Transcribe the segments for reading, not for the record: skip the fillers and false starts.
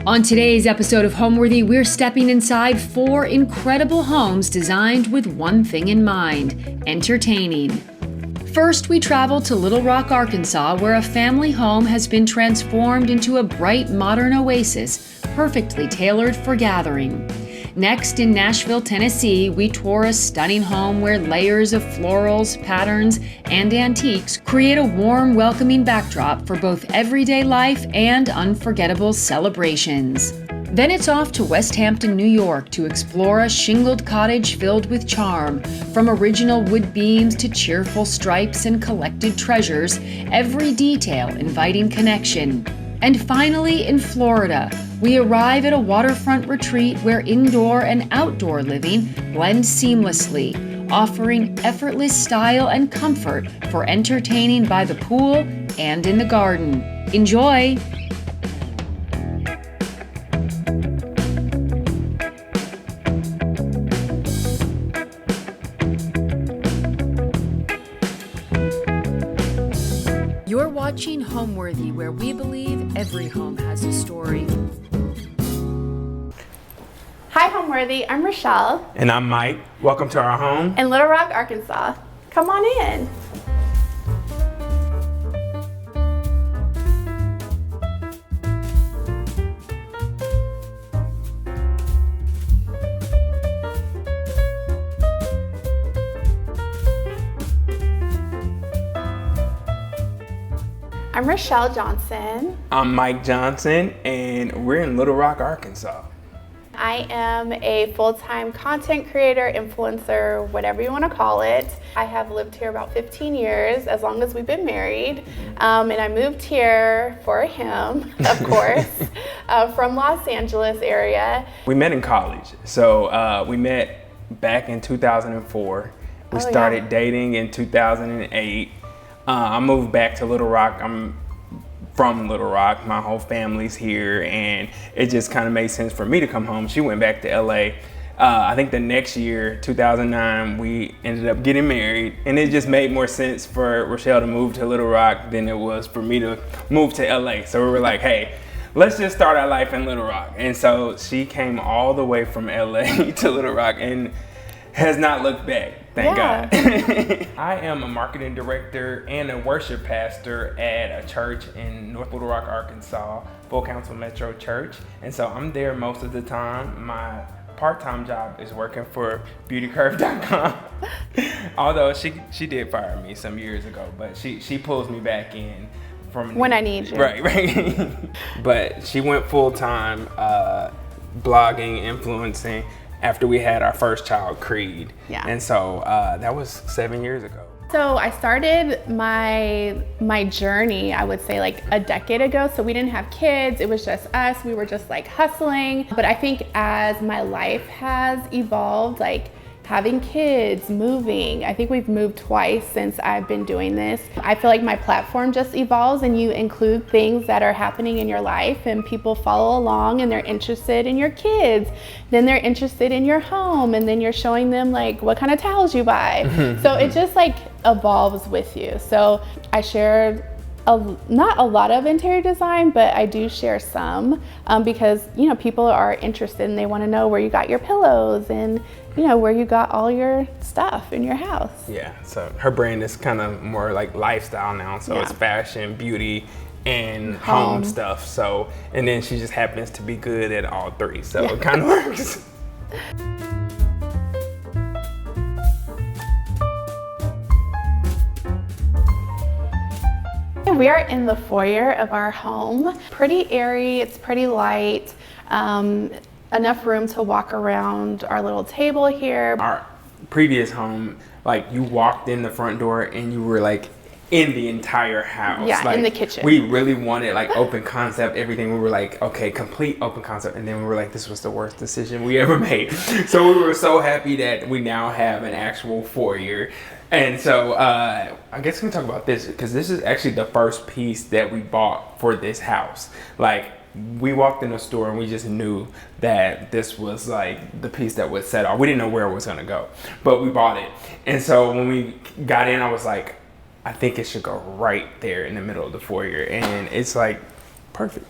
On today's episode of Homeworthy, we're stepping inside 4 incredible homes designed with one thing in mind: entertaining. First, we travel to Little Rock, Arkansas, where a family home has been transformed into a bright modern oasis, perfectly tailored for gathering. Next, in Nashville, Tennessee, we tour a stunning home where layers of florals, patterns, and antiques create a warm, welcoming backdrop for both everyday life and unforgettable celebrations. Then it's off to Westhampton, New York to explore a shingled cottage filled with charm. From original wood beams to cheerful stripes and collected treasures, every detail inviting connection. And finally, in Florida, we arrive at a waterfront retreat where indoor and outdoor living blend seamlessly, offering effortless style and comfort for entertaining by the pool and in the garden. Enjoy! You're watching Homeworthy, where we believe every home has a story. Hi, Homeworthy. I'm Rochelle. And I'm Mike. Welcome to our home in Little Rock, Arkansas. Come on in. I'm Rochelle Johnson. I'm Mike Johnson, and we're in Little Rock, Arkansas. I am a full-time content creator, influencer, whatever you want to call it. I have lived here about 15 years, as long as we've been married. And I moved here for him, of course, from Los Angeles area. We met in college. So we met back in 2004. We started dating in 2008. I moved back to Little Rock. I'm from Little Rock. My whole family's here, and it just kind of made sense for me to come home. She went back to LA. I think the next year, 2009, we ended up getting married, and it just made more sense for Rochelle to move to Little Rock than it was for me to move to LA. So we were like, hey, let's just start our life in Little Rock. And so she came all the way from LA to Little Rock and has not looked back. Thank God. I am a marketing director and a worship pastor at a church in North Little Rock, Arkansas, Full Council Metro Church. And so I'm there most of the time. My part-time job is working for beautycurve.com. Although she did fire me some years ago, but she pulls me back in from when I need you. Right. But she went full-time blogging, influencing, after we had our first child, Creed. Yeah. And so that was 7 years ago. So I started my journey, I would say, like a decade ago. So we didn't have kids, it was just us. We were just like hustling. But I think as my life has evolved, like having kids, moving, I think we've moved twice since I've been doing this. I feel like my platform just evolves, and you include things that are happening in your life, and people follow along and they're interested in your kids. Then they're interested in your home, and then you're showing them like what kind of towels you buy. So it just like evolves with you. So I shared not a lot of interior design, but I do share some because, you know, people are interested and they want to know where you got your pillows and, you know, where you got all your stuff in your house. Yeah, so her brand is kind of more like lifestyle now. So it's fashion, beauty, and home stuff. So, and then she just happens to be good at all three. So it kind of works. We are in the foyer of our home. Pretty airy, it's pretty light. Enough room to walk around our little table here. Our previous home, like you walked in the front door and you were like in the entire house. Yeah, like, in the kitchen. We really wanted like open concept, everything. We were like, okay, complete open concept. And then we were like, this was the worst decision we ever made. So we were so happy that we now have an actual foyer. And so I guess we can talk about this because this is actually the first piece that we bought for this house. Like, we walked in the store and we just knew that this was like the piece that would set off. We didn't know where it was gonna go, but we bought it. And so when we got in, I was like, I think it should go right there in the middle of the foyer. And it's like perfect.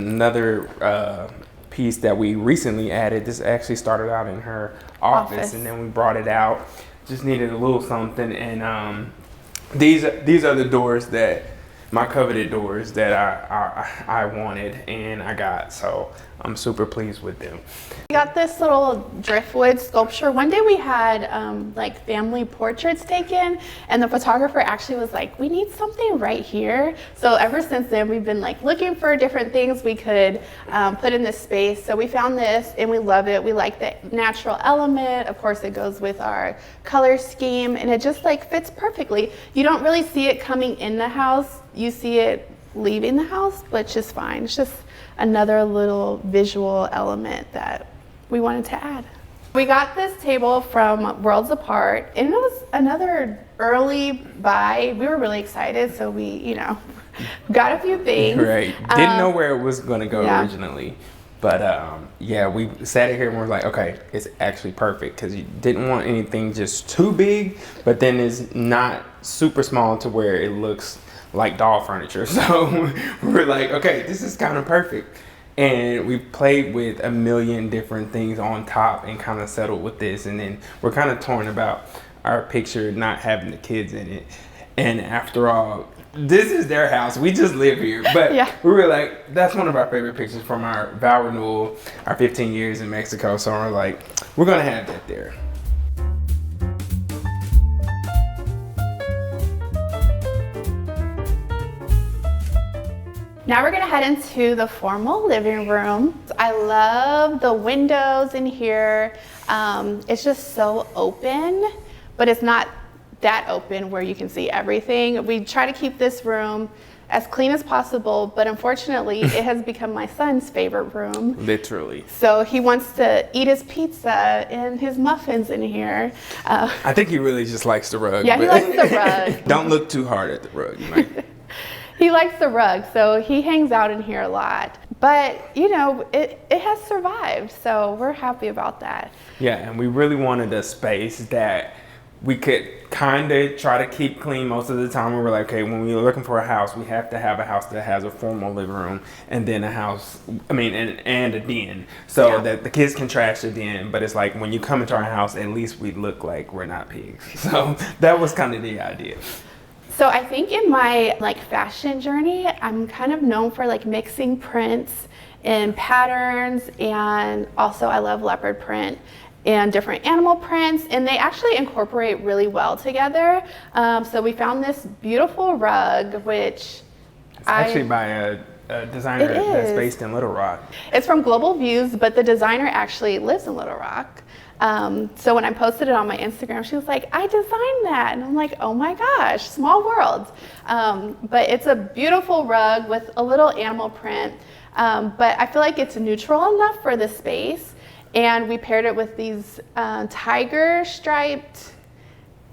Another piece that we recently added, this actually started out in her office and then we brought it out. Just needed a little something, and these are the doors that my coveted doors that I wanted and I got, so I'm super pleased with them. We got this little driftwood sculpture. One day we had like family portraits taken, and the photographer actually was like, we need something right here. So ever since then we've been like looking for different things we could put in this space. So we found this and we love it. We like the natural element. Of course it goes with our color scheme, and it just like fits perfectly. You don't really see it coming in the house, you see it leaving the house, but it's just fine. It's just another little visual element that we wanted to add. We got this table from Worlds Apart, and it was another early buy. We were really excited, so we, you know, got a few things. Right. Didn't know where it was going to go originally. But yeah, we sat here and we're like, okay, it's actually perfect, because you didn't want anything just too big, but then it's not super small to where it looks like doll furniture. So we're like, okay, this is kind of perfect. And we played with a million different things on top and kind of settled with this. And then we're kind of torn about our picture not having the kids in it. And after all, this is their house. We just live here. But we were like, that's one of our favorite pictures from our vow renewal, our 15 years in Mexico. So we're like, we're going to have that there. Now we're gonna head into the formal living room. I love the windows in here. It's just so open, but it's not that open where you can see everything. We try to keep this room as clean as possible, but unfortunately it has become my son's favorite room. Literally. So he wants to eat his pizza and his muffins in here. I think he really just likes the rug. Yeah, he likes the rug. Don't look too hard at the rug. You might. He likes the rug, so he hangs out in here a lot. But, you know, it has survived, so we're happy about that. Yeah, and we really wanted a space that we could kind of try to keep clean most of the time. We were like, okay, when we were looking for a house, we have to have a house that has a formal living room and then and a den, so that the kids can trash the den. But it's like, when you come into our house, at least we look like we're not pigs. So that was kind of the idea. So I think in my like fashion journey, I'm kind of known for like mixing prints and patterns, and also I love leopard print and different animal prints, and they actually incorporate really well together. So we found this beautiful rug, which it's actually by a designer that's based in Little Rock. It's from Global Views, but the designer actually lives in Little Rock. So when I posted it on my Instagram, she was like, I designed that. And I'm like, oh my gosh, small world. But it's a beautiful rug with a little animal print. But I feel like it's neutral enough for the space. And we paired it with these tiger striped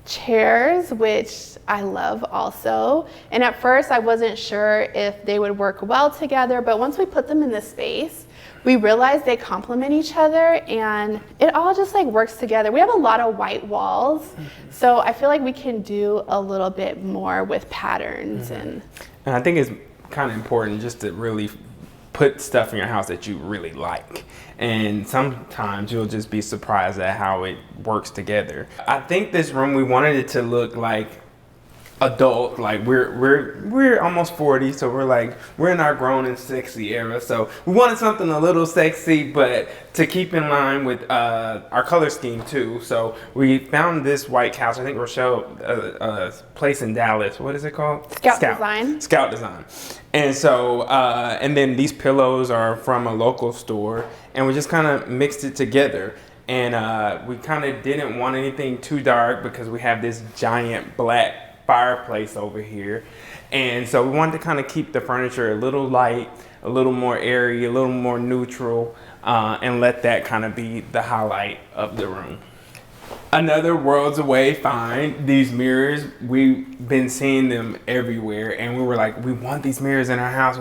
chairs, which I love also. And at first I wasn't sure if they would work well together, but once we put them in the space, we realized they complement each other and it all just like works together. We have a lot of white walls, so I feel like we can do a little bit more with patterns. And I think it's kind of important just to really put stuff in your house that you really like. And sometimes you'll just be surprised at how it works together. I think this room, we wanted it to look like adult, like we're almost 40, so we're in our grown and sexy era, so we wanted something a little sexy but to keep in line with our color scheme too. So we found this white couch. I think Rochelle place in Dallas, what is it called? Scout Design. And so and then these pillows are from a local store, and we just kind of mixed it together. And we kind of didn't want anything too dark because we have this giant black fireplace over here, and so we wanted to kind of keep the furniture a little light, a little more airy, a little more neutral, and let that kind of be the highlight of the room. Another worlds away find, these mirrors. We've been seeing them everywhere, and we were like, we want these mirrors in our house,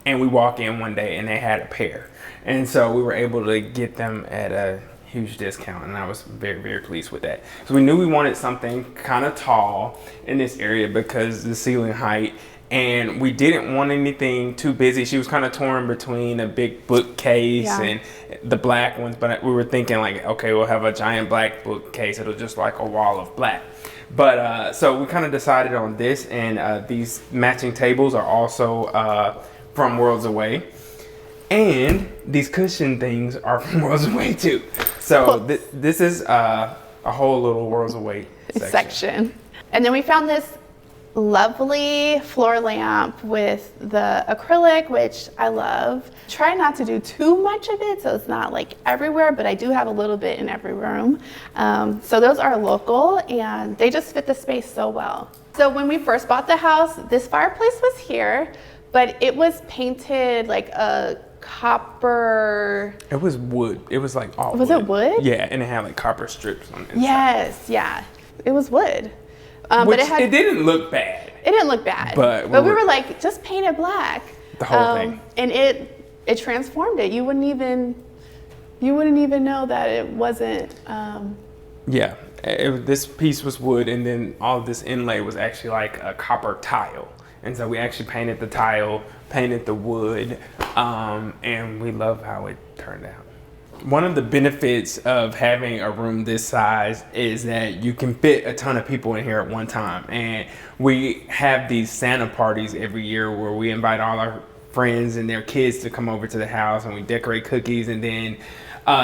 and we walk in one day and they had a pair, and so we were able to get them at a huge discount, and I was very, very pleased with that. So we knew we wanted something kind of tall in this area because the ceiling height and we didn't want anything too busy. She was kind of torn between a big bookcase and the black ones, but we were thinking like, okay, we'll have a giant black bookcase. It'll just like a wall of black. But so we kind of decided on this, and these matching tables are also from Worlds Away. And these cushion things are from Worlds Away too. So this is a whole little Worlds Away section. And then we found this lovely floor lamp with the acrylic, which I love. Try not to do too much of it so it's not like everywhere, but I do have a little bit in every room. So those are local and they just fit the space so well. So when we first bought the house, this fireplace was here, but it was painted like a copper. It was wood. It was like all Was wood. it wood? Yeah, and it had like copper strips on it. Yes, yeah. It was wood. Which but it didn't look bad. It didn't look bad. But we were like, just paint it black. The whole thing. And it transformed it. You wouldn't even know that it wasn't. Yeah, this piece was wood, and then all of this inlay was actually like a copper tile. And so we actually painted the tile, painted the wood, and we love how it turned out. One of the benefits of having a room this size is that you can fit a ton of people in here at one time. And we have these Santa parties every year where we invite all our friends and their kids to come over to the house, and we decorate cookies, and then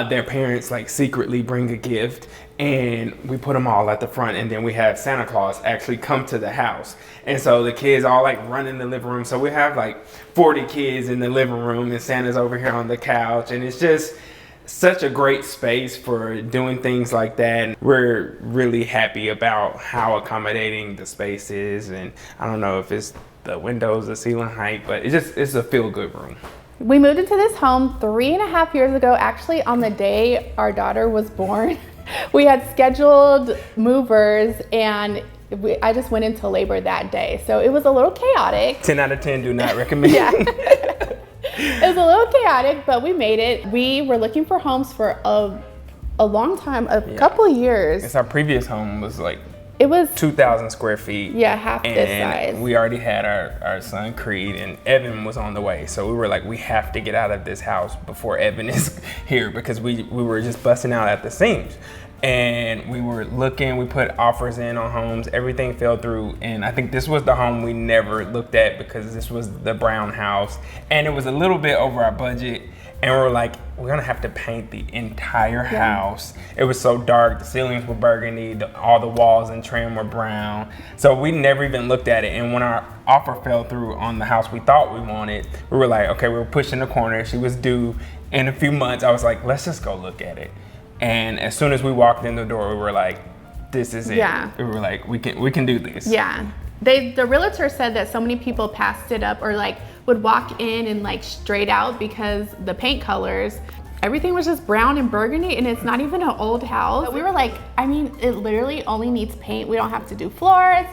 their parents like secretly bring a gift, and we put them all at the front, and then we have Santa Claus actually come to the house. And so the kids all like run in the living room. So we have like 40 kids in the living room, and Santa's over here on the couch, and it's just such a great space for doing things like that. We're really happy about how accommodating the space is, and I don't know if it's the windows, the ceiling height, but it's a feel-good room. We moved into this home 3.5 years ago, actually on the day our daughter was born. We had scheduled movers, and I just went into labor that day. So it was a little chaotic. 10 out of 10 do not recommend. Yeah. It was a little chaotic, but we made it. We were looking for homes for a long time, couple years. Yes, our previous home was like it was 2,000 square feet. Yeah, half this size. We already had our son Creed, and Evan was on the way. So we were like, we have to get out of this house before Evan is here, because we were just busting out at the seams. And we were looking, we put offers in on homes, everything fell through. And I think this was the home we never looked at, because this was the brown house. And it was a little bit over our budget. And we were like, we're gonna have to paint the entire house. It was so dark, the ceilings were burgundy, all the walls and trim were brown. So we never even looked at it. And when our offer fell through on the house we thought we wanted, we were like, okay, we were pushing the corner. She was due in a few months. I was like, let's just go look at it. And as soon as we walked in the door, we were like, this is it. Yeah. We were like, we can do this. Yeah. The realtor said that so many people passed it up, or like would walk in and like straight out, because the paint colors, everything was just brown and burgundy, and it's not even an old house. We were like, I mean, it literally only needs paint. We don't have to do floors.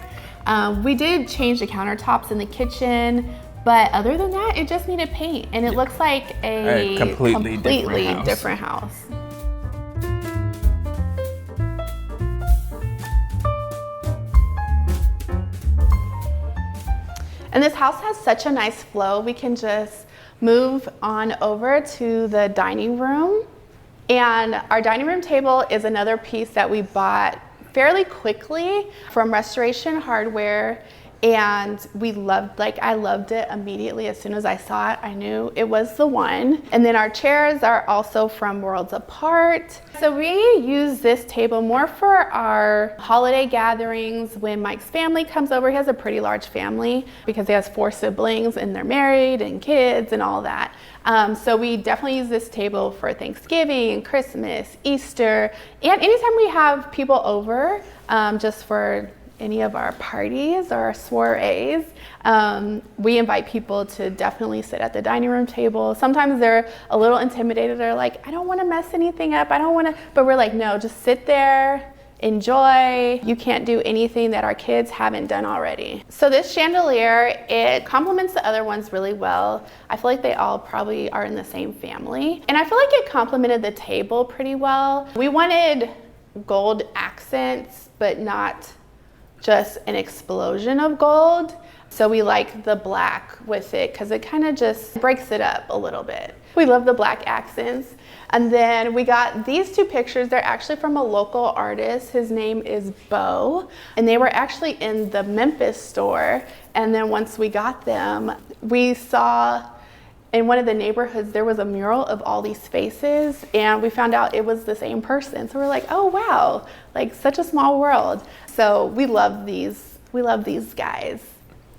We did change the countertops in the kitchen, but other than that, it just needed paint, and it looks like a completely different house. And this house has such a nice flow. We can just move on over to the dining room. And our dining room table is another piece that we bought fairly quickly from Restoration Hardware. And I loved it immediately. As soon as I saw it, I knew it was the one. And then our chairs are also from Worlds Apart. So we use this table more for our holiday gatherings. When Mike's family comes over, he has a pretty large family because he has 4 siblings and they're married and kids and all that. So we definitely use this table for Thanksgiving, Christmas, Easter, and anytime we have people over, just for any of our parties or our soirees, we invite people to definitely sit at the dining room table. Sometimes they're a little intimidated. They're like, I don't want to mess anything up. But we're like, no, just sit there, enjoy. You can't do anything that our kids haven't done already. So this chandelier, it complements the other ones really well. I feel like they all probably are in the same family. And I feel like it complemented the table pretty well. We wanted gold accents, but not just an explosion of gold. So we like the black with it because it kind of just breaks it up a little bit. We love the black accents. And then we got these two pictures. They're actually from a local artist. His name is Bo. And they were actually in the Memphis store. And then once we got them, we saw in one of the neighborhoods, there was a mural of all these faces, and we found out it was the same person. So we're like, oh wow, like such a small world. So we love these guys.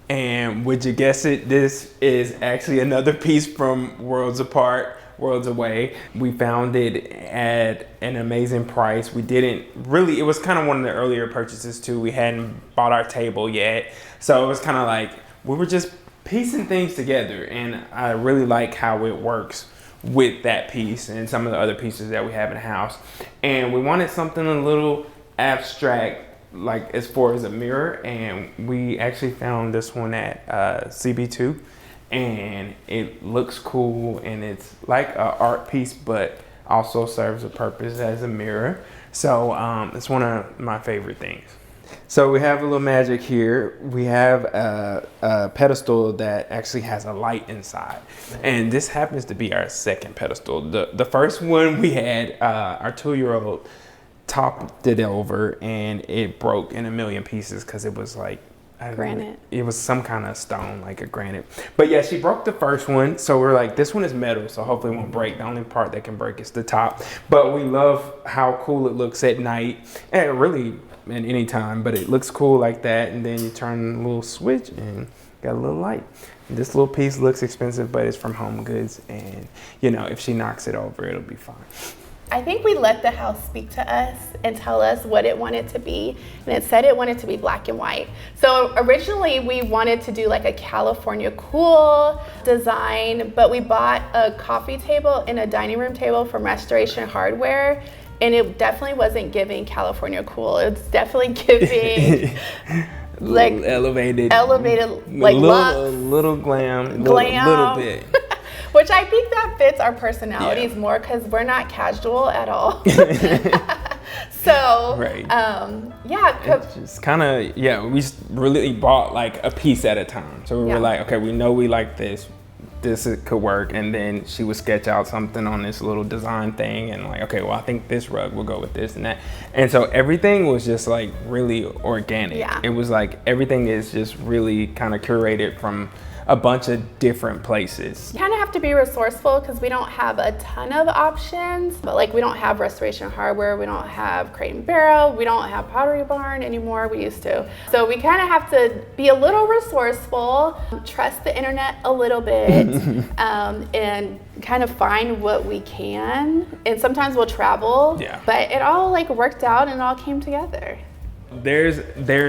And would you guess it, this is actually another piece from Worlds Apart, Worlds Away. We found it at an amazing price. We didn't really, it was kind of one of the earlier purchases too. We hadn't bought our table yet. So it was kind of like, we were just piecing things together, and I really like how it works with that piece and some of the other pieces that we have in the house. And we wanted something a little abstract, like as far as a mirror, and we actually found this one at CB2, and it looks cool, and it's like an art piece but also serves a purpose as a mirror. So it's one of my favorite things. So we have a little magic here. We have a pedestal that actually has a light inside. And this happens to be our second pedestal. The first one we had, our 2-year-old topped it over and it broke in a million pieces because it was like, Granite. It was some kind of stone, like a granite. But yeah, she broke the first one. So we're like, this one is metal, so hopefully it won't break. The only part that can break is the top. But we love how cool it looks at night, and really in any time, but it looks cool like that. And then you turn a little switch and got a little light. And this little piece looks expensive, but it's from Home Goods. And you know, if she knocks it over, it'll be fine. I think we let the house speak to us and tell us what it wanted to be, and it said it wanted to be black and white. So originally we wanted to do like a California cool design, but we bought a coffee table and a dining room table from Restoration Hardware, and it definitely wasn't giving California cool. It's definitely giving like elevated, like little glam, little bit. Which I think that fits our personalities more because we're not casual at all. So, right. Yeah. It's just kind of, we really bought like a piece at a time. So we were like, okay, we know we like this. This could work. And then she would sketch out something on this little design thing and like, okay, well, I think this rug will go with this and that. And so everything was just like really organic. Yeah. It was like everything is just really kind of curated from a bunch of different places. You kind of have to be resourceful because we don't have a ton of options, but like we don't have Restoration Hardware, we don't have Crate and Barrel, we don't have Pottery Barn anymore, we used to. So we kind of have to be a little resourceful, trust the internet a little bit, and kind of find what we can. And sometimes we'll travel, but it all like worked out and it all came together. There's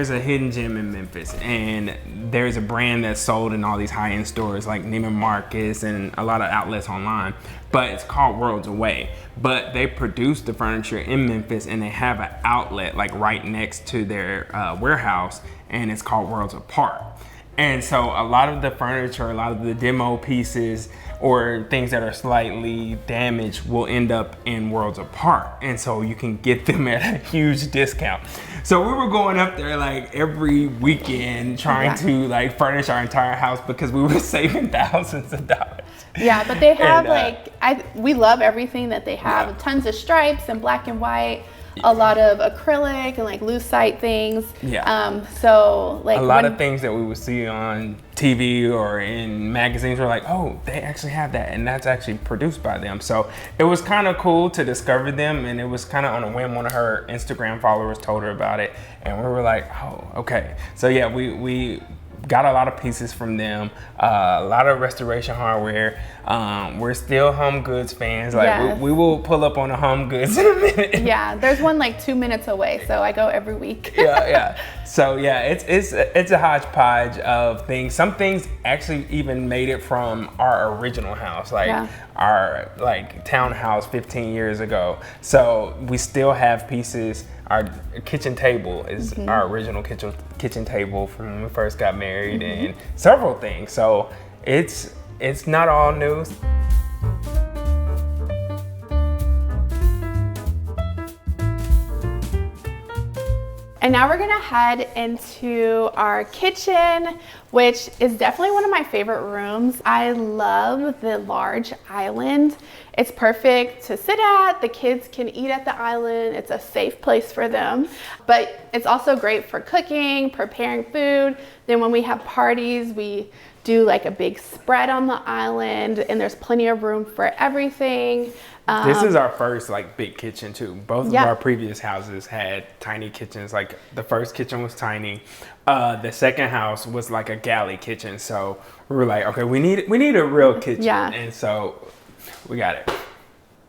a hidden gem in Memphis, and there's a brand that's sold in all these high-end stores like Neiman Marcus and a lot of outlets online, but it's called Worlds Away. But they produce the furniture in Memphis, and they have an outlet like right next to their warehouse, and it's called Worlds Apart. And so a lot of the furniture, a lot of the demo pieces or things that are slightly damaged will end up in Worlds Apart. And so you can get them at a huge discount. So we were going up there like every weekend trying to like furnish our entire house because we were saving thousands of dollars. Yeah, but they have we love everything that they have. Tons of stripes and black and white. A lot of acrylic and like lucite things. So like a lot of things that we would see on TV or in magazines were like, oh, they actually have that, and that's actually produced by them. So it was kind of cool to discover them, and it was kind of on a whim. One of her Instagram followers told her about it, and we were like, oh, okay. So yeah, we got a lot of pieces from them, a lot of Restoration Hardware. We're still Home Goods fans. Like we will pull up on a Home Goods in a minute. Yeah, there's one like 2 minutes away, so I go every week. So yeah, it's a hodgepodge of things. Some things actually even made it from our original house, like our townhouse 15 years ago. So we still have pieces. Our kitchen table is our original kitchen table from when we first got married, and several things. So it's not all new. And now we're gonna head into our kitchen, which is definitely one of my favorite rooms. I love the large island. It's perfect to sit at. The kids can eat at the island. It's a safe place for them. But it's also great for cooking, preparing food. Then when we have parties, we do like a big spread on the island, and there's plenty of room for everything. This is our first like big kitchen too. Both of our previous houses had tiny kitchens. Like the first kitchen was tiny. The second house was like a galley kitchen. So we were like, okay, we need a real kitchen. Yeah. And so we got it.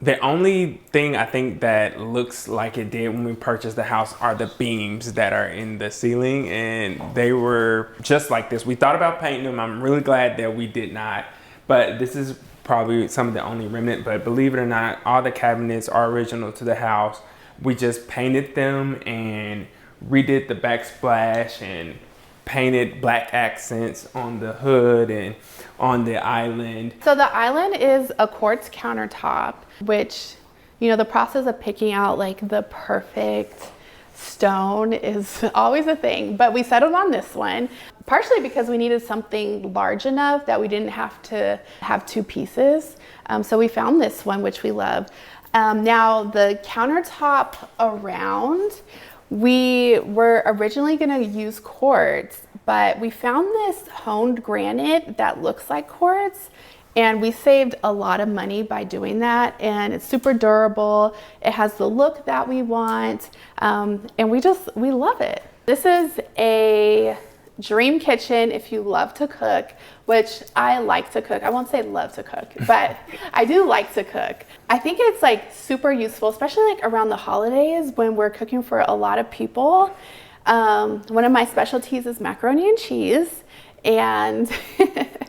The only thing I think that looks like it did when we purchased the house are the beams that are in the ceiling, and they were just like this. We thought about painting them. I'm really glad that we did not, but this is probably some of the only remnant. But believe it or not, all the cabinets are original to the house. We just painted them and redid the backsplash and painted black accents on the hood and on the island. So the island is a quartz countertop, which, you know, the process of picking out like the perfect stone is always a thing, but we settled on this one, partially because we needed something large enough that we didn't have to have two pieces. So we found this one, which we love. Now the countertop around, we were originally gonna use quartz, but we found this honed granite that looks like quartz, and we saved a lot of money by doing that, and it's super durable. It has the look that we want, and we love it. This is a dream kitchen if you love to cook, which I like to cook. I won't say love to cook, but I do like to cook. I think it's like super useful, especially like around the holidays when we're cooking for a lot of people. One of my specialties is macaroni and cheese, and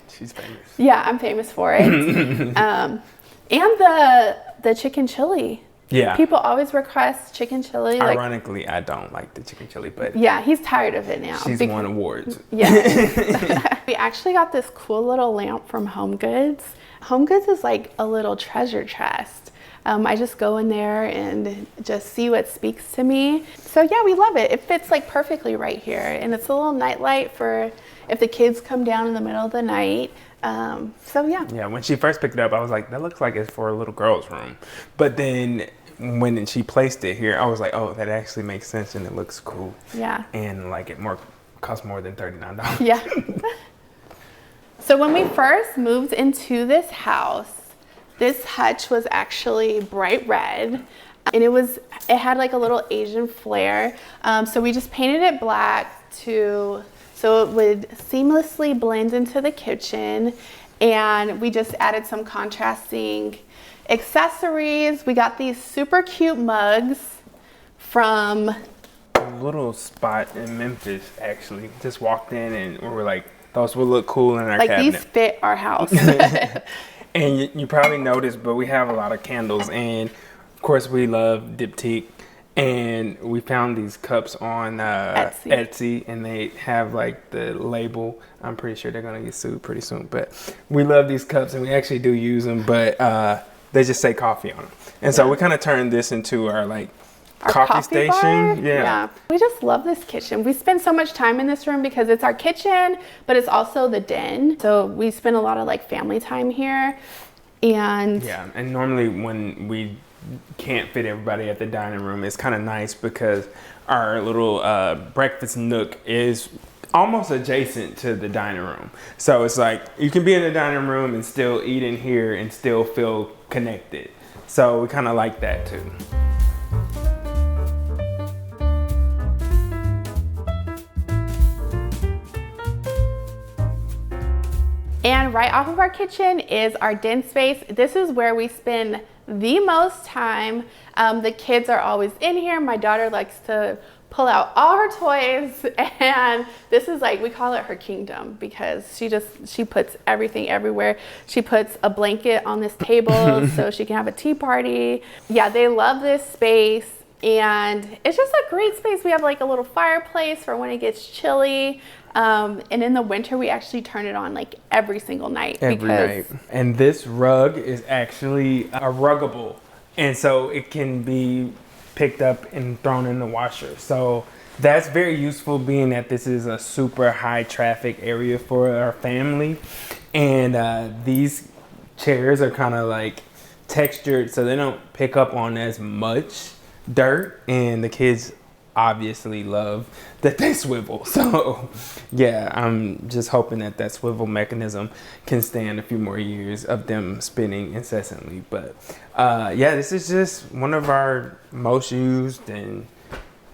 she's famous. Yeah, I'm famous for it. And the chicken chili. Yeah. People always request chicken chili. Ironically, I don't like the chicken chili, but yeah, he's tired of it now. She's won awards. Yeah. We actually got this cool little lamp from HomeGoods. HomeGoods is like a little treasure chest. I just go in there and just see what speaks to me. So yeah, we love it. It fits like perfectly right here. And it's a little night light for if the kids come down in the middle of the night. So yeah. Yeah, when she first picked it up, I was like, that looks like it's for a little girl's room. But then when she placed it here, I was like, oh, that actually makes sense and it looks cool. Yeah. And like it costs more than $39. Yeah. So when we first moved into this house, this hutch was actually bright red, and it had like a little Asian flair. So we just painted it black so it would seamlessly blend into the kitchen, and we just added some contrasting accessories. We got these super cute mugs from a little spot in Memphis, actually. Just walked in and we were like, those would look cool in our cabinet. These fit our house. And you probably noticed, but we have a lot of candles, and of course we love diptyque, and we found these cups on Etsy, and they have like the label. I'm pretty sure they're gonna get sued pretty soon, but we love these cups and we actually do use them, but they just say coffee on them. And so we kind of turned this into our coffee station. Bar? Yeah. We just love this kitchen. We spend so much time in this room because it's our kitchen, but it's also the den. So we spend a lot of like family time here. And yeah, and normally when we can't fit everybody at the dining room, it's kind of nice because our little breakfast nook is almost adjacent to the dining room. So it's like you can be in the dining room and still eat in here and still feel connected. So we kind of like that too. And right off of our kitchen is our den space. This is where we spend the most time. The kids are always in here. My daughter likes to pull out all her toys, and this is like, we call it her kingdom because she puts everything everywhere. She puts a blanket on this table so she can have a tea party. Yeah, they love this space, and it's just a great space. We have like a little fireplace for when it gets chilly. And in the winter, we actually turn it on like every single night. Every night. And this rug is actually a ruggable. And so it can be picked up and thrown in the washer. So That's very useful, being that this is a super high traffic area for our family. And these chairs are kind of like textured, so they don't pick up on as much dirt. And the kids obviously love that they swivel. So yeah, I'm just hoping that that swivel mechanism can stand a few more years of them spinning incessantly. But yeah, this is just one of our most used and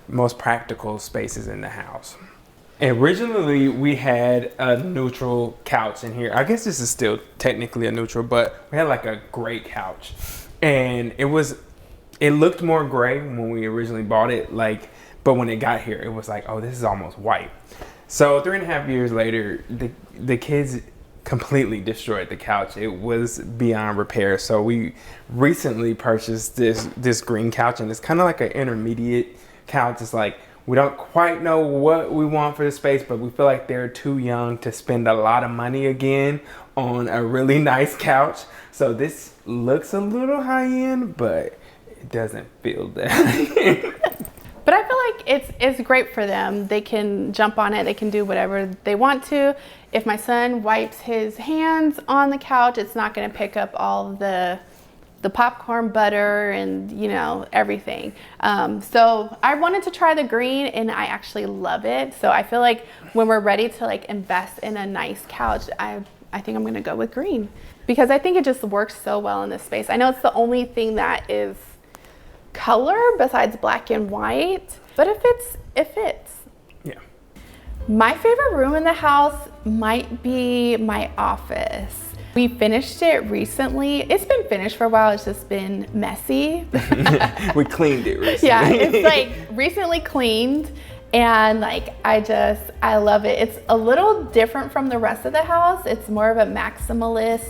most practical spaces in the house. Originally, we had a neutral couch in here. I guess this is still technically a neutral, but we had like a gray couch, and it looked more gray when we originally bought it. But when it got here, it was like, oh, this is almost white. So 3.5 years later, the kids completely destroyed the couch. It was beyond repair. So we recently purchased this green couch, and it's kind of like an intermediate couch. It's like, we don't quite know what we want for the space, but we feel like they're too young to spend a lot of money again on a really nice couch. So this looks a little high end, but it doesn't feel that high end. But I feel like it's great for them. They can jump on it. They can do whatever they want to. If my son wipes his hands on the couch, it's not going to pick up all the popcorn butter and, you know, everything. So I wanted to try the green, and I actually love it. So I feel like when we're ready to like invest in a nice couch, I think I'm gonna go with green, because I think it just works so well in this space. I know it's the only thing that is color besides black and white, but it fits. Yeah. My favorite room in the house might be my office. We finished it recently. It's been finished for a while. It's just been messy. We cleaned it recently. Yeah, it's like recently cleaned, and like I love it. It's a little different from the rest of the house. It's more of a maximalist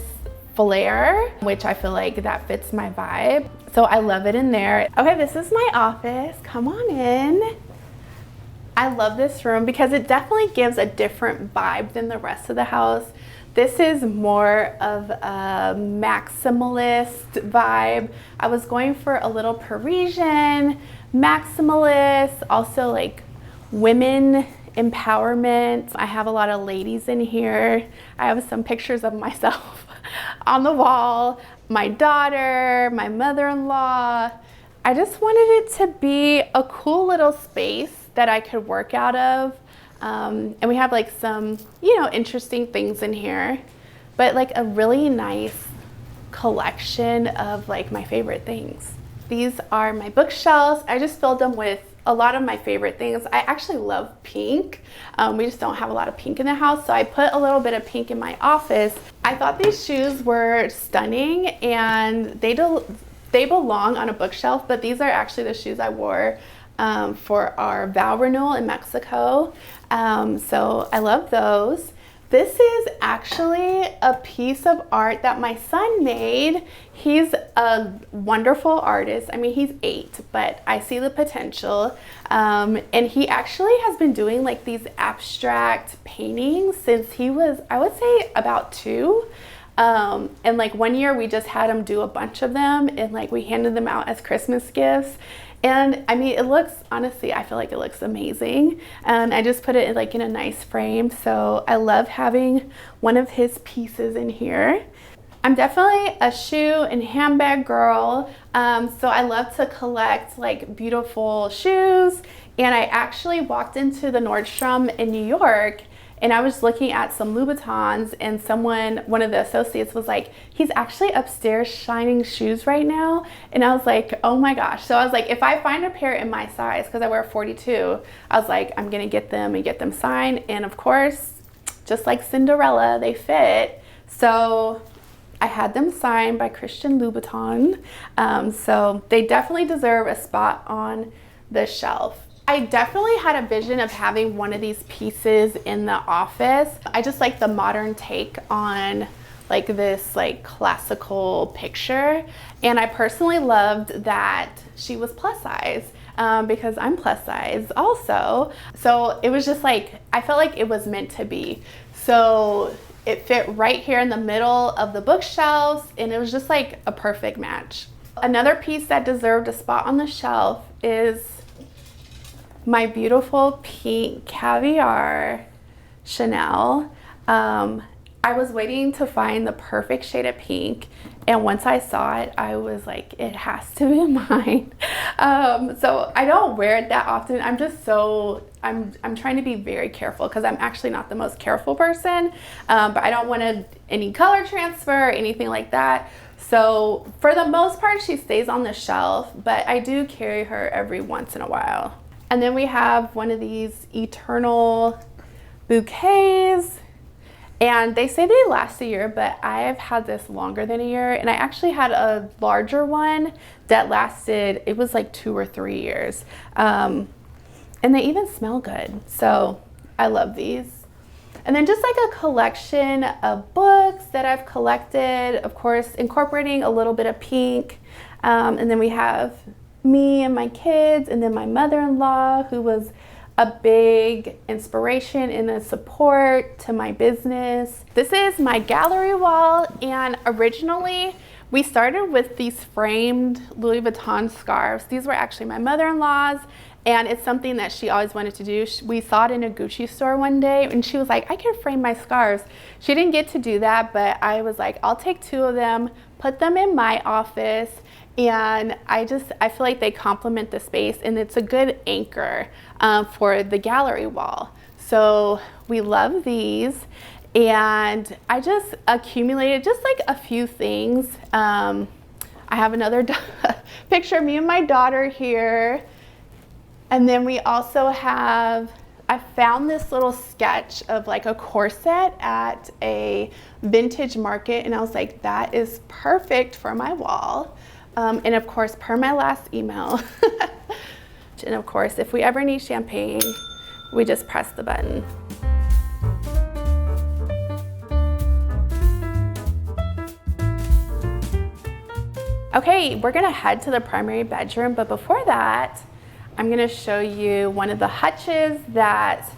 flair, which I feel like that fits my vibe. So I love it in there. Okay, this is my office. Come on in. I love this room because it definitely gives a different vibe than the rest of the house. This is more of a maximalist vibe. I was going for a little Parisian, maximalist, also like women empowerment. I have a lot of ladies in here. I have some pictures of myself on the wall, my daughter, my mother-in-law. I just wanted it to be a cool little space that I could work out of. And we have like some, you know, interesting things in here, but like a really nice collection of like my favorite things. These are my bookshelves. I just filled them with a lot of my favorite things. I actually love pink. We just don't have a lot of pink in the house, so I put a little bit of pink in my office. I thought these shoes were stunning, and they belong on a bookshelf, but these are actually the shoes I wore for our vow renewal in Mexico. So I love those. This is actually a piece of art that my son made. He's a wonderful artist. I mean, he's 8, but I see the potential. And he actually has been doing like these abstract paintings since he was, I would say, about 2. And like one year we just had him do a bunch of them, and like we handed them out as Christmas gifts. And I mean, it looks, honestly, I feel like it looks amazing. And I just put it like in a nice frame. So I love having one of his pieces in here. I'm definitely a shoe and handbag girl. So I love to collect like beautiful shoes. And I actually walked into the Nordstrom in New York, and I was looking at some Louboutins, and one of the associates was like, he's actually upstairs shining shoes right now. And I was like, oh my gosh. So I was like, if I find a pair in my size, because I wear 42, I was like, I'm gonna get them and get them signed. And of course, just like Cinderella, they fit. So I had them signed by Christian Louboutin. So they definitely deserve a spot on the shelf. I definitely had a vision of having one of these pieces in the office. I just like the modern take on like this like classical picture. And I personally loved that she was plus size, because I'm plus size also. So it was just like, I felt like it was meant to be. So it fit right here in the middle of the bookshelves, and it was just like a perfect match. Another piece that deserved a spot on the shelf is my beautiful pink caviar Chanel. I was waiting to find the perfect shade of pink, and once I saw it, I was like, it has to be mine. So I don't wear it that often. I'm just I'm trying to be very careful because I'm actually not the most careful person, but I don't want any color transfer or anything like that. So for the most part, she stays on the shelf, but I do carry her every once in a while. And then we have one of these eternal bouquets. And they say they last a year, but I have had this longer than a year. And I actually had a larger one that lasted, it was like 2 or 3 years. And they even smell good. So I love these. And then just like a collection of books that I've collected, of course, incorporating a little bit of pink. And then we have me and my kids, and then my mother-in-law, who was a big inspiration and a support to my business. This is my gallery wall, and originally we started with these framed Louis Vuitton scarves. These were actually my mother-in-law's, and it's something that she always wanted to do. We saw it in a Gucci store one day, and she was like, I can frame my scarves. She didn't get to do that, but I was like, I'll take 2 of them, put them in my office, and I feel like they complement the space, and it's a good anchor for the gallery wall. So we love these, and I just accumulated just like a few things. I have another picture of me and my daughter here, and then we also have, I found this little sketch of like a corset at a vintage market, and I was like, that is perfect for my wall. And of course, per my last email. And of course, if we ever need champagne, we just press the button. Okay, we're gonna head to the primary bedroom, but before that, I'm gonna show you one of the hutches that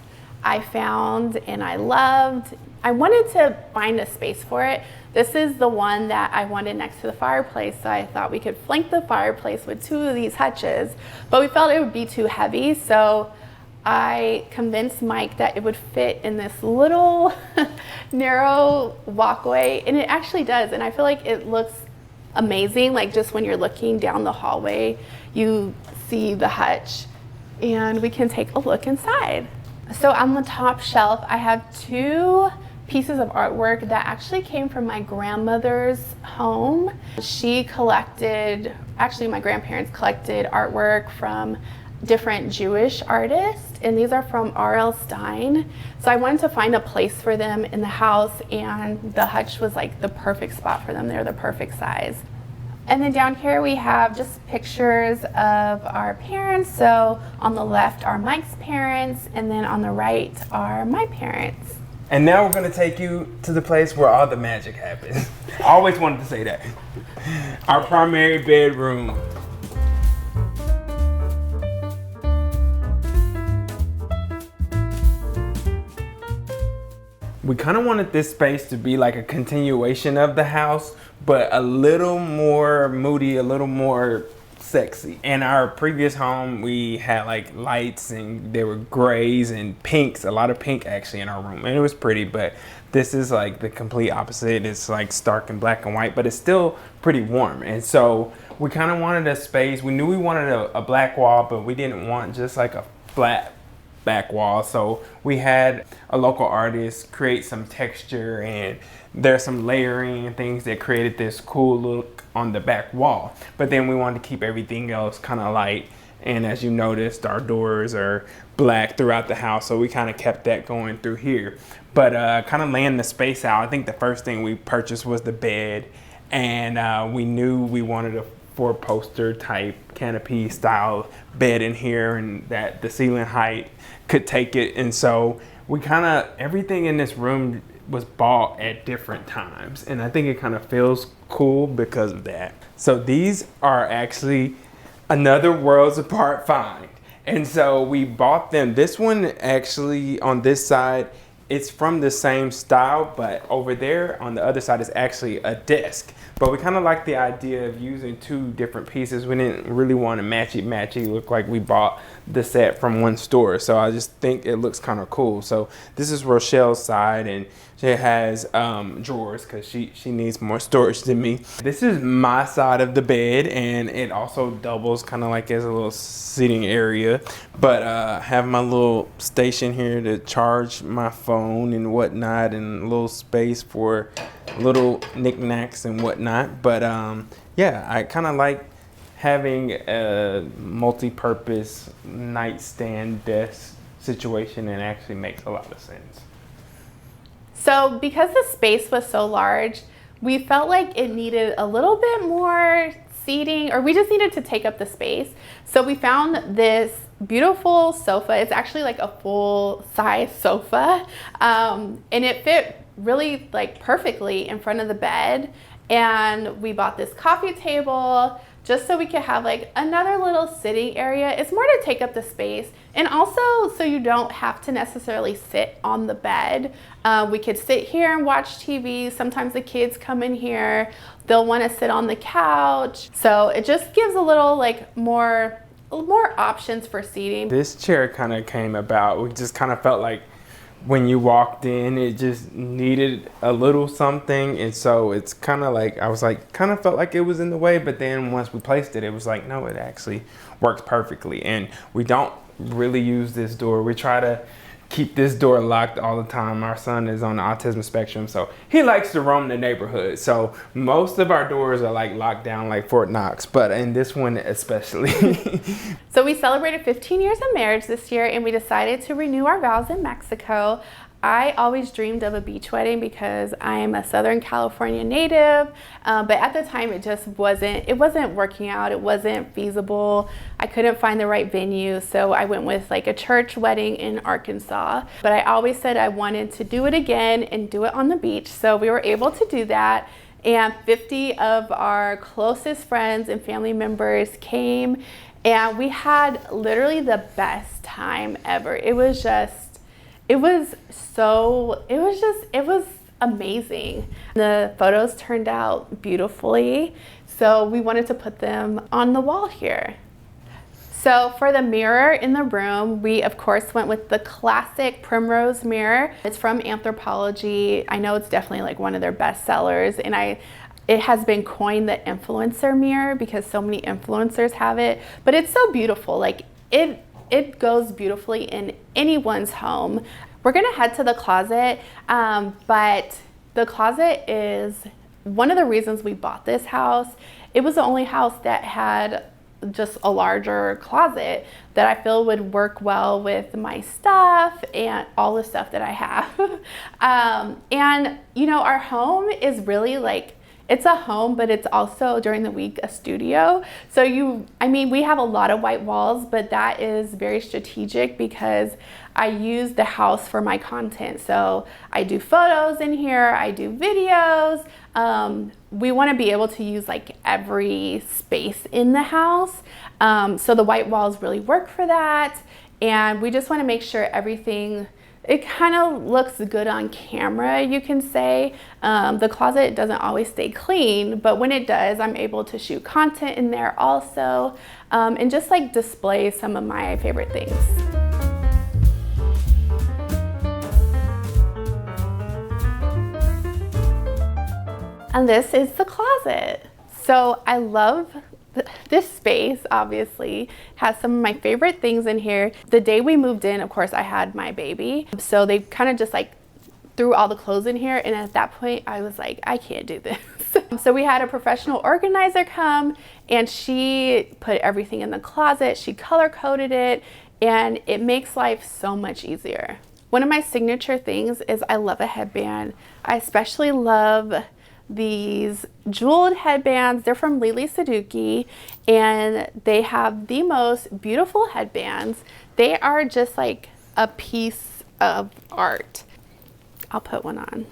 I found and I loved. I wanted to find a space for it. This is the one that I wanted next to the fireplace, so I thought we could flank the fireplace with 2 of these hutches, but we felt it would be too heavy, so I convinced Mike that it would fit in this little narrow walkway, and it actually does, and I feel like it looks amazing. Like just when you're looking down the hallway, you see the hutch, and we can take a look inside. So on the top shelf, I have 2 pieces of artwork that actually came from my grandmother's home. She collected, actually my grandparents collected artwork from different Jewish artists, and these are from R.L. Stein. So I wanted to find a place for them in the house, and the hutch was like the perfect spot for them. They're the perfect size. And then down here we have just pictures of our parents. So on the left are Mike's parents, and then on the right are my parents. And now we're gonna take you to the place where all the magic happens. I always wanted to say that. Our primary bedroom. We kind of wanted this space to be like a continuation of the house, but a little more moody, a little more sexy. In our previous home, we had like lights, and there were grays and pinks, a lot of pink actually in our room, and it was pretty, but this is like the complete opposite. It's like stark and black and white, but it's still pretty warm. And so we kind of wanted a space. We knew we wanted a black wall, but we didn't want just like a flat back wall. So we had a local artist create some texture, and there's some layering and things that created this cool look on the back wall. But then we wanted to keep everything else kind of light. And as you noticed, our doors are black throughout the house, so we kind of kept that going through here. But kind of laying the space out, I think the first thing we purchased was the bed, and we knew we wanted a 4-poster type canopy style bed in here, and that the ceiling height could take it. And so we kind of, everything in this room was bought at different times, and I think it kind of feels cool because of that. So these are actually another Worlds Apart find, and so we bought them. This one actually on this side it's from the same style, but over there on the other side is actually a desk. But we kind of like the idea of using two different pieces. We didn't really want to matchy look like we bought the set from one store. So I just think it looks kind of cool. So this is Rochelle's side, and she has drawers because she needs more storage than me. This is my side of the bed, and it also doubles kind of like as a little sitting area. But have my little station here to charge my phone and whatnot, and a little space for little knickknacks and whatnot. But yeah, I kind of like having a multi-purpose nightstand desk situation, and actually makes a lot of sense. So because the space was so large, we felt like it needed a little bit more seating, or we just needed to take up the space. So we found this beautiful sofa. It's actually like a full size sofa, and it fit really like perfectly in front of the bed. And we bought this coffee table just so we could have like another little sitting area. It's more to take up the space, and also so you don't have to necessarily sit on the bed. We could sit here and watch TV. Sometimes the kids come in here, they'll want to sit on the couch. So it just gives a little like more options for seating. This chair kind of came about, we just kind of felt like when you walked in, it just needed a little something. And so it's kind of like, I was like, kind of felt like it was in the way, but then once we placed it, it was like, no, it actually works perfectly. And we don't really use this door. We try to keep this door locked all the time. Our son is on the autism spectrum, so he likes to roam the neighborhood. So most of our doors are like locked down like Fort Knox, but in this one especially. So we celebrated 15 years of marriage this year, and we decided to renew our vows in Mexico. I always dreamed of a beach wedding because I am a Southern California native, but at the time it just wasn't working out. It wasn't feasible. I couldn't find the right venue, so I went with like a church wedding in Arkansas. But I always said I wanted to do it again and do it on the beach, so we were able to do that. And 50 of our closest friends and family members came, and we had literally the best time ever. It was amazing. The photos turned out beautifully, so we wanted to put them on the wall here. So for the mirror in the room, we of course went with the classic Primrose mirror. It's from Anthropologie. I know it's definitely like one of their best sellers, and it has been coined the influencer mirror because so many influencers have it, but it's so beautiful. Like it goes beautifully in anyone's home. We're gonna head to the closet, but the closet is one of the reasons we bought this house. It was the only house that had just a larger closet that I feel would work well with my stuff and all the stuff that I have. And you know, our home is really like, it's a home, but it's also during the week a studio. So we have a lot of white walls, but that is very strategic because I use the house for my content. So I do photos in here, I do videos. We want to be able to use like every space in the house. So the white walls really work for that. And we just want to make sure everything, it kind of looks good on camera, you can say. The closet doesn't always stay clean, but when it does, I'm able to shoot content in there also, and just like display some of my favorite things. And this is the closet. So I love this space. Obviously has some of my favorite things in here. The day we moved in, of course, I had my baby, so they kind of just like threw all the clothes in here, and at that point I was like, I can't do this. So we had a professional organizer come, and she put everything in the closet. She color coded it, and it makes life so much easier. One of my signature things is I love a headband. I especially love these jeweled headbands. They're from Lily Saduki, and they have the most beautiful headbands. They are just like a piece of art. I'll put one on.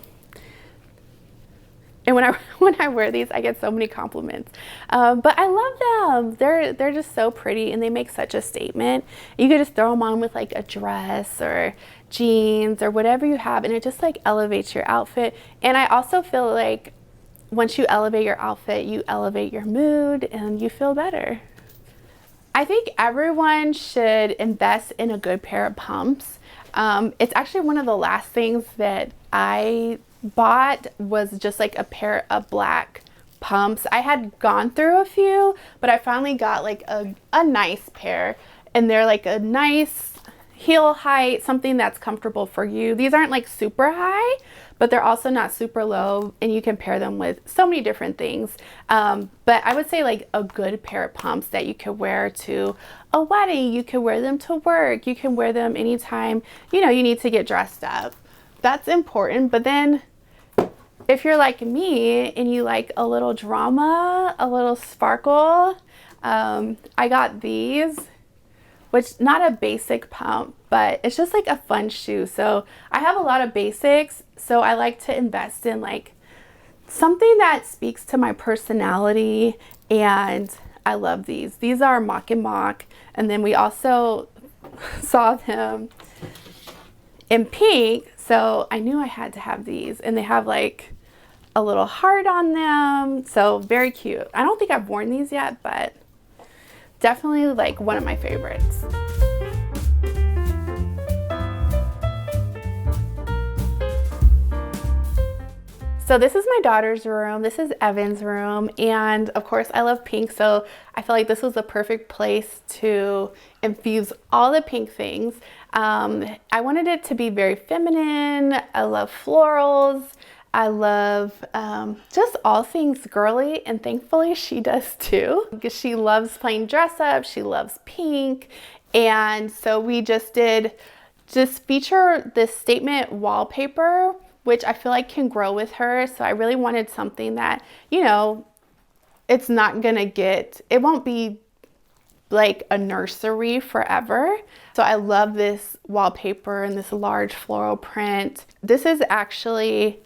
And when I wear these, I get so many compliments. But I love them. They're just so pretty, and they make such a statement. You could just throw them on with like a dress, or jeans or whatever you have, and it just like elevates your outfit. And I also feel like once you elevate your outfit, you elevate your mood and you feel better. I think everyone should invest in a good pair of pumps. It's actually one of the last things that I bought was just like a pair of black pumps. I had gone through a few, but I finally got like a nice pair, and they're like a nice heel height, something that's comfortable for you. These aren't like super high, but they're also not super low, and you can pair them with so many different things. But I would say like a good pair of pumps that you could wear to a wedding, you can wear them to work, you can wear them anytime, you know, you need to get dressed up. That's important. But then if you're like me and you like a little drama, a little sparkle, I got these, which not a basic pump, but it's just like a fun shoe. So I have a lot of basics, so I like to invest in like something that speaks to my personality, and I love these. These are mock and mock, and then we also saw them in pink, so I knew I had to have these, and they have like a little heart on them, so very cute. I don't think I've worn these yet, but definitely like one of my favorites. So this is my daughter's room. This is Evan's room. And of course I love pink. So I feel like this was the perfect place to infuse all the pink things. I wanted it to be very feminine. I love florals. I love just all things girly, and thankfully she does too, because she loves playing dress up, she loves pink. And so we just feature this statement wallpaper, which I feel like can grow with her. So I really wanted something that, you know, it's not gonna it won't be like a nursery forever. So I love this wallpaper and this large floral print. This is actually,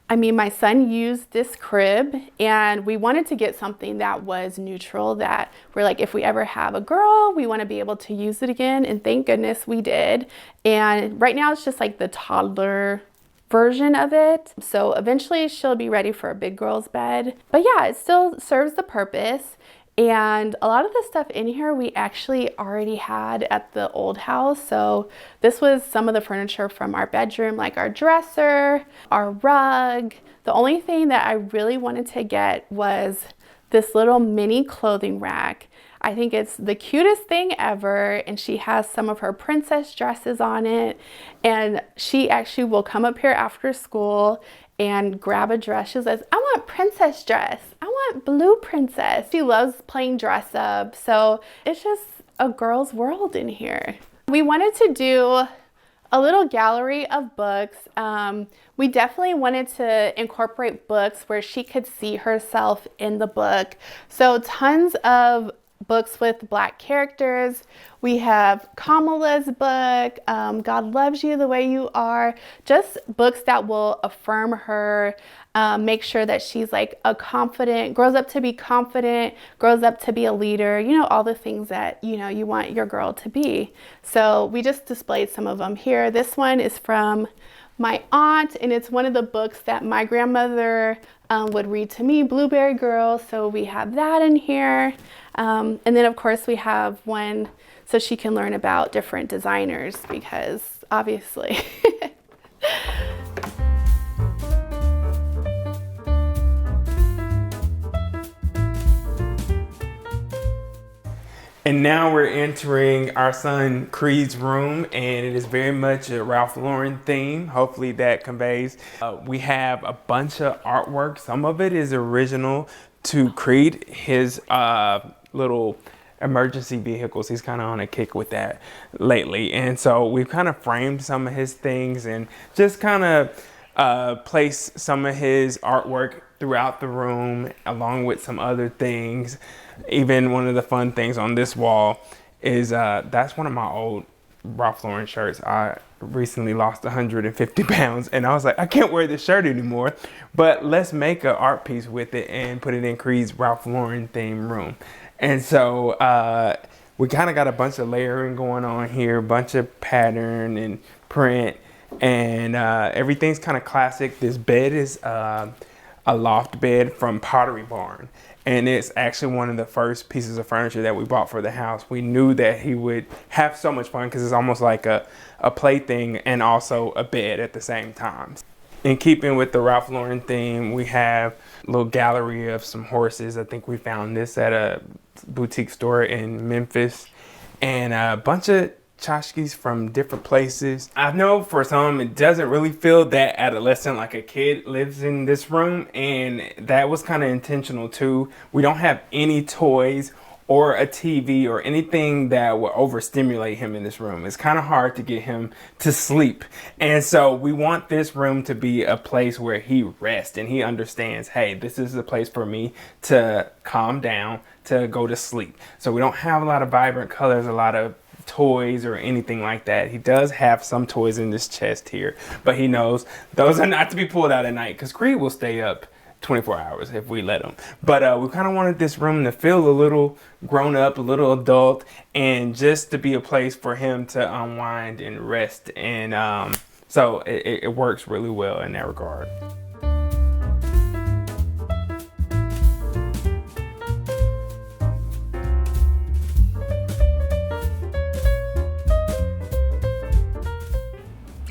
I mean, my son used this crib, and we wanted to get something that was neutral, that we're like, if we ever have a girl, we want to be able to use it again. And thank goodness we did. And right now it's just like the toddler version of it. So eventually she'll be ready for a big girl's bed. But yeah, it still serves the purpose. And a lot of the stuff in here we actually already had at the old house. So this was some of the furniture from our bedroom, like our dresser, our rug. The only thing that I really wanted to get was this little mini clothing rack. I think it's the cutest thing ever, and she has some of her princess dresses on it, and she actually will come up here after school and grab a dress. She says, I want princess dress. I want blue princess. She loves playing dress up. So it's just a girl's world in here. We wanted to do a little gallery of books. We definitely wanted to incorporate books where she could see herself in the book. So tons of books with Black characters. We have Kamala's book, God Loves You the Way You Are, just books that will affirm her, make sure that she's like grows up to be confident, grows up to be a leader, you know, all the things that, you know, you want your girl to be. So we just displayed some of them here. This one is from my aunt, and it's one of the books that my grandmother would read to me, Blueberry Girl. So we have that in here. And then of course we have one so she can learn about different designers, because obviously. And now we're entering our son Creed's room, and it is very much a Ralph Lauren theme. Hopefully that conveys. We have a bunch of artwork. Some of it is original to Creed, his little emergency vehicles. He's kind of on a kick with that lately. And so we've kind of framed some of his things and just kind of placed some of his artwork throughout the room, along with some other things. Even one of the fun things on this wall is that's one of my old Ralph Lauren shirts. I recently lost 150 pounds, and I was like, I can't wear this shirt anymore, but let's make an art piece with it and put it in Creed's Ralph Lauren theme room. And so we kind of got a bunch of layering going on here, a bunch of pattern and print, and everything's kind of classic. This bed is a loft bed from Pottery Barn, and it's actually one of the first pieces of furniture that we bought for the house. We knew that he would have so much fun because it's almost like a plaything and also a bed at the same time. In keeping with the Ralph Lauren theme, we have a little gallery of some horses. I think we found this at a boutique store in Memphis, and a bunch of tchotchkes from different places. I know for some it doesn't really feel that adolescent, like a kid lives in this room, and that was kind of intentional too. We don't have any toys or a TV or anything that will overstimulate him in this room. It's kind of hard to get him to sleep. And so we want this room to be a place where he rests and he understands, hey, this is a place for me to calm down, to go to sleep. So we don't have a lot of vibrant colors, a lot of toys or anything like that. He does have some toys in this chest here, but he knows those are not to be pulled out at night because Creed will stay up 24 hours if we let him. But we kind of wanted this room to feel a little grown up, a little adult, and just to be a place for him to unwind and rest. And so it works really well in that regard.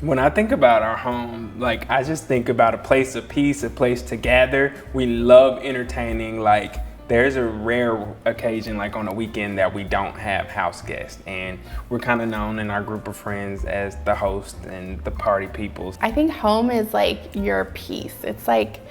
When I think about our home, like, I just think about a place of peace, a place to gather. We love entertaining. Like, there's a rare occasion, like on a weekend, that we don't have house guests. And we're kind of known in our group of friends as the host and the party people. I think home is like your peace. It's like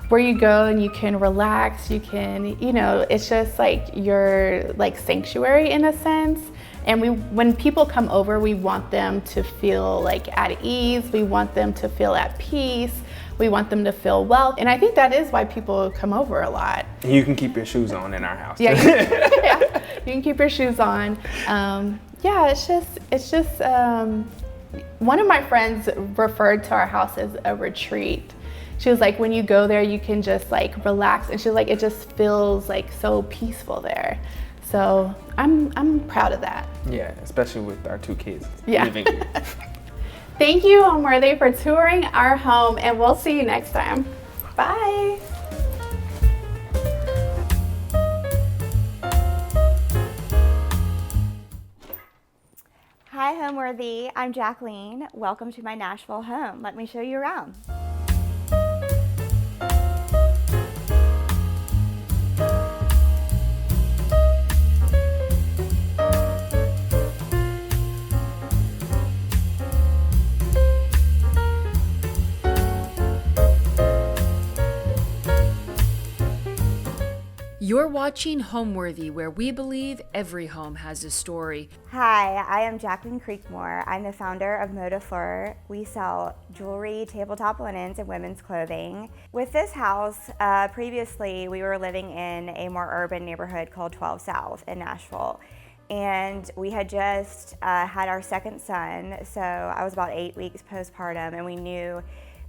where you go and you can relax, you can, you know, it's just like your like sanctuary in a sense. And when people come over, we want them to feel like at ease. We want them to feel at peace. We want them to feel well. And I think that is why people come over a lot. You can keep your shoes on in our house. Yeah, yeah, you can keep your shoes on. Yeah, it's just one of my friends referred to our house as a retreat. She was like, when you go there, you can just like relax. And she was like, it just feels like so peaceful there. So I'm proud of that. Yeah, especially with our 2 kids Yeah. living here. Thank you, Homeworthy, for touring our home, and we'll see you next time. Bye. Hi, Homeworthy. I'm Jacqueline. Welcome to my Nashville home. Let me show you around. You're watching Homeworthy, where we believe every home has a story. Hi, I am Jacqueline Creekmore. I'm the founder of Moda Fleur. We sell jewelry, tabletop linens, and women's clothing. With this house, previously we were living in a more urban neighborhood called 12 South in Nashville. And we had just had our second son, so I was about 8 weeks postpartum, and we knew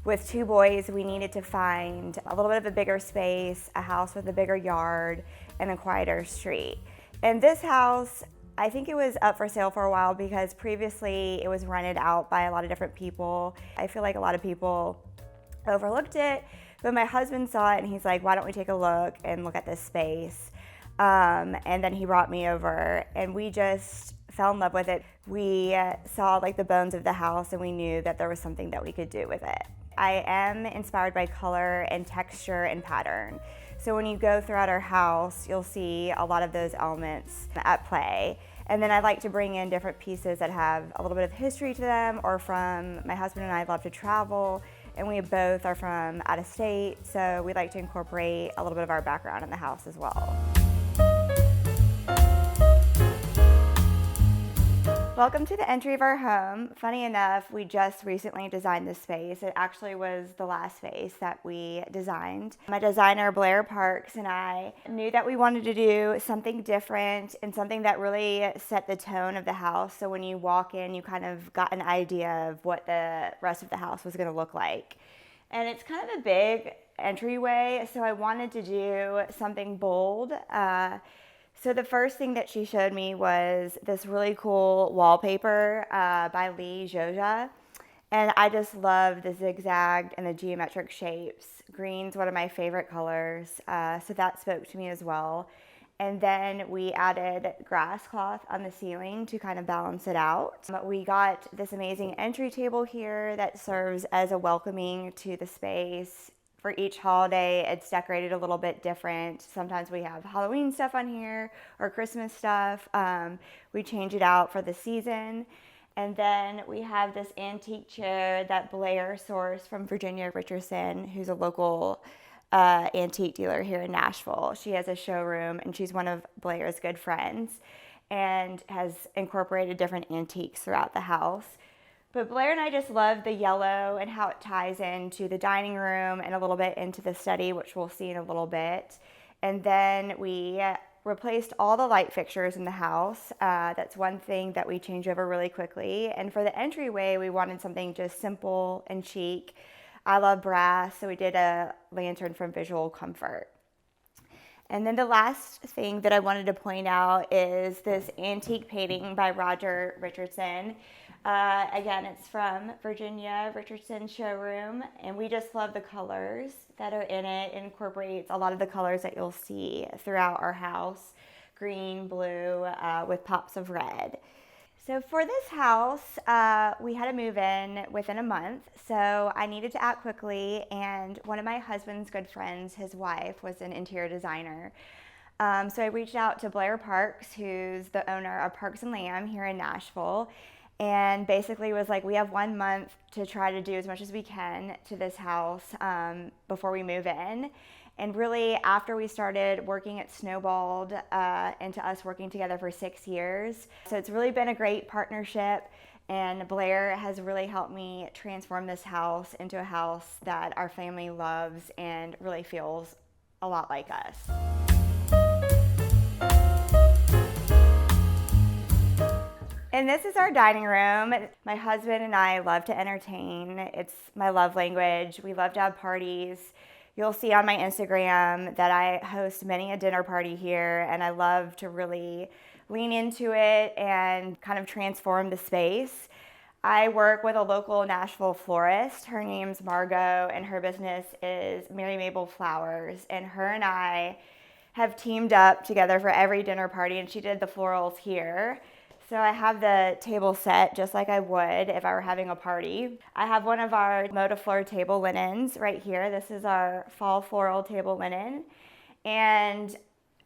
with 2 boys, we needed to find a little bit of a bigger space, a house with a bigger yard, and a quieter street. And this house, I think it was up for sale for a while because previously it was rented out by a lot of different people. I feel like a lot of people overlooked it, but my husband saw it and he's like, why don't we take a look and look at this space? And then he brought me over and we just fell in love with it. We saw like the bones of the house and we knew that there was something that we could do with it. I am inspired by color and texture and pattern. So when you go throughout our house, you'll see a lot of those elements at play. And then I like to bring in different pieces that have a little bit of history to them, or from my husband and I love to travel, and we both are from out of state, so we like to incorporate a little bit of our background in the house as well. Welcome to the entry of our home. Funny enough, we just recently designed this space. It actually was the last space that we designed. My designer, Blair Parks, and I knew that we wanted to do something different and something that really set the tone of the house. So when you walk in, you kind of got an idea of what the rest of the house was gonna look like. And it's kind of a big entryway, so I wanted to do something bold. So the first thing that she showed me was this really cool wallpaper by Lee Joja. And I just love the zigzag and the geometric shapes. Green's one of my favorite colors, so that spoke to me as well. And then we added grass cloth on the ceiling to kind of balance it out. We got this amazing entry table here that serves as a welcoming to the space. For each holiday, it's decorated a little bit different. Sometimes we have Halloween stuff on here or Christmas stuff. We change it out for the season. And then we have this antique chair that Blair sourced from Virginia Richardson, who's a local antique dealer here in Nashville. She has a showroom and she's one of Blair's good friends and has incorporated different antiques throughout the house. But Blair and I just love the yellow and how it ties into the dining room and a little bit into the study, which we'll see in a little bit. And then we replaced all the light fixtures in the house. That's one thing that we change over really quickly. And for the entryway, we wanted something just simple and chic. I love brass, so we did a lantern from Visual Comfort. And then the last thing that I wanted to point out is this antique painting by Roger Richardson. Again, it's from Virginia Richardson showroom, and we just love the colors that are in it. It incorporates a lot of the colors that you'll see throughout our house, green, blue, with pops of red. So for this house, we had to move in within a month, so I needed to act quickly, and one of my husband's good friends, his wife, was an interior designer. So I reached out to Blair Parks, who's the owner of Parks and Lamb here in Nashville, and basically was like, we have 1 month to try to do as much as we can to this house before we move in. And really, after we started working, it snowballed into us working together for 6 years. So it's really been a great partnership, and Blair has really helped me transform this house into a house that our family loves and really feels a lot like us. And this is our dining room. My husband and I love to entertain. It's my love language. We love to have parties. You'll see on my Instagram that I host many a dinner party here, and I love to really lean into it and kind of transform the space. I work with a local Nashville florist. Her name's Margot, and her business is Mary Mabel Flowers, and her and I have teamed up together for every dinner party, and she did the florals here. So I have the table set just like I would if I were having a party. I have one of our Modafleur table linens right here. This is our fall floral table linen. And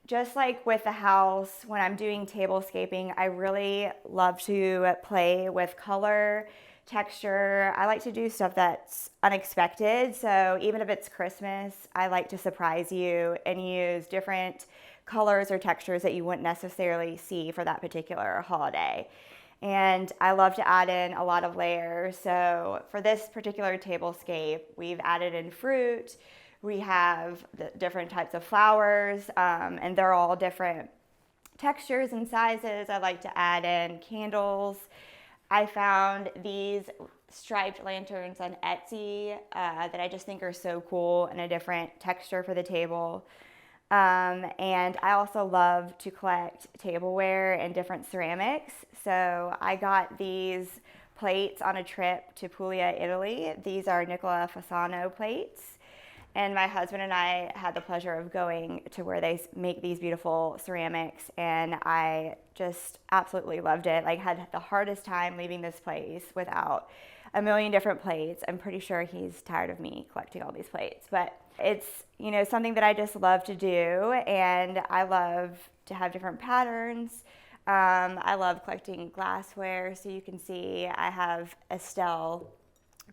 just like with the house, when I'm doing tablescaping, I really love to play with color, texture. I like to do stuff that's unexpected. So even if it's Christmas, I like to surprise you and use different colors or textures that you wouldn't necessarily see for that particular holiday. And I love to add in a lot of layers. So for this particular tablescape, we've added in fruit. We have the different types of flowers, and they're all different textures and sizes. I like to add in candles. I found these striped lanterns on Etsy that I just think are so cool and a different texture for the table. And I also love to collect tableware and different ceramics. So I got these plates on a trip to Puglia, Italy. These are Nicola Fasano plates. And my husband and I had the pleasure of going to where they make these beautiful ceramics, and I just absolutely loved it. Like, had the hardest time leaving this place without a million different plates. I'm pretty sure he's tired of me collecting all these plates, but it's, you know, something that I just love to do, and I love to have different patterns. I love collecting glassware, so you can see I have Estelle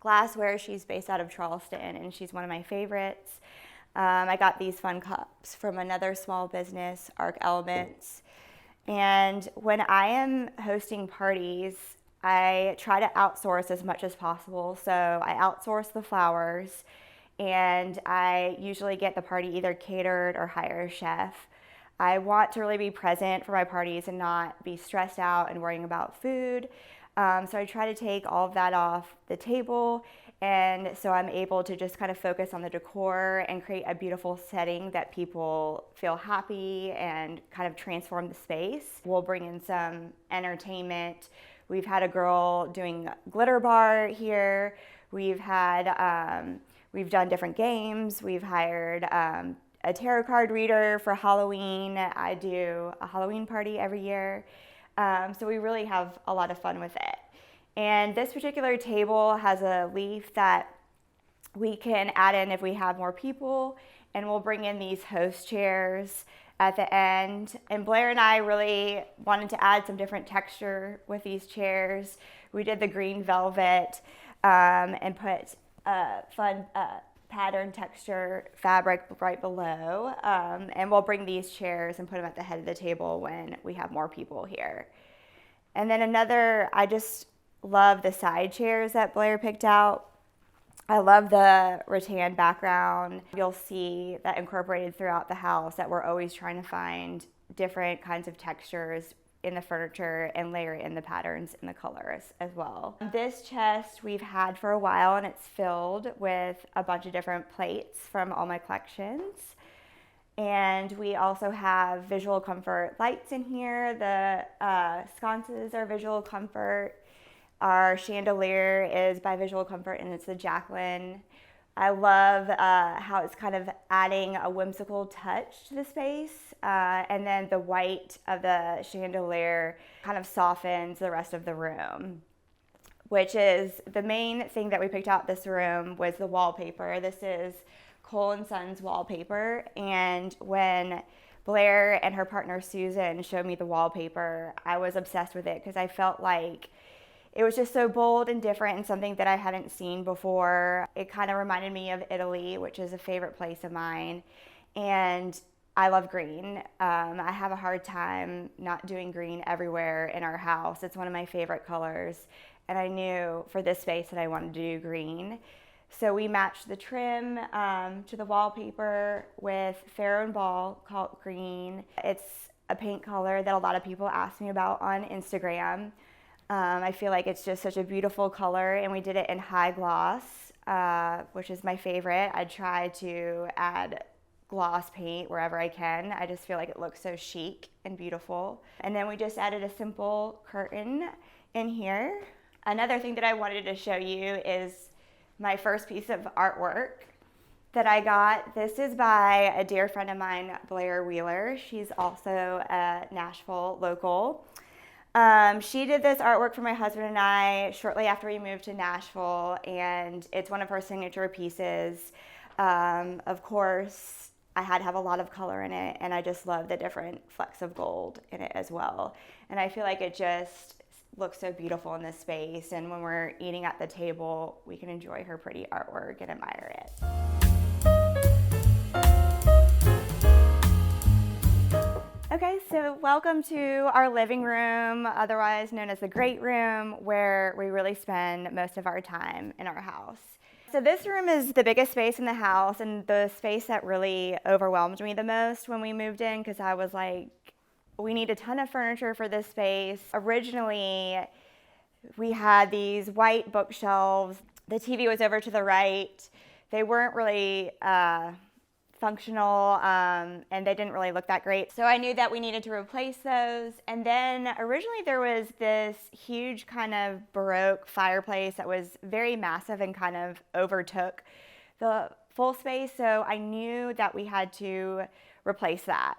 glassware. She's based out of Charleston, and she's one of my favorites. I got these fun cups from another small business, Arc Elements. And when I am hosting parties, I try to outsource as much as possible. So I outsource the flowers, and I usually get the party either catered or hire a chef. I want to really be present for my parties and not be stressed out and worrying about food. So I try to take all of that off the table And so I'm able to just kind of focus on the decor and create a beautiful setting that people feel happy and kind of transform the space. We'll bring in some entertainment. We've had a girl doing glitter bar here. We've done different games. We've hired a tarot card reader for Halloween. I do a Halloween party every year. So we really have a lot of fun with it. And this particular table has a leaf that we can add in if we have more people, and we'll bring in these host chairs at the end. And Blair and I really wanted to add some different texture with these chairs. We did the green velvet and put fun pattern texture fabric right below. And we'll bring these chairs and put them at the head of the table when we have more people here. And then I just love the side chairs that Blair picked out. I love the rattan background. You'll see that incorporated throughout the house, that we're always trying to find different kinds of textures in the furniture and layer in the patterns and the colors as well. This chest we've had for a while, and it's filled with a bunch of different plates from all my collections. And we also have visual comfort lights in here. The sconces are visual comfort. Our chandelier is by Visual Comfort, and it's the Jacqueline. I love how it's kind of adding a whimsical touch to the space. And then the white of the chandelier kind of softens the rest of the room, which is the main thing that we picked out this room was the wallpaper. This is Cole & Sons wallpaper. And when Blair and her partner Susan showed me the wallpaper, I was obsessed with it because I felt like it was just so bold and different and something that I hadn't seen before. It kind of reminded me of Italy, which is a favorite place of mine. And I love green. I have a hard time not doing green everywhere in our house. It's one of my favorite colors. And I knew for this space that I wanted to do green. So we matched the trim to the wallpaper with Farrow and Ball called green. It's a paint color that a lot of people ask me about on Instagram. I feel like it's just such a beautiful color, and we did it in high gloss, which is my favorite. I try to add gloss paint wherever I can. I just feel like it looks so chic and beautiful. And then we just added a simple curtain in here. Another thing that I wanted to show you is my first piece of artwork that I got. This is by a dear friend of mine, Blair Wheeler. She's also a Nashville local. She did this artwork for my husband and I shortly after we moved to Nashville, and it's one of her signature pieces. Of course, I had to have a lot of color in it, and I just love the different flecks of gold in it as well. And I feel like it just looks so beautiful in this space, and when we're eating at the table, we can enjoy her pretty artwork and admire it. Okay, so welcome to our living room, otherwise known as the great room, where we really spend most of our time in our house. So this room is the biggest space in the house and the space that really overwhelmed me the most when we moved in, because I was like, we need a ton of furniture for this space. Originally, we had these white bookshelves. The TV was over to the right. They weren't really functional, and they didn't really look that great. So I knew that we needed to replace those. And then originally there was this huge kind of Baroque fireplace that was very massive and kind of overtook the full space. So I knew that we had to replace that.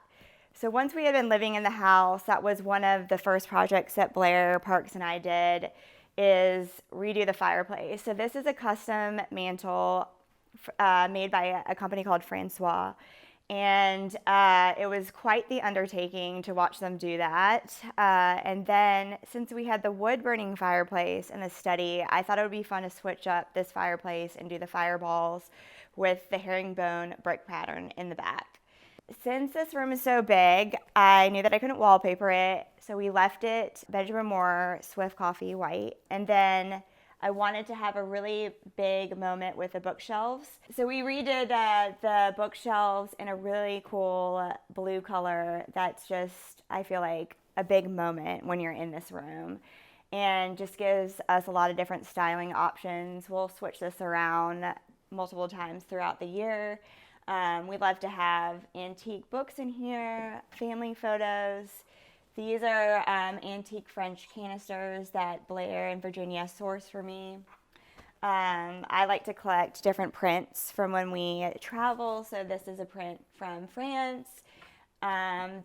So once we had been living in the house, that was one of the first projects that Blair Parks and I did, is redo the fireplace. So this is a custom mantle made by a company called Francois. And it was quite the undertaking to watch them do that. And then since we had the wood burning fireplace in the study, I thought it would be fun to switch up this fireplace and do the fireballs with the herringbone brick pattern in the back. Since this room is so big, I knew that I couldn't wallpaper it, so we left it Benjamin Moore Swift Coffee white. And then I wanted to have a really big moment with the bookshelves. So we redid the bookshelves in a really cool blue color that's just, I feel like, a big moment when you're in this room. and just gives us a lot of different styling options. We'll switch this around multiple times throughout the year. We love to have antique books in here, family photos. These are antique French canisters that Blair and Virginia sourced for me. I like to collect different prints from when we travel. So this is a print from France.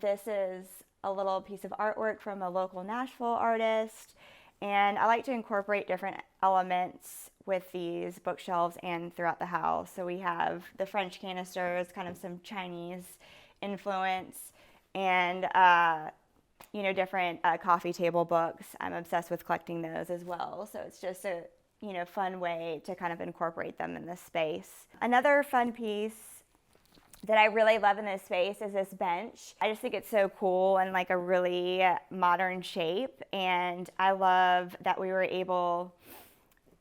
This is a little piece of artwork from a local Nashville artist. And I like to incorporate different elements with these bookshelves and throughout the house. So we have the French canisters, kind of some Chinese influence, and different coffee table books. I'm obsessed with collecting those as well. So it's just a fun way to kind of incorporate them in this space. Another fun piece that I really love in this space is this bench. I just think it's so cool and like a really modern shape. And I love that we were able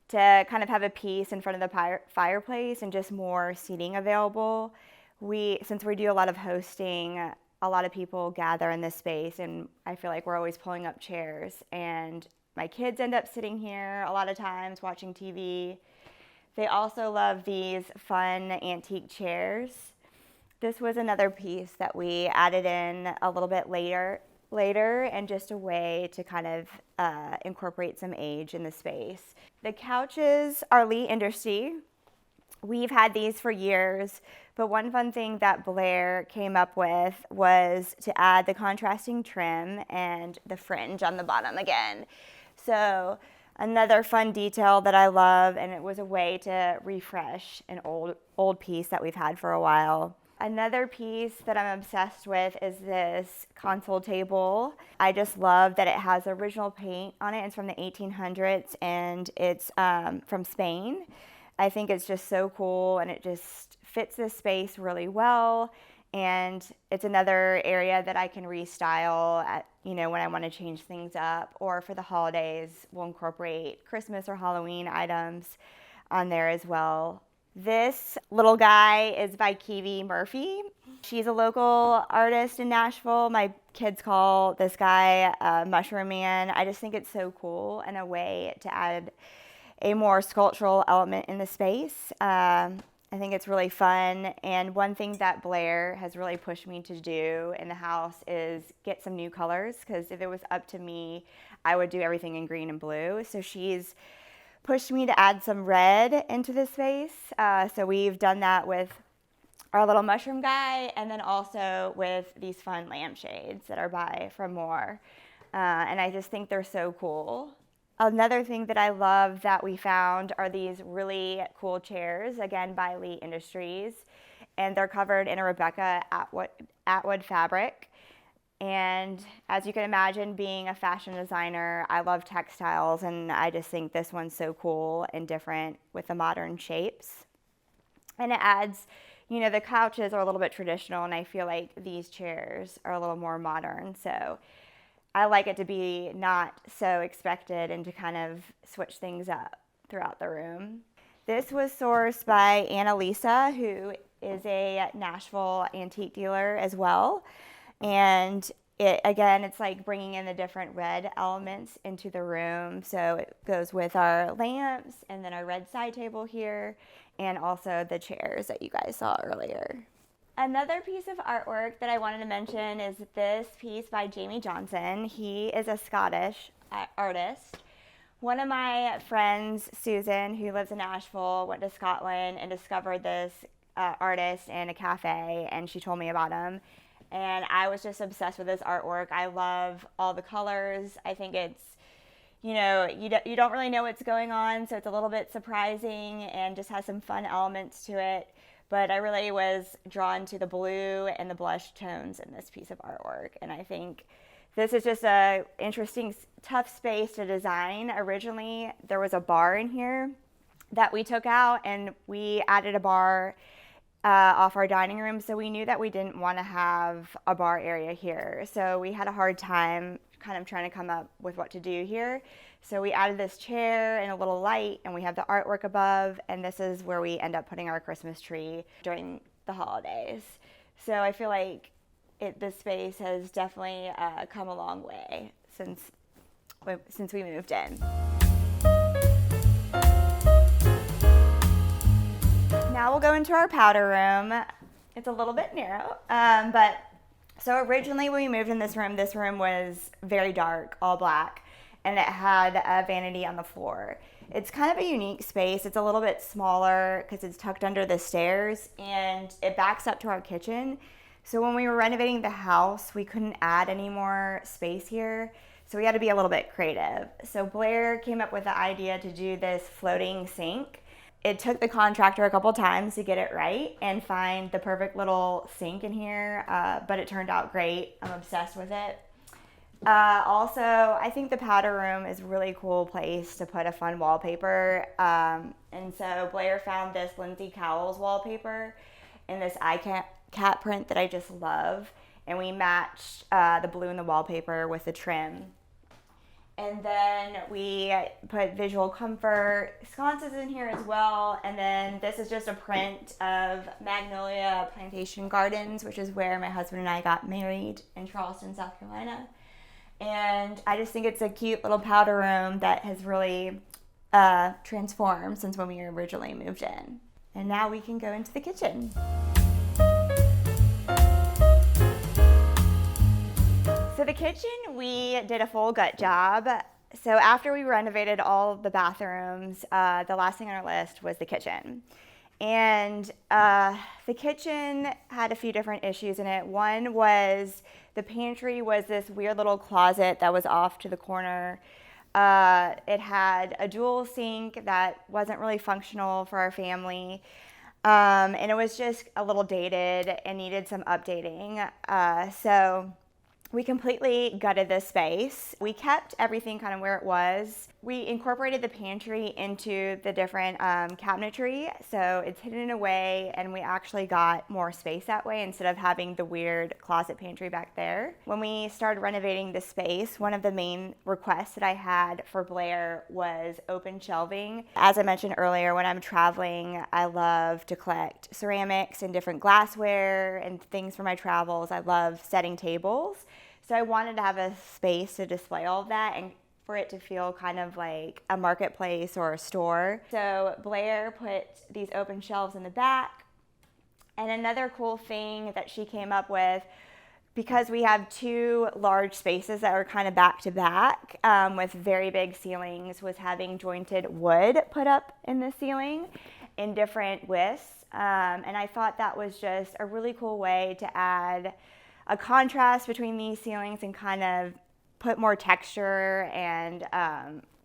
to kind of have a piece in front of the fireplace and just more seating available. Since we do a lot of hosting, a lot of people gather in this space, and I feel like we're always pulling up chairs. And my kids end up sitting here a lot of times watching TV. They also love these fun antique chairs. This was another piece that we added in a little bit later, and just a way to kind of incorporate some age in the space. The couches are Lee Industry. We've had these for years, but one fun thing that Blair came up with was to add the contrasting trim and the fringe on the bottom again. So another fun detail that I love, and it was a way to refresh an old piece that we've had for a while. Another piece that I'm obsessed with is this console table. I just love that it has original paint on it. It's from the 1800s, and it's from Spain. I think it's just so cool, and it just fits this space really well. And it's another area that I can restyle when I want to change things up, or for the holidays, we'll incorporate Christmas or Halloween items on there as well. This little guy is by Kiwi Murphy. She's a local artist in Nashville. My kids call this guy Mushroom Man. I just think it's so cool and a way to add a more sculptural element in the space. I think it's really fun. And one thing that Blair has really pushed me to do in the house is get some new colors, because if it was up to me, I would do everything in green and blue. So she's pushed me to add some red into the space. So we've done that with our little mushroom guy, and then also with these fun lampshades that are by from Moore. And I just think they're so cool. Another thing that I love that we found are these really cool chairs, again by Lee Industries, and they're covered in a Rebecca Atwood fabric. And as you can imagine, being a fashion designer, I love textiles, and I just think this one's so cool and different with the modern shapes. And it adds, the couches are a little bit traditional, and I feel like these chairs are a little more modern. So I like it to be not so expected and to kind of switch things up throughout the room. This was sourced by Annalisa, who is a Nashville antique dealer as well. And it's like bringing in the different red elements into the room. So it goes with our lamps and then our red side table here, and also the chairs that you guys saw earlier. Another piece of artwork that I wanted to mention is this piece by Jamie Johnson. He is a Scottish artist. One of my friends, Susan, who lives in Nashville, went to Scotland and discovered this artist in a cafe, and she told me about him. And I was just obsessed with this artwork. I love all the colors. I think it's, you don't really know what's going on, so it's a little bit surprising and just has some fun elements to it. But I really was drawn to the blue and the blush tones in this piece of artwork. And I think this is just a interesting, tough space to design. Originally, there was a bar in here that we took out, and we added a bar off our dining room, so we knew that we didn't want to have a bar area here. So we had a hard time kind of trying to come up with what to do here. So we added this chair and a little light, and we have the artwork above, and this is where we end up putting our Christmas tree during the holidays. So I feel like this space has definitely come a long way since since we moved in. Now we'll go into our powder room. It's a little bit narrow, but so originally when we moved in this room was very dark, all black, and it had a vanity on the floor. It's kind of a unique space. It's a little bit smaller because it's tucked under the stairs, and it backs up to our kitchen. So when we were renovating the house, we couldn't add any more space here, so we had to be a little bit creative. So Blair came up with the idea to do this floating sink. It took the contractor a couple times to get it right and find the perfect little sink in here, but it turned out great. I'm obsessed with it. Also, I think the powder room is a really cool place to put a fun wallpaper. And so Blair found this Lindsay Cowles wallpaper in this cat print that I just love. And we matched the blue in the wallpaper with the trim. And then we put visual comfort sconces in here as well. And then this is just a print of Magnolia Plantation Gardens, which is where my husband and I got married in Charleston, South Carolina. And I just think it's a cute little powder room that has really transformed since when we originally moved in. And now we can go into the kitchen. So the kitchen, we did a full gut job. So after we renovated all the bathrooms, the last thing on our list was the kitchen. And the kitchen had a few different issues in it. One was the pantry was this weird little closet that was off to the corner. It had a dual sink that wasn't really functional for our family. And it was just a little dated and needed some updating. So we completely gutted this space. We kept everything kind of where it was. We incorporated the pantry into the different cabinetry, so it's hidden away, and we actually got more space that way instead of having the weird closet pantry back there. When we started renovating the space, one of the main requests that I had for Blair was open shelving. As I mentioned earlier, when I'm traveling, I love to collect ceramics and different glassware and things for my travels. I love setting tables. So I wanted to have a space to display all of that and for it to feel kind of like a marketplace or a store. So Blair put these open shelves in the back. And another cool thing that she came up with, because we have two large spaces that are kind of back to back with very big ceilings, was having jointed wood put up in the ceiling in different widths. And I thought that was just a really cool way to add a contrast between these ceilings and kind of put more texture and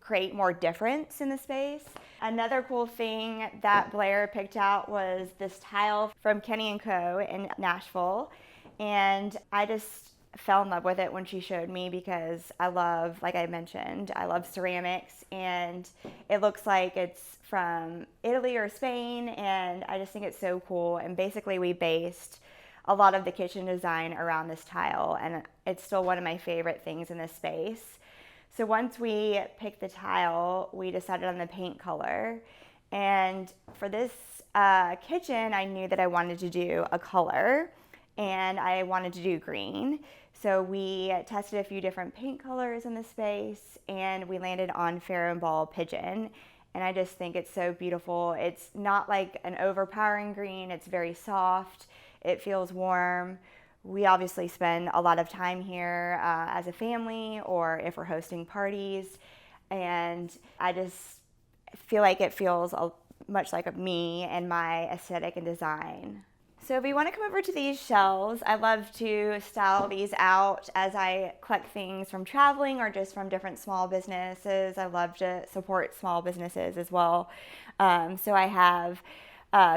create more difference in the space. Another cool thing that Blair picked out was this tile from Kenny & Co. in Nashville. And I just fell in love with it when she showed me because I love, like I mentioned, I love ceramics, and it looks like it's from Italy or Spain, and I just think it's so cool. And basically we based a lot of the kitchen design around this tile, and it's still one of my favorite things in this space. So once we picked the tile, we decided on the paint color. And for this kitchen, I knew that I wanted to do a color, and I wanted to do green. So we tested a few different paint colors in the space, and we landed on Farrow and Ball Pigeon. And I just think it's so beautiful. It's not like an overpowering green, it's very soft. It feels warm. We obviously spend a lot of time here as a family or if we're hosting parties. And I just feel like it feels much like me and my aesthetic and design. So if you want to come over to these shelves, I love to style these out as I collect things from traveling or just from different small businesses. I love to support small businesses as well. So I have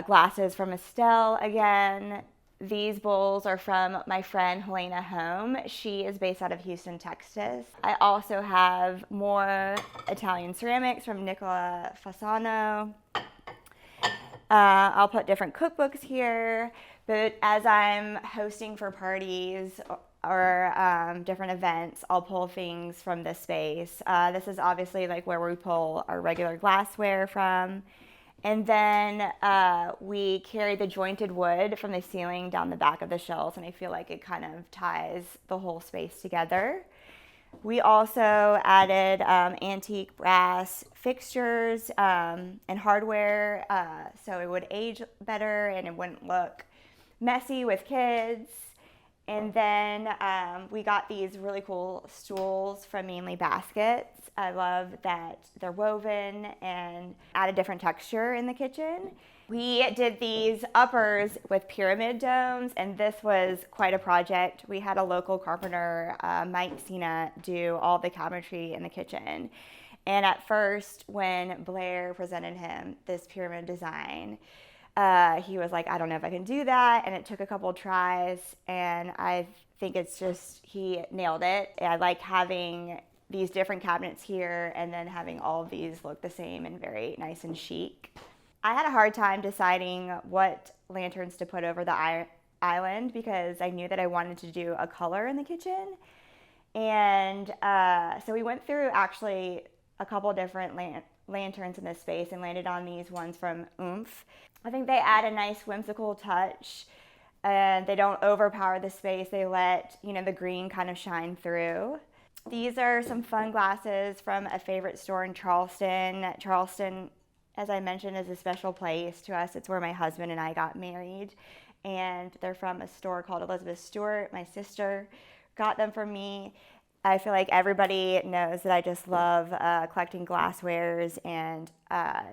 glasses from Estelle again. These bowls are from my friend Helena Home. She is based out of Houston, Texas. I also have more Italian ceramics from Nicola Fasano. I'll put different cookbooks here, but as I'm hosting for parties or different events, I'll pull things from this space. This is obviously like where we pull our regular glassware from. And then we carry the jointed wood from the ceiling down the back of the shelves, and I feel like it kind of ties the whole space together. We also added antique brass fixtures and hardware so it would age better and it wouldn't look messy with kids. And then we got these really cool stools from Mainly Baskets. I love that they're woven and add a different texture in the kitchen. We did these uppers with pyramid domes, and this was quite a project. We had a local carpenter, Mike Cena, do all the cabinetry in the kitchen. And at first, when Blair presented him this pyramid design, he was like, I don't know if I can do that. And it took a couple tries, and I think it's just, he nailed it. I like having these different cabinets here and then having all of these look the same and very nice and chic. I had a hard time deciding what lanterns to put over the island because I knew that I wanted to do a color in the kitchen. And so we went through actually a couple different lanterns in this space and landed on these ones from Oomph. I think they add a nice whimsical touch and they don't overpower the space. They let, the green kind of shine through. These are some fun glasses from a favorite store in Charleston. Charleston, as I mentioned, is a special place to us. It's where my husband and I got married. And they're from a store called Elizabeth Stewart. My sister got them for me. I feel like everybody knows that I just love collecting glasswares and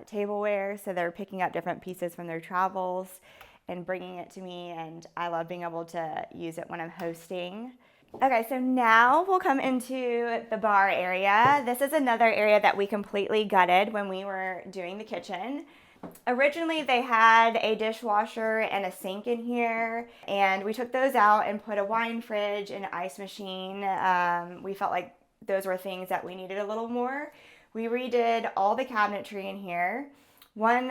tableware. So they're picking up different pieces from their travels and bringing it to me. And I love being able to use it when I'm hosting. Okay, so now we'll come into the bar area. This is another area that we completely gutted when we were doing the kitchen. Originally, they had a dishwasher and a sink in here, and we took those out and put a wine fridge and an ice machine. We felt like those were things that we needed a little more. We redid all the cabinetry in here. One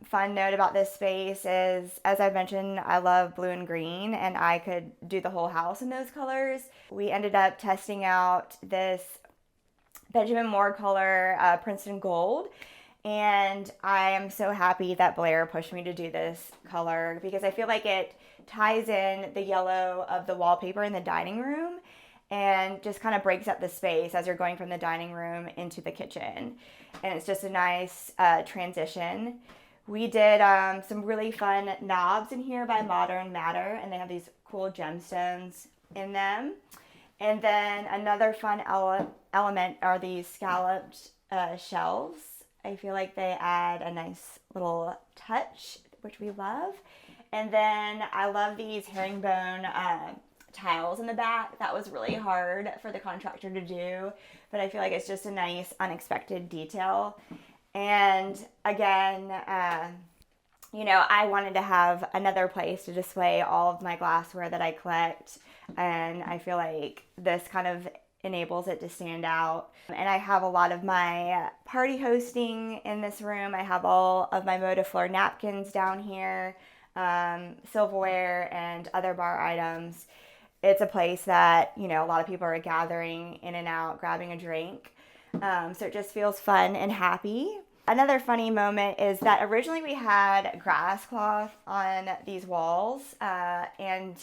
fun note about this space is, as I mentioned, I love blue and green, and I could do the whole house in those colors. We ended up testing out this Benjamin Moore color, Princeton Gold, and I am so happy that Blair pushed me to do this color because I feel like it ties in the yellow of the wallpaper in the dining room and just kind of breaks up the space as you're going from the dining room into the kitchen. And it's just a nice transition. We did some really fun knobs in here by Modern Matter, and they have these cool gemstones in them. And then another fun element are these scalloped shelves. I feel like they add a nice little touch, which we love. And then I love these herringbone tiles in the back. That was really hard for the contractor to do, but I feel like it's just a nice unexpected detail. And again, I wanted to have another place to display all of my glassware that I collect, and I feel like this kind of enables it to stand out. And I have a lot of my party hosting in this room. I have all of my Mode Fleur napkins down here, silverware and other bar items. It's a place that, a lot of people are gathering in and out, grabbing a drink. So it just feels fun and happy. Another funny moment is that originally we had grass cloth on these walls, and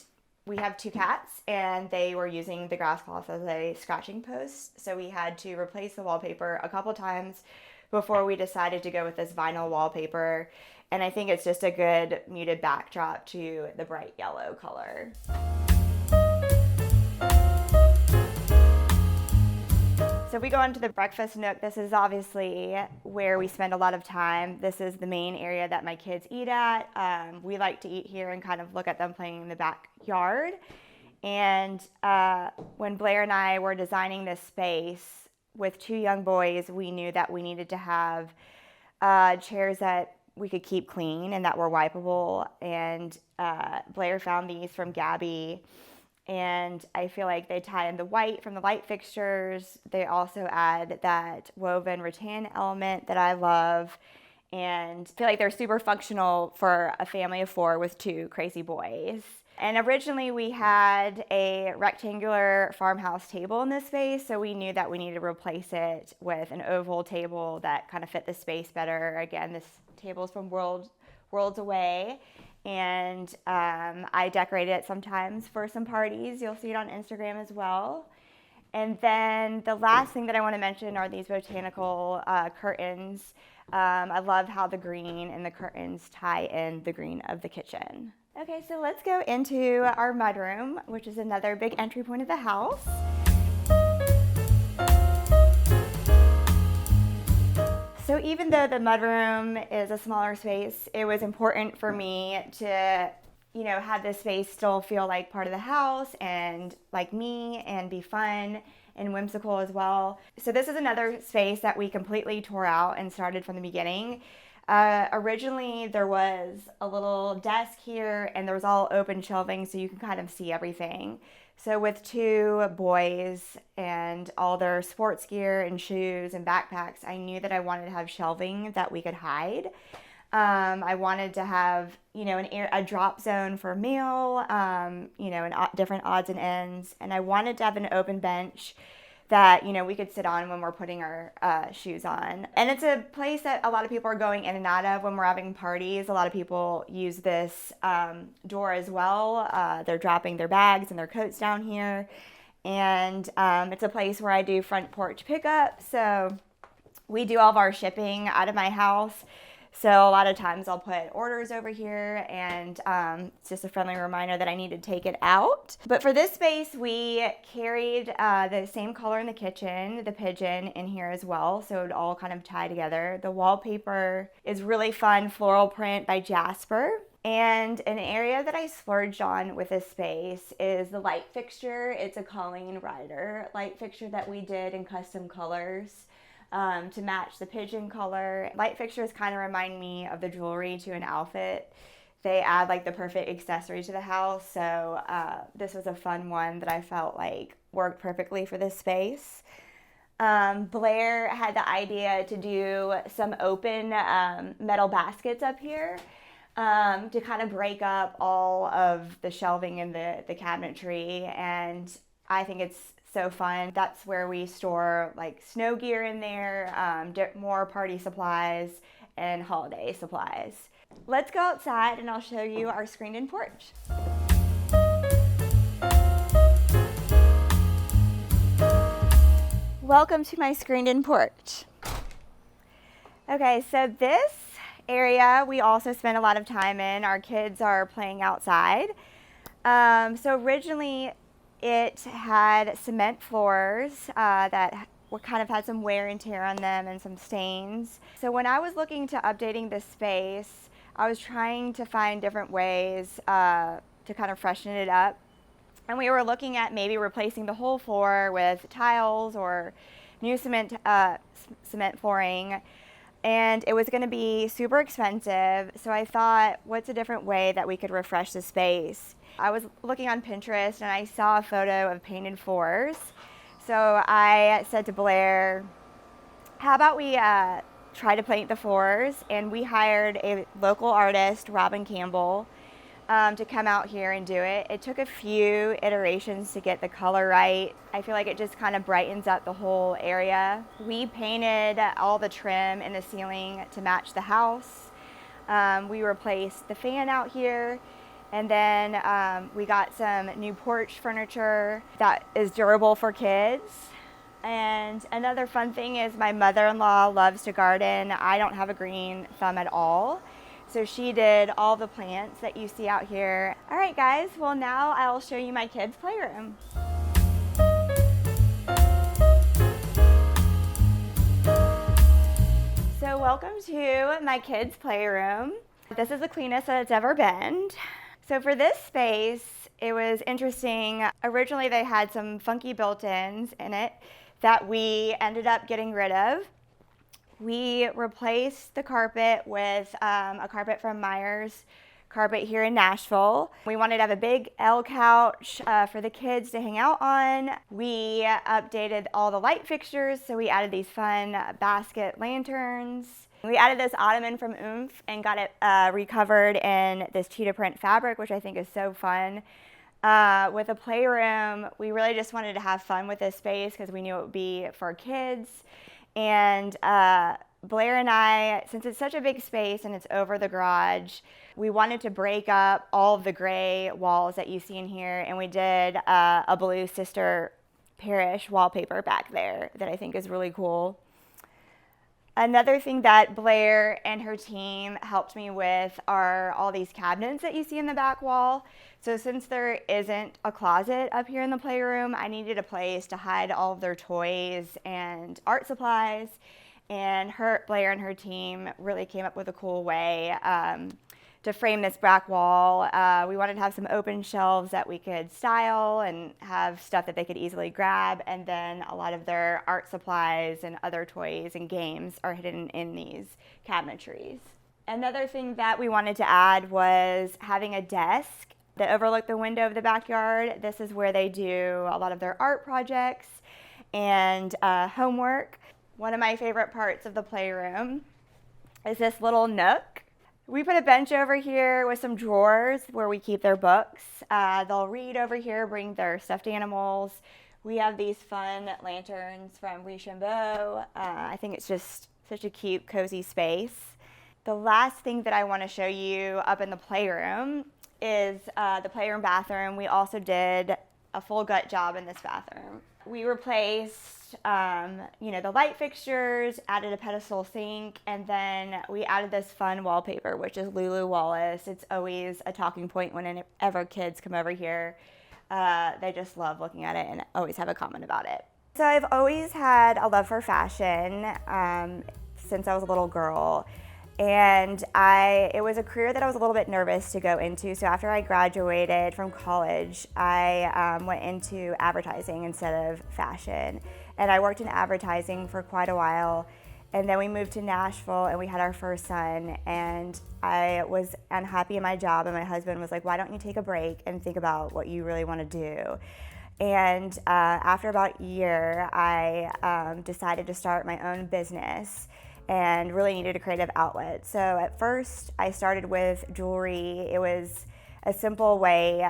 we have 2 cats, and they were using the grass cloth as a scratching post. So we had to replace the wallpaper a couple times before we decided to go with this vinyl wallpaper. And I think it's just a good muted backdrop to the bright yellow color. So we go into the breakfast nook. This is obviously where we spend a lot of time. This is the main area that my kids eat at. We like to eat here and kind of look at them playing in the backyard. And when Blair and I were designing this space with 2 young boys, we knew that we needed to have chairs that we could keep clean and that were wipeable. And Blair found these from Gabby. And I feel like they tie in the white from the light fixtures. They also add that woven rattan element that I love. And I feel like they're super functional for a family of 4 with 2 crazy boys. And originally we had a rectangular farmhouse table in this space, so we knew that we needed to replace it with an oval table that kind of fit the space better. Again, this table is from Worlds Away. And I decorate it sometimes for some parties. You'll see it on Instagram as well. And then the last thing that I want to mention are these botanical curtains. I love how the green and the curtains tie in the green of the kitchen. Okay, so let's go into our mudroom, which is another big entry point of the house. So even though the mudroom is a smaller space, it was important for me to, have this space still feel like part of the house and like me and be fun and whimsical as well. So this is another space that we completely tore out and started from the beginning. Originally there was a little desk here and there was all open shelving so you can kind of see everything. So with two boys and all their sports gear and shoes and backpacks, I knew that I wanted to have shelving that we could hide. I wanted to have, a drop zone for mail, and different odds and ends. And I wanted to have an open bench that, we could sit on when we're putting our shoes on. And it's a place that a lot of people are going in and out of when we're having parties. A lot of people use this door as well. They're dropping their bags and their coats down here. And it's a place where I do front porch pickup. So we do all of our shipping out of my house. So a lot of times I'll put orders over here and it's just a friendly reminder that I need to take it out. But for this space, we carried the same color in the kitchen, the pigeon in here as well. So it would all kind of tie together. The wallpaper is really fun, floral print by Jasper. And an area that I splurged on with this space is the light fixture. It's a Colleen Ryder light fixture that we did in custom colors. To match the pigeon color. Light fixtures kind of remind me of the jewelry to an outfit. They add like the perfect accessory to the house. So this was a fun one that I felt like worked perfectly for this space. Blair had the idea to do some open metal baskets up here to kind of break up all of the shelving in the cabinetry. And I think it's so fun. That's where we store like snow gear in there, more party supplies and holiday supplies. Let's go outside and I'll show you our screened-in porch. Welcome to my screened-in porch. Okay, so this area we also spend a lot of time in. Our kids are playing outside. So originally it had cement floors that kind of had some wear and tear on them and some stains. So when I was looking to updating this space, I was trying to find different ways to kind of freshen it up. And we were looking at maybe replacing the whole floor with tiles or new cement flooring. And it was going to be super expensive. So I thought, what's a different way that we could refresh the space? I was looking on Pinterest and I saw a photo of painted floors. So I said to Blair, how about we try to paint the floors? And we hired a local artist, Robin Campbell, to come out here and do it. It took a few iterations to get the color right. I feel like it just kind of brightens up the whole area. We painted all the trim in the ceiling to match the house. We replaced the fan out here. And then we got some new porch furniture that is durable for kids. And another fun thing is my mother-in-law loves to garden. I don't have a green thumb at all. So she did all the plants that you see out here. All right, guys, well now I'll show you my kids' playroom. So welcome to my kids' playroom. This is the cleanest that it's ever been. So for this space, it was interesting. Originally, they had some funky built-ins in it that we ended up getting rid of. We replaced the carpet with a carpet from Myers Carpet here in Nashville. We wanted to have a big L couch for the kids to hang out on. We updated all the light fixtures, so we added these fun basket lanterns. We added this ottoman from Oomph and got it recovered in this cheetah print fabric, which I think is so fun. With a playroom, we really just wanted to have fun with this space because we knew it would be for kids. And Blair and I, since it's such a big space and it's over the garage, we wanted to break up all of the gray walls that you see in here, and we did a blue sister Parish wallpaper back there that I think is really cool. Another thing that Blair and her team helped me with are all these cabinets that you see in the back wall. So since there isn't a closet up here in the playroom, I needed a place to hide all of their toys and art supplies. And Blair and her team really came up with a cool way to frame this back wall. We wanted to have some open shelves that we could style and have stuff that they could easily grab, and then a lot of their art supplies and other toys and games are hidden in these cabinetries. Another thing that we wanted to add was having a desk that overlooked the window of the backyard. This is where they do a lot of their art projects and homework. One of my favorite parts of the playroom is this little nook. We put a bench over here with some drawers where we keep their books. They'll read over here, bring their stuffed animals. We have these fun lanterns from Rochambeau. I think it's just such a cute, cozy space. The last thing that I want to show you up in the playroom is the playroom bathroom. We also did a full gut job in this bathroom. We replaced the light fixtures, added a pedestal sink, and then we added this fun wallpaper, which is Lulu Wallace. It's always a talking point whenever kids come over here. They just love looking at it and always have a comment about it. So I've always had a love for fashion since I was a little girl. And it was a career that I was a little bit nervous to go into. So after I graduated from college, I went into advertising instead of fashion. And I worked in advertising for quite a while. And then we moved to Nashville and we had our first son. And I was unhappy in my job. And my husband was like, why don't you take a break and think about what you really want to do? And after about a year, I decided to start my own business and really needed a creative outlet. So at first, I started with jewelry. It was a simple way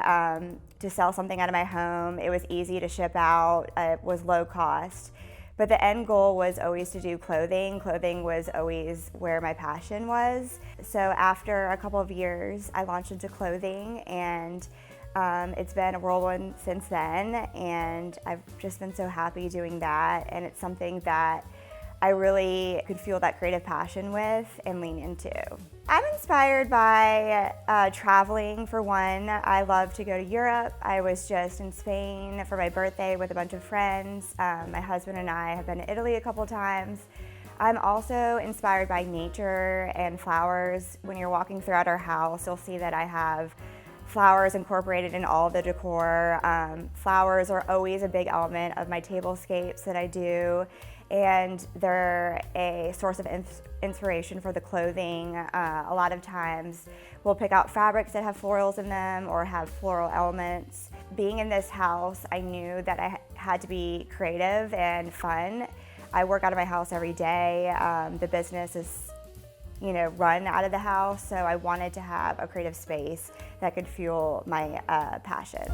to sell something out of my home. It was easy to ship out. It was low cost. But the end goal was always to do clothing. Clothing was always where my passion was. So after a couple of years, I launched into clothing, and it's been a whirlwind since then. And I've just been so happy doing that. And it's something that I really could feel that creative passion with and lean into. I'm inspired by traveling, for one. I love to go to Europe. I was just in Spain for my birthday with a bunch of friends. My husband and I have been to Italy a couple times. I'm also inspired by nature and flowers. When you're walking throughout our house, you'll see that I have flowers incorporated in all of the decor. Flowers are always a big element of my tablescapes that I do, and they're a source of inspiration for the clothing. A lot of times we'll pick out fabrics that have florals in them or have floral elements. Being in this house, I knew that I had to be creative and fun. I work out of my house every day. The business is run out of the house, so I wanted to have a creative space that could fuel my passion.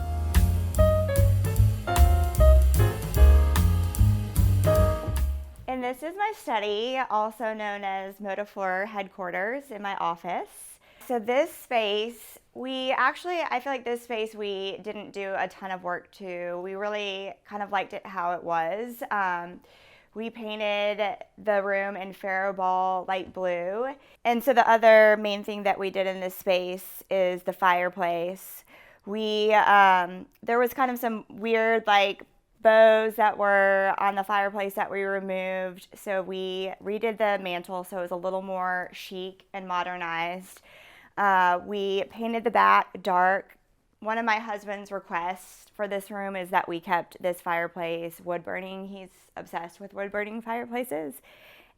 And this is my study, also known as Motofleur headquarters, in my office. So this space, I feel like this space we didn't do a ton of work to. We really kind of liked it how it was. We painted the room in Faribault light blue. And so the other main thing that we did in this space is the fireplace. There was kind of some weird bows that were on the fireplace that we removed. So we redid the mantle so it was a little more chic and modernized. We painted the back dark. One of my husband's requests for this room is that we kept this fireplace wood burning. He's obsessed with wood burning fireplaces.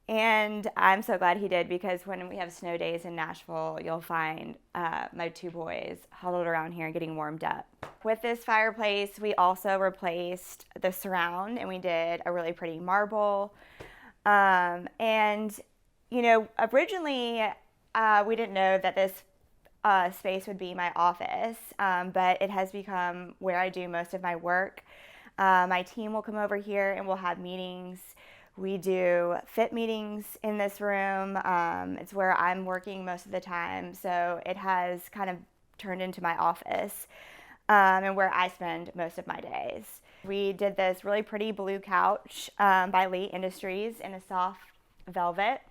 And I'm so glad he did, because when we have snow days in Nashville, you'll find my two boys huddled around here getting warmed up. With this fireplace, we also replaced the surround, and we did a really pretty marble. Originally, we didn't know that this space would be my office, but it has become where I do most of my work. My team will come over here and we'll have meetings. We do fit meetings in this room. It's where I'm working most of the time, so it has kind of turned into my office and where I spend most of my days. We did this really pretty blue couch by Lee Industries in a soft velvet.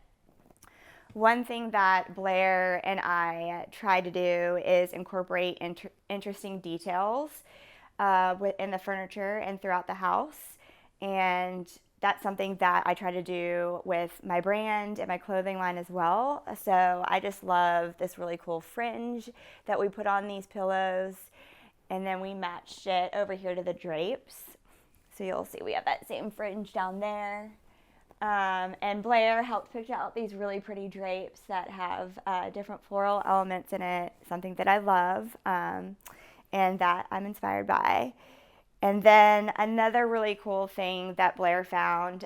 One thing that Blair and I try to do is incorporate interesting details within the furniture and throughout the house. And that's something that I try to do with my brand and my clothing line as well. So I just love this really cool fringe that we put on these pillows. And then we matched it over here to the drapes. So you'll see we have that same fringe down there. And Blair helped pick out these really pretty drapes that have different floral elements in it, something that I love and that I'm inspired by. And then another really cool thing that Blair found,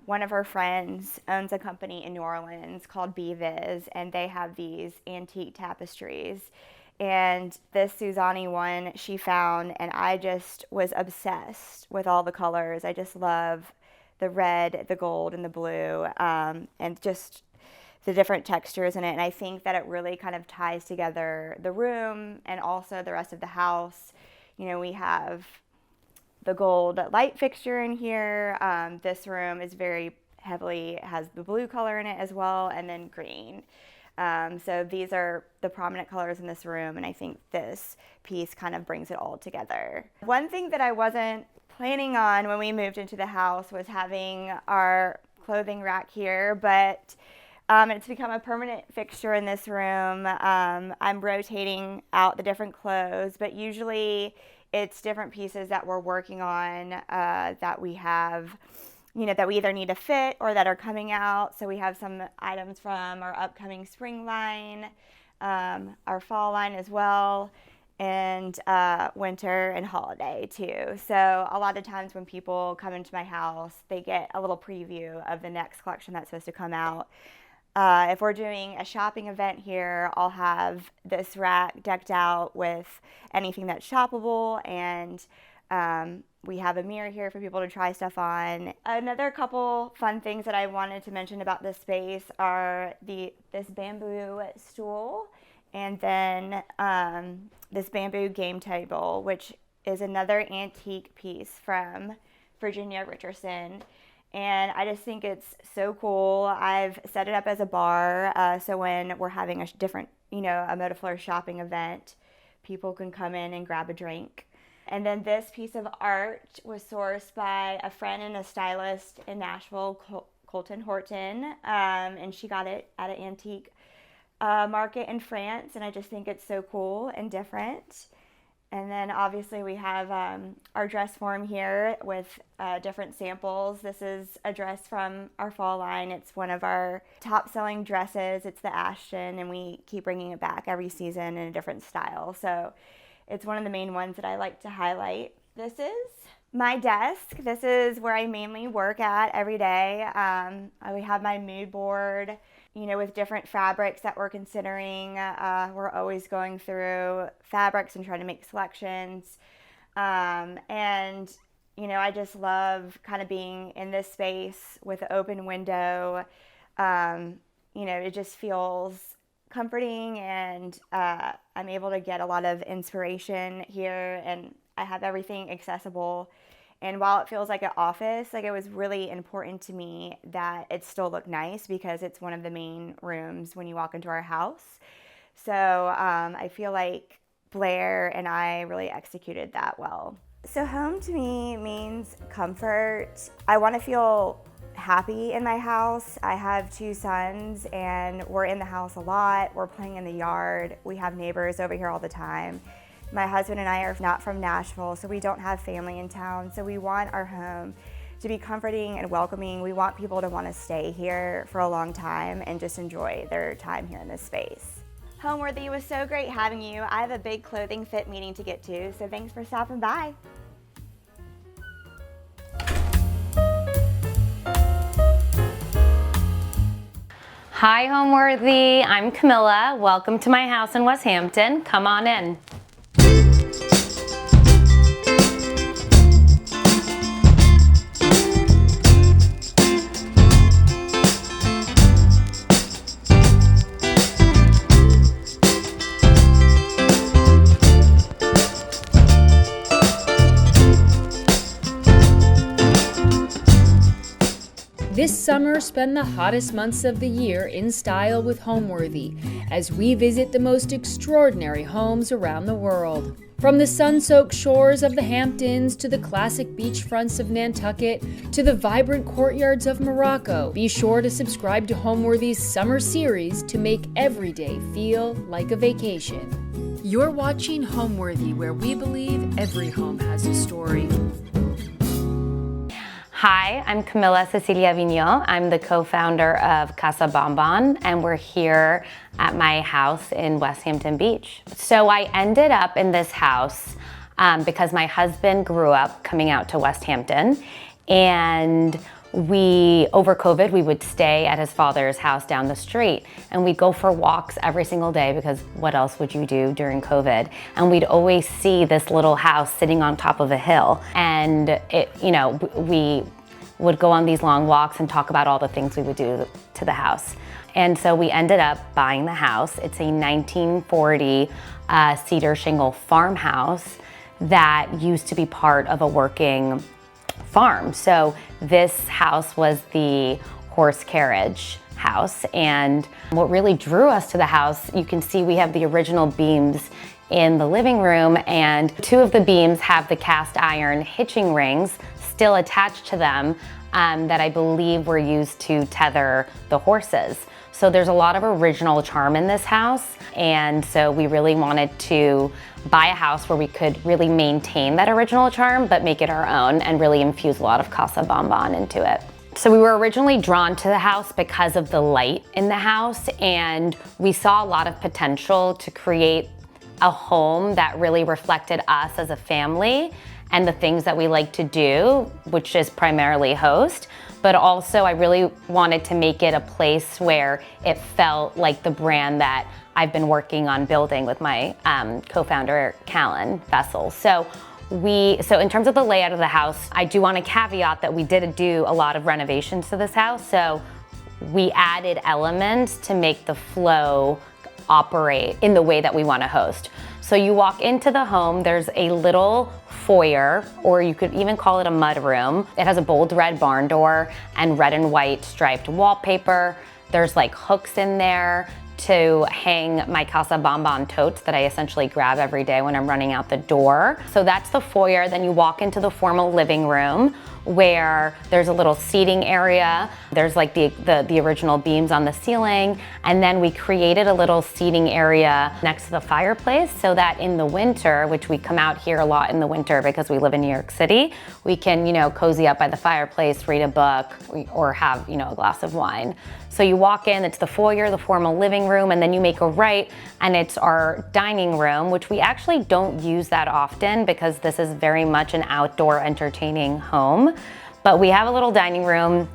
one of her friends owns a company in New Orleans called Beviz, and they have these antique tapestries. And this Suzani one she found, and I just was obsessed with all the colors. I just love the red, the gold, and the blue, and just the different textures in it. And I think that it really kind of ties together the room and also the rest of the house. You know, we have the gold light fixture in here. This room is very heavily, has the blue color in it as well, and then green. So these are the prominent colors in this room, and I think this piece kind of brings it all together. One thing that I wasn't planning on when we moved into the house was having our clothing rack here, but it's become a permanent fixture in this room. I'm rotating out the different clothes, but usually it's different pieces that we're working on that we have, you know, that we either need to fit or that are coming out. So we have some items from our upcoming spring line, our fall line as well, and winter and holiday too. So a lot of times when people come into my house, they get a little preview of the next collection that's supposed to come out. If we're doing a shopping event here, I'll have this rack decked out with anything that's shoppable, and we have a mirror here for people to try stuff on. Another couple fun things that I wanted to mention about this space are this bamboo stool, and then this bamboo game table, which is another antique piece from Virginia Richardson. And I just think it's so cool. I've set it up as a bar, so when we're having a different, you know, a Modafleur shopping event, people can come in and grab a drink. And then this piece of art was sourced by a friend and a stylist in Nashville, Colton Horton, and she got it at an antique market in France, and I just think it's so cool and different. And then obviously we have our dress form here with different samples. This is a dress from our fall line. It's one of our top selling dresses. It's the Ashton, and we keep bringing it back every season in a different style. So it's one of the main ones that I like to highlight. This is my desk. This is where I mainly work at every day. We have my mood board, you know, with different fabrics that we're considering. We're always going through fabrics and trying to make selections. And, you know, I just love kind of being in this space with an open window. You know, it just feels comforting, and I'm able to get a lot of inspiration here, and I have everything accessible. And while it feels like an office, like, it was really important to me that it still looked nice because it's one of the main rooms when you walk into our house. So I feel like Blair and I really executed that well. So home to me means comfort. I want to feel happy in my house. I have 2 sons, and we're in the house a lot. We're playing in the yard. We have neighbors over here all the time. My husband and I are not from Nashville, so we don't have family in town. So we want our home to be comforting and welcoming. We want people to want to stay here for a long time and just enjoy their time here in this space. Homeworthy, was so great having you. I have a big clothing fit meeting to get to, so thanks for stopping by. Hi, Homeworthy. I'm Camilla. Welcome to my house in Westhampton. Come on in. This summer, spend the hottest months of the year in style with Homeworthy as we visit the most extraordinary homes around the world. From the sun-soaked shores of the Hamptons to the classic beachfronts of Nantucket to the vibrant courtyards of Morocco, be sure to subscribe to Homeworthy's summer series to make every day feel like a vacation. You're watching Homeworthy, where we believe every home has a story. Hi, I'm Camila Cecilia Vigneault. I'm the co-founder of Casa Bonbon, and we're here at my house in Westhampton Beach. So I ended up in this house because my husband grew up coming out to Westhampton, and over COVID, we would stay at his father's house down the street, and we'd go for walks every single day because what else would you do during COVID? And we'd always see this little house sitting on top of a hill, and we would go on these long walks and talk about all the things we would do to the house. And so we ended up buying the house. It's a 1940 cedar shingle farmhouse that used to be part of a working farm. So this house was the horse carriage house. And what really drew us to the house, you can see we have the original beams in the living room, and two of the beams have the cast iron hitching rings still attached to them that I believe were used to tether the horses. So there's a lot of original charm in this house, and so we really wanted to buy a house where we could really maintain that original charm but make it our own and really infuse a lot of Casa Bonbon into it. So we were originally drawn to the house because of the light in the house, and we saw a lot of potential to create a home that really reflected us as a family and the things that we like to do, which is primarily host. But also I really wanted to make it a place where it felt like the brand that I've been working on building with my co-founder, Callan Fessel. So in terms of the layout of the house, I do want to caveat that we did do a lot of renovations to this house. So we added elements to make the flow operate in the way that we want to host. So you walk into the home, there's a little foyer, or you could even call it a mudroom. It has a bold red barn door and red and white striped wallpaper. There's like hooks in there to hang my Casa Bonbon totes that I essentially grab every day when I'm running out the door. So that's the foyer. Then you walk into the formal living room where there's a little seating area. There's like the original beams on the ceiling. And then we created a little seating area next to the fireplace so that in the winter, which we come out here a lot in the winter because we live in New York City, we can, cozy up by the fireplace, read a book, or have, a glass of wine. So you walk in, it's the foyer, the formal living room, and then you make a right, and it's our dining room, which we actually don't use that often because this is very much an outdoor entertaining home. But we have a little dining room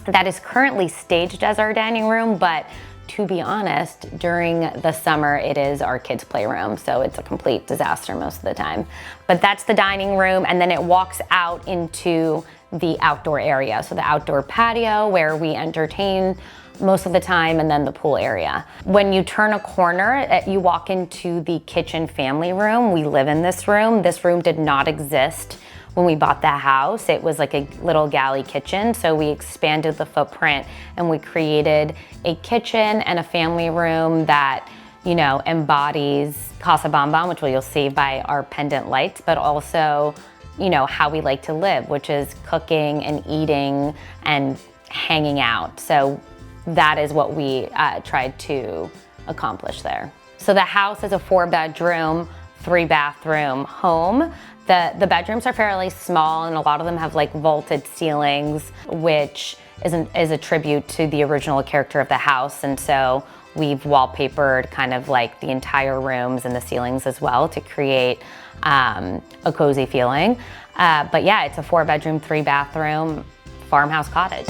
that is currently staged as our dining room, but to be honest, during the summer, it is our kids' playroom, so it's a complete disaster most of the time. But that's the dining room, and then it walks out into the outdoor area. So the outdoor patio where we entertain most of the time, and then the pool area. When you turn a corner, you walk into the kitchen family room. We live in this room. This room did not exist when we bought the house. It was like a little galley kitchen, so we expanded the footprint and we created a kitchen and a family room that embodies Casa Bonbon, which you'll see by our pendant lights, but also how we like to live, which is cooking and eating and hanging out. So that is what we tried to accomplish there. So the house is a 4-bedroom, 3-bathroom home. The bedrooms are fairly small, and a lot of them have like vaulted ceilings, which is a tribute to the original character of the house. And so we've wallpapered kind of like the entire rooms and the ceilings as well to create a cozy feeling. But yeah, it's a 4-bedroom, 3-bathroom farmhouse cottage.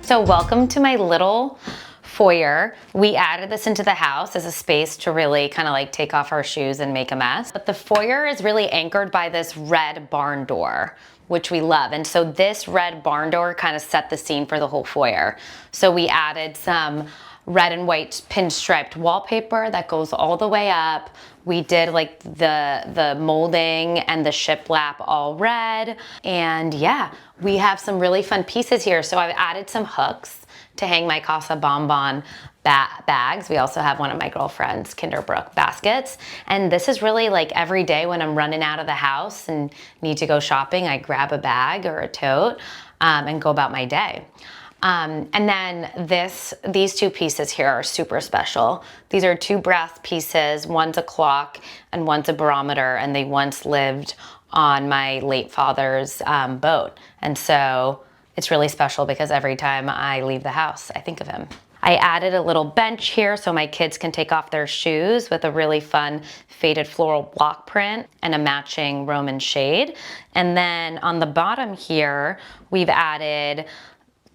So welcome to my little foyer. We added this into the house as a space to really kind of like take off our shoes and make a mess. But the foyer is really anchored by this red barn door, which we love. And so this red barn door kind of set the scene for the whole foyer. So we added some red and white pinstriped wallpaper that goes all the way up. We did like the molding and the shiplap all red. And yeah, we have some really fun pieces here. So I've added some hooks to hang my Casa Bonbon bags. We also have one of my girlfriend's Kinderbrook baskets. And this is really like every day when I'm running out of the house and need to go shopping, I grab a bag or a tote and go about my day. And then these two pieces here are super special. These are two brass pieces. One's a clock and one's a barometer, and they once lived on my late father's boat. And so it's really special because every time I leave the house, I think of him. I added a little bench here so my kids can take off their shoes with a really fun faded floral block print and a matching Roman shade. And then on the bottom here, we've added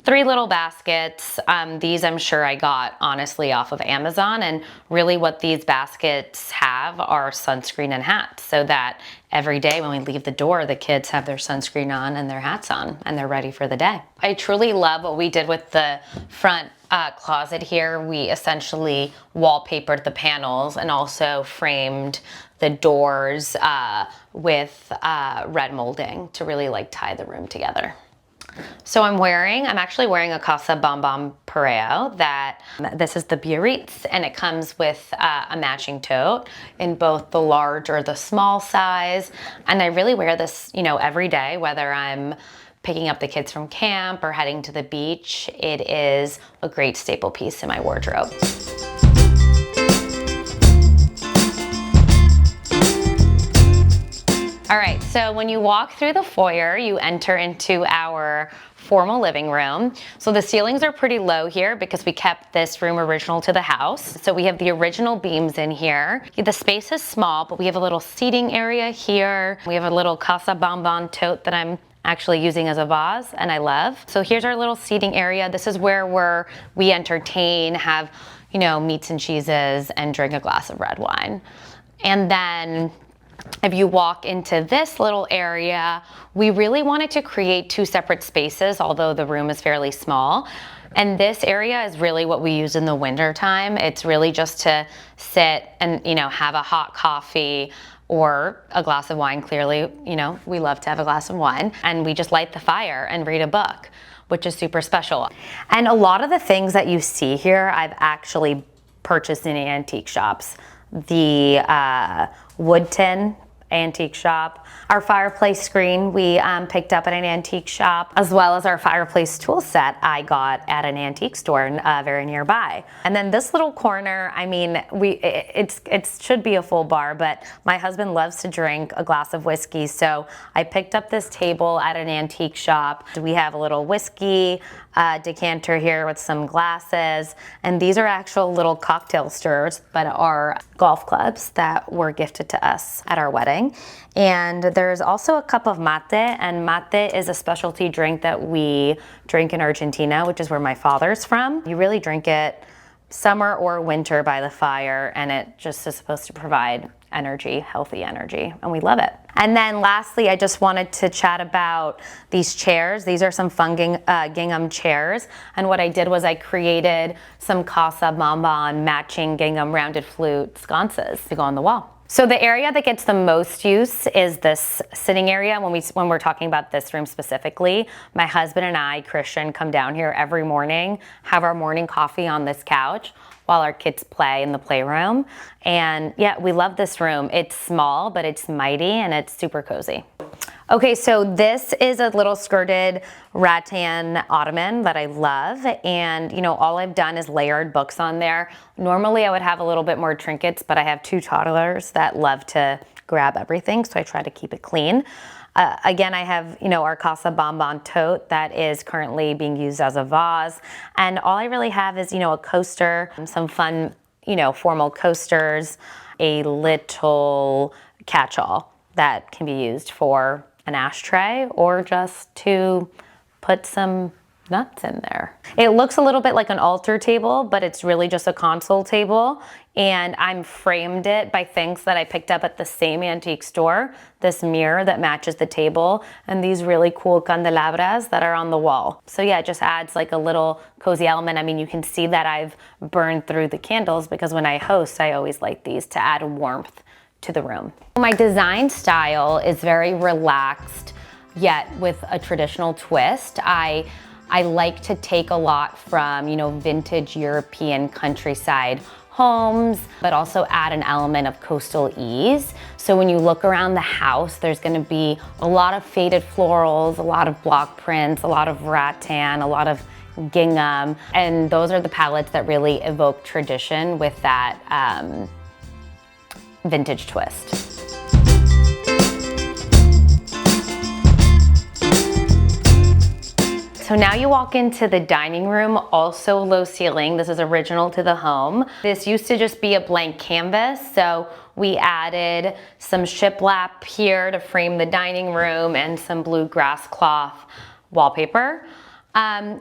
3 little baskets. These I'm sure I got honestly off of Amazon, and really what these baskets have are sunscreen and hats, so that every day when we leave the door, the kids have their sunscreen on and their hats on and they're ready for the day. I truly love what we did with the front closet here. We essentially wallpapered the panels and also framed the doors with red molding to really like tie the room together. So I'm actually wearing a Casa Bonbon Pareo this is the Biarritz, and it comes with a matching tote in both the large or the small size. And I really wear this, every day, whether I'm picking up the kids from camp or heading to the beach. It is a great staple piece in my wardrobe. All right, so when you walk through the foyer, you enter into our formal living room. So the ceilings are pretty low here because we kept this room original to the house. So we have the original beams in here. The space is small, but we have a little seating area here. We have a little Casa Bonbon tote that I'm actually using as a vase, and I love. So here's our little seating area. This is where we entertain, have, meats and cheeses, and drink a glass of red wine. And then if you walk into this little area, we really wanted to create 2 separate spaces, although the room is fairly small. And this area is really what we use in the winter time. It's really just to sit and, have a hot coffee or a glass of wine. Clearly, we love to have a glass of wine, and we just light the fire and read a book, which is super special. And a lot of the things that you see here, I've actually purchased in antique shops. The wood tin antique shop. Our fireplace screen we picked up at an antique shop, as well as our fireplace tool set I got at an antique store very nearby. And then this little corner, it should be a full bar, but my husband loves to drink a glass of whiskey, so I picked up this table at an antique shop. We have a little whiskey decanter here with some glasses, and these are actual little cocktail stirrers, but are golf clubs that were gifted to us at our wedding. And there's also a cup of mate, and mate is a specialty drink that we drink in Argentina, which is where my father's from. You really drink it summer or winter by the fire, and it just is supposed to provide energy, healthy energy, and we love it. And then lastly, I just wanted to chat about these chairs. These are some fun gingham chairs, and what I did was I created some Casa Bonbon matching gingham rounded flute sconces to go on the wall. So the area that gets the most use is this sitting area. When we're talking about this room specifically, my husband and I, Christian, come down here every morning, have our morning coffee on this couch while our kids play in the playroom. And yeah, we love this room. It's small, but it's mighty, and it's super cozy. Okay, so this is a little skirted rattan ottoman that I love, and all I've done is layered books on there. Normally I would have a little bit more trinkets, but I have 2 toddlers that love to grab everything, so I try to keep it clean. Again, I have, our Casa Bonbon tote that is currently being used as a vase, and all I really have is, a coaster, some fun, formal coasters, a little catch-all that can be used for an ashtray or just to put some nuts in there. It looks a little bit like an altar table, but it's really just a console table, and I'm framed it by things that I picked up at the same antique store, this mirror that matches the table, and these really cool candelabras that are on the wall. So yeah, it just adds like a little cozy element. You can see that I've burned through the candles because when I host, I always light these to add warmth to the room. My design style is very relaxed, yet with a traditional twist. I like to take a lot from, vintage European countryside homes, but also add an element of coastal ease. So when you look around the house, there's gonna be a lot of faded florals, a lot of block prints, a lot of rattan, a lot of gingham, and those are the palettes that really evoke tradition with that vintage twist. So now you walk into the dining room, also low ceiling. This is original to the home. This used to just be a blank canvas, so we added some shiplap here to frame the dining room and some blue grass cloth wallpaper.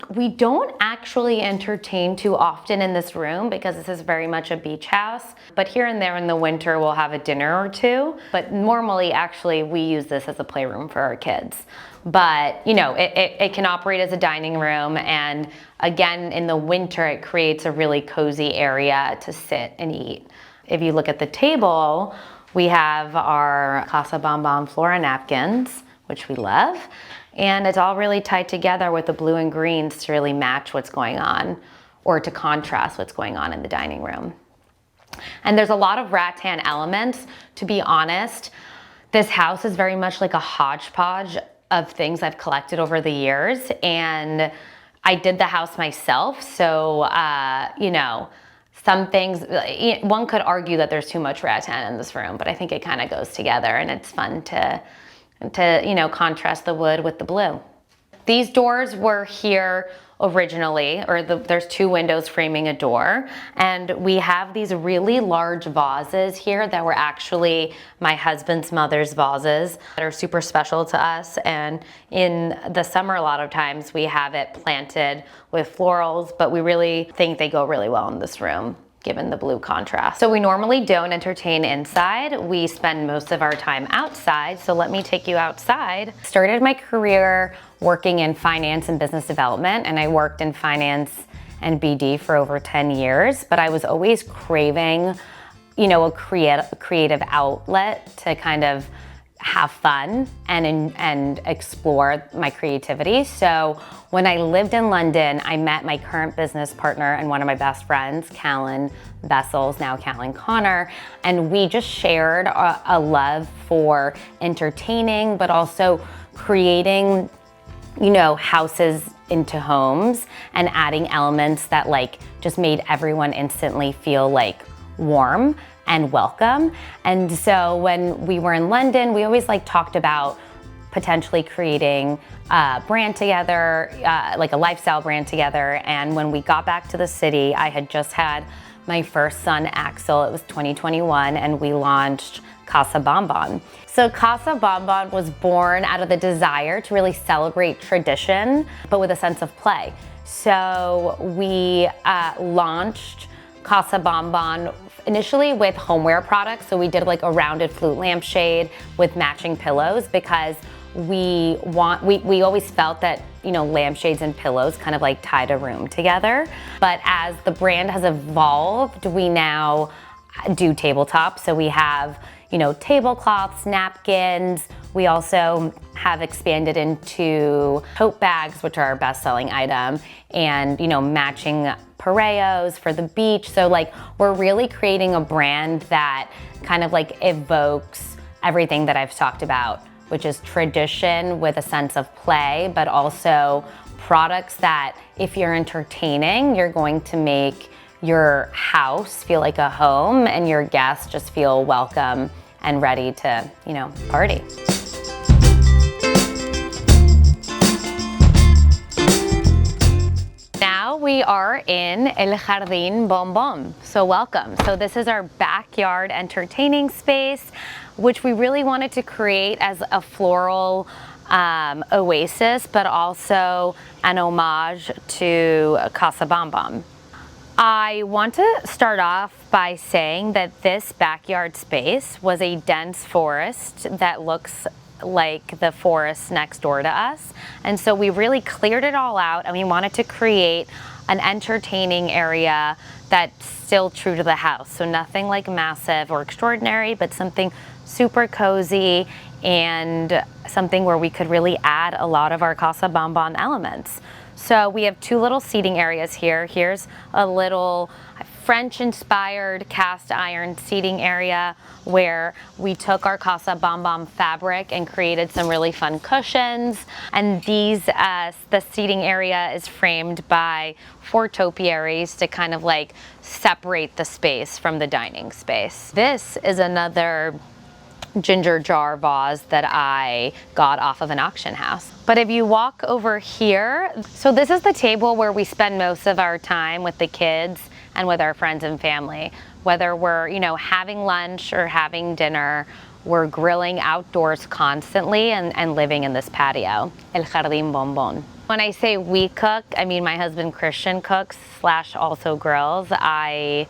We don't actually entertain too often in this room because this is very much a beach house, but here and there in the winter we'll have a dinner or two. But normally, actually, we use this as a playroom for our kids. But it can operate as a dining room, and again, in the winter, it creates a really cozy area to sit and eat. If you look at the table, we have our Casa Bonbon Flora napkins, which we love. And it's all really tied together with the blue and greens to really match what's going on, or to contrast what's going on in the dining room. And there's a lot of rattan elements. To be honest, this house is very much like a hodgepodge of things I've collected over the years. And I did the house myself, so some things, one could argue that there's too much rattan in this room, but I think it kind of goes together, and it's fun to contrast the wood with the blue. These doors were here originally, there's two windows framing a door, and we have these really large vases here that were actually my husband's mother's vases that are super special to us. And in the summer, a lot of times we have it planted with florals, but we really think they go really well in this room, given the blue contrast. So we normally don't entertain inside. We spend most of our time outside. So let me take you outside. Started my career working in finance and business development, and I worked in finance and BD for over 10 years, but I was always craving, a creative outlet to kind of have fun and explore my creativity. So when I lived in London, I met my current business partner and one of my best friends, Callan Vessels, now Callan Connor, and we just shared a love for entertaining, but also creating, houses into homes and adding elements that just made everyone instantly feel warm and welcome. And so when we were in London, we always talked about potentially creating a brand together, a lifestyle brand together. And when we got back to the city, I had just had my first son, Axel. It was 2021, and we launched Casa Bonbon. So Casa Bonbon was born out of the desire to really celebrate tradition, but with a sense of play. So we launched Casa Bonbon initially with homeware products. So we did a rounded flute lampshade with matching pillows, because we always felt that lampshades and pillows kind of tied a room together. But as the brand has evolved, we now do tabletop. So we have tablecloths, napkins. We also have expanded into tote bags, which are our best-selling item, and matching pareos for the beach. So we're really creating a brand that kind of evokes everything that I've talked about, which is tradition with a sense of play, but also products that if you're entertaining, you're going to make your house feel like a home and your guests just feel welcome and ready to, party. Now we are in El Jardín Bombón, so welcome. So this is our backyard entertaining space, which we really wanted to create as a floral oasis, but also an homage to Casa Bonbon. I want to start off by saying that this backyard space was a dense forest that looks like the forest next door to us. And so we really cleared it all out, and we wanted to create an entertaining area that's still true to the house. So nothing like massive or extraordinary, but something super cozy and something where we could really add a lot of our Casa Bonbon elements. So we have two little seating areas here. Here's a little French-inspired cast iron seating area where we took our Casa Bonbon fabric and created some really fun cushions. And these, the seating area is framed by 4 topiaries to kind of like separate the space from the dining space. This is another ginger jar vase that I got off of an auction house. But if you walk over here, so this is the table where we spend most of our time with the kids and with our friends and family. Whether we're, you know, having lunch or having dinner, we're grilling outdoors constantly and living in this patio, El Jardín Bonbon. When I say we cook, I mean my husband Christian cooks / also grills. I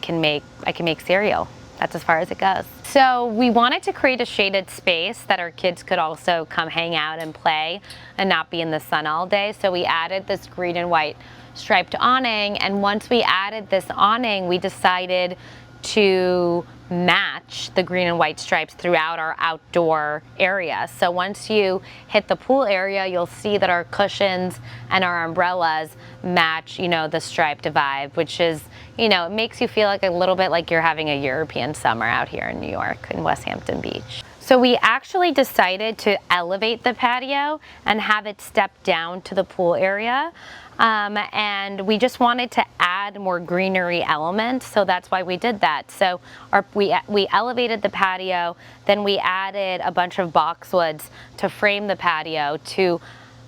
can make cereal. That's as far as it goes. So we wanted to create a shaded space that our kids could also come hang out and play and not be in the sun all day. So we added this green and white striped awning. And once we added this awning, we decided to match the green and white stripes throughout our outdoor area. So once you hit the pool area, you'll see that our cushions and our umbrellas match, you know, the striped vibe, which is, you know, it makes you feel like a little bit like you're having a European summer out here in New York, in Westhampton Beach. So we actually decided to elevate the patio and have it step down to the pool area. And we just wanted to add more greenery elements, so that's why we did that. So we elevated the patio, then we added a bunch of boxwoods to frame the patio to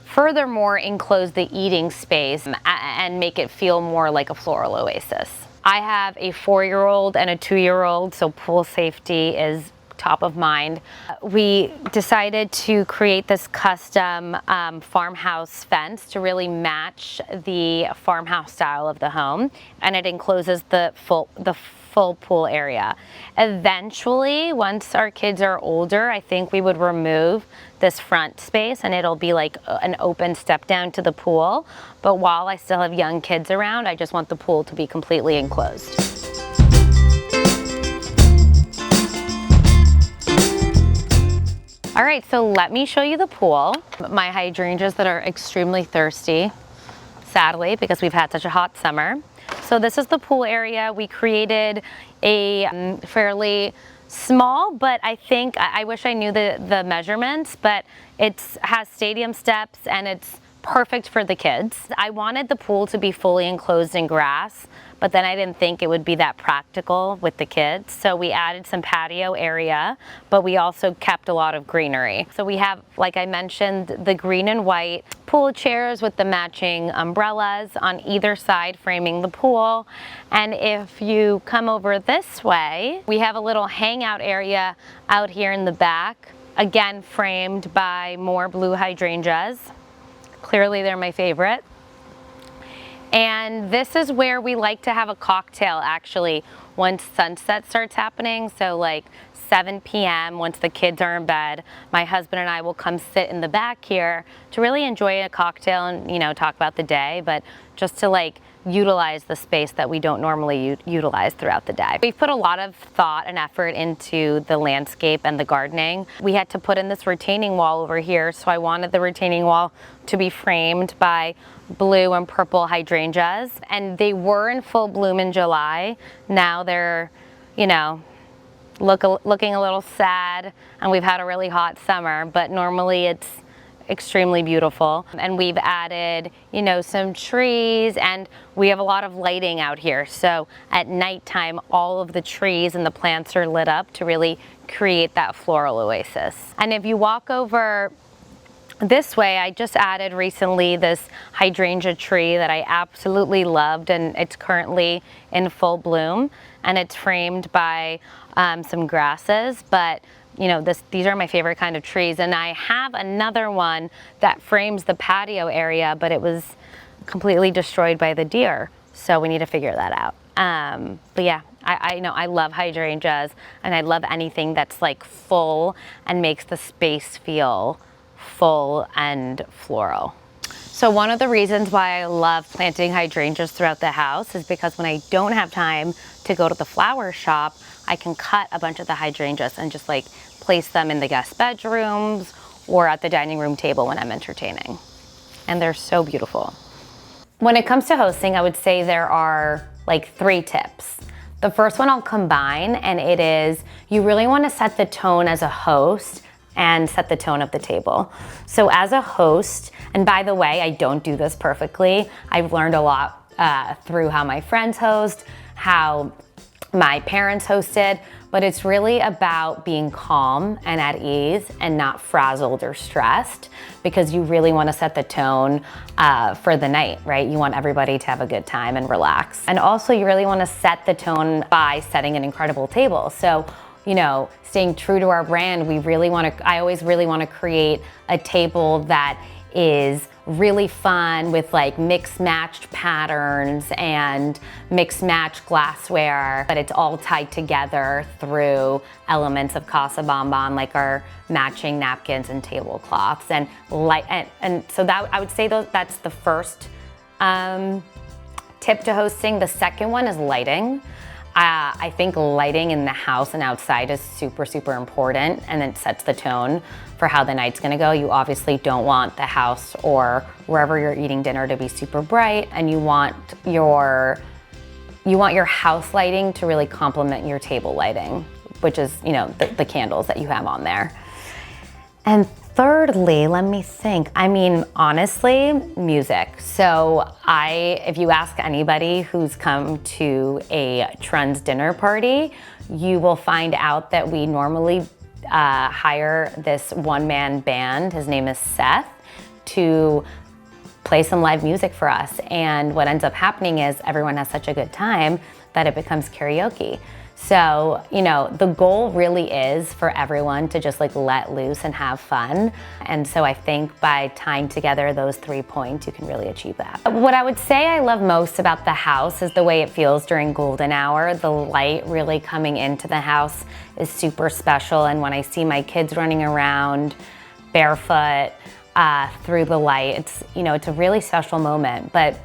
furthermore enclose the eating space and make it feel more like a floral oasis. I have a 4-year-old and a 2-year-old, so pool safety is top of mind. We decided to create this custom farmhouse fence to really match the farmhouse style of the home, and it encloses the full pool area. Eventually, once our kids are older, I think we would remove this front space and it'll be like an open step down to the pool. But while I still have young kids around, I just want the pool to be completely enclosed. All right, so let me show you the pool. My hydrangeas that are extremely thirsty, sadly, because we've had such a hot summer. So this is the pool area. We created a fairly small, but I think, I wish I knew the measurements, but it has stadium steps and it's perfect for the kids. I wanted the pool to be fully enclosed in grass, but then I didn't think it would be that practical with the kids. So we added some patio area, but we also kept a lot of greenery. So we have, like I mentioned, the green and white pool chairs with the matching umbrellas on either side framing the pool. And if you come over this way, we have a little hangout area out here in the back, again framed by more blue hydrangeas. Clearly they're my favorite. And this is where we like to have a cocktail actually once sunset starts happening. So like 7 p.m. once the kids are in bed, my husband and I will come sit in the back here to really enjoy a cocktail and, you know, talk about the day, but just to like utilize the space that we don't normally utilize throughout the day. We've put a lot of thought and effort into the landscape and the gardening. We had to put in this retaining wall over here, so I wanted the retaining wall to be framed by blue and purple hydrangeas, and they were in full bloom in July. Now they're, you know, looking a little sad, and we've had a really hot summer, but normally it's extremely beautiful. And we've added, you know, some trees, and we have a lot of lighting out here. So at nighttime, all of the trees and the plants are lit up to really create that floral oasis. And if you walk over this way, I just added recently this hydrangea tree that I absolutely loved, and it's currently in full bloom, and it's framed by some grasses, but you know, these are my favorite kind of trees. And I have another one that frames the patio area, but it was completely destroyed by the deer. So we need to figure that out. But yeah, I know I love hydrangeas, and I love anything that's like full and makes the space feel full and floral. So one of the reasons why I love planting hydrangeas throughout the house is because when I don't have time to go to the flower shop, I can cut a bunch of the hydrangeas and just like place them in the guest bedrooms or at the dining room table when I'm entertaining. And they're so beautiful. When it comes to hosting, I would say there are like 3 tips. The first one I'll combine, and it is you really want to set the tone as a host and set the tone of the table. So as a host, and by the way, I don't do this perfectly. I've learned a lot through how my friends host, how my parents hosted, but it's really about being calm and at ease and not frazzled or stressed, because you really want to set the tone for the night, right? You want everybody to have a good time and relax. And also you really want to set the tone by setting an incredible table. So, you know, staying true to our brand, I always really want to create a table that is really fun with like mixed matched patterns and mixed matched glassware, but it's all tied together through elements of Casa Bonbon, like our matching napkins and tablecloths and light. And so that I would say that's the first tip to hosting. The second one is lighting. I think lighting in the house and outside is super, super important, and it sets the tone for how the night's gonna go. You obviously don't want the house or wherever you're eating dinner to be super bright, and you want your house lighting to really complement your table lighting, which is, you know, the candles that you have on there. And thirdly, let me think. I mean, honestly, music. So if you ask anybody who's come to a Trends dinner party, you will find out that we normally hire this one-man band, his name is Seth, to play some live music for us. And what ends up happening is everyone has such a good time that it becomes karaoke. So, you know, the goal really is for everyone to just like let loose and have fun. And so I think by tying together those 3 points, you can really achieve that. What I would say I love most about the house is the way it feels during golden hour. The light really coming into the house is super special. And when I see my kids running around barefoot through the light, it's a really special moment. But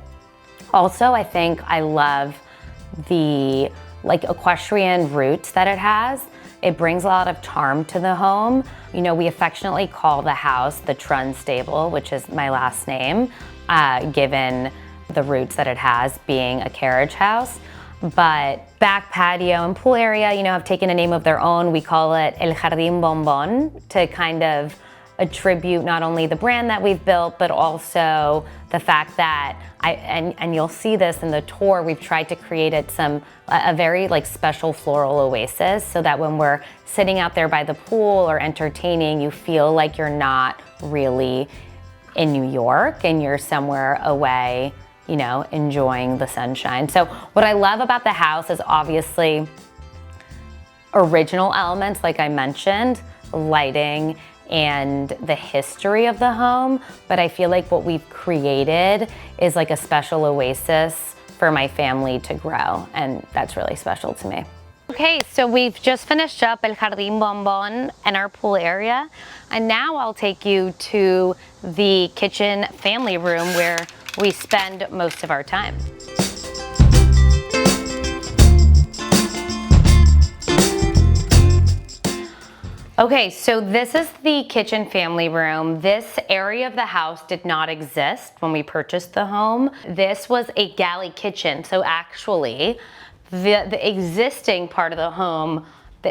also I think I love the like equestrian roots that it has. It brings a lot of charm to the home. You know, we affectionately call the house the Trun Stable, which is my last name, given the roots that it has being a carriage house. But back patio and pool area, you know, have taken a name of their own. We call it El Jardín Bombón to kind of attribute not only the brand that we've built, but also the fact that and you'll see this in the tour, we've tried to create a very like special floral oasis, so that when we're sitting out there by the pool or entertaining, you feel like you're not really in New York and you're somewhere away, you know, enjoying the sunshine. So what I love about the house is obviously original elements, like I mentioned, lighting, and the history of the home, but I feel like what we've created is like a special oasis for my family to grow, and that's really special to me. Okay, so we've just finished up El Jardín Bombón and our pool area, and now I'll take you to the kitchen family room where we spend most of our time. Okay, so this is the kitchen family room. This area of the house did not exist when we purchased the home. This was a galley kitchen. So actually, the existing part of the home,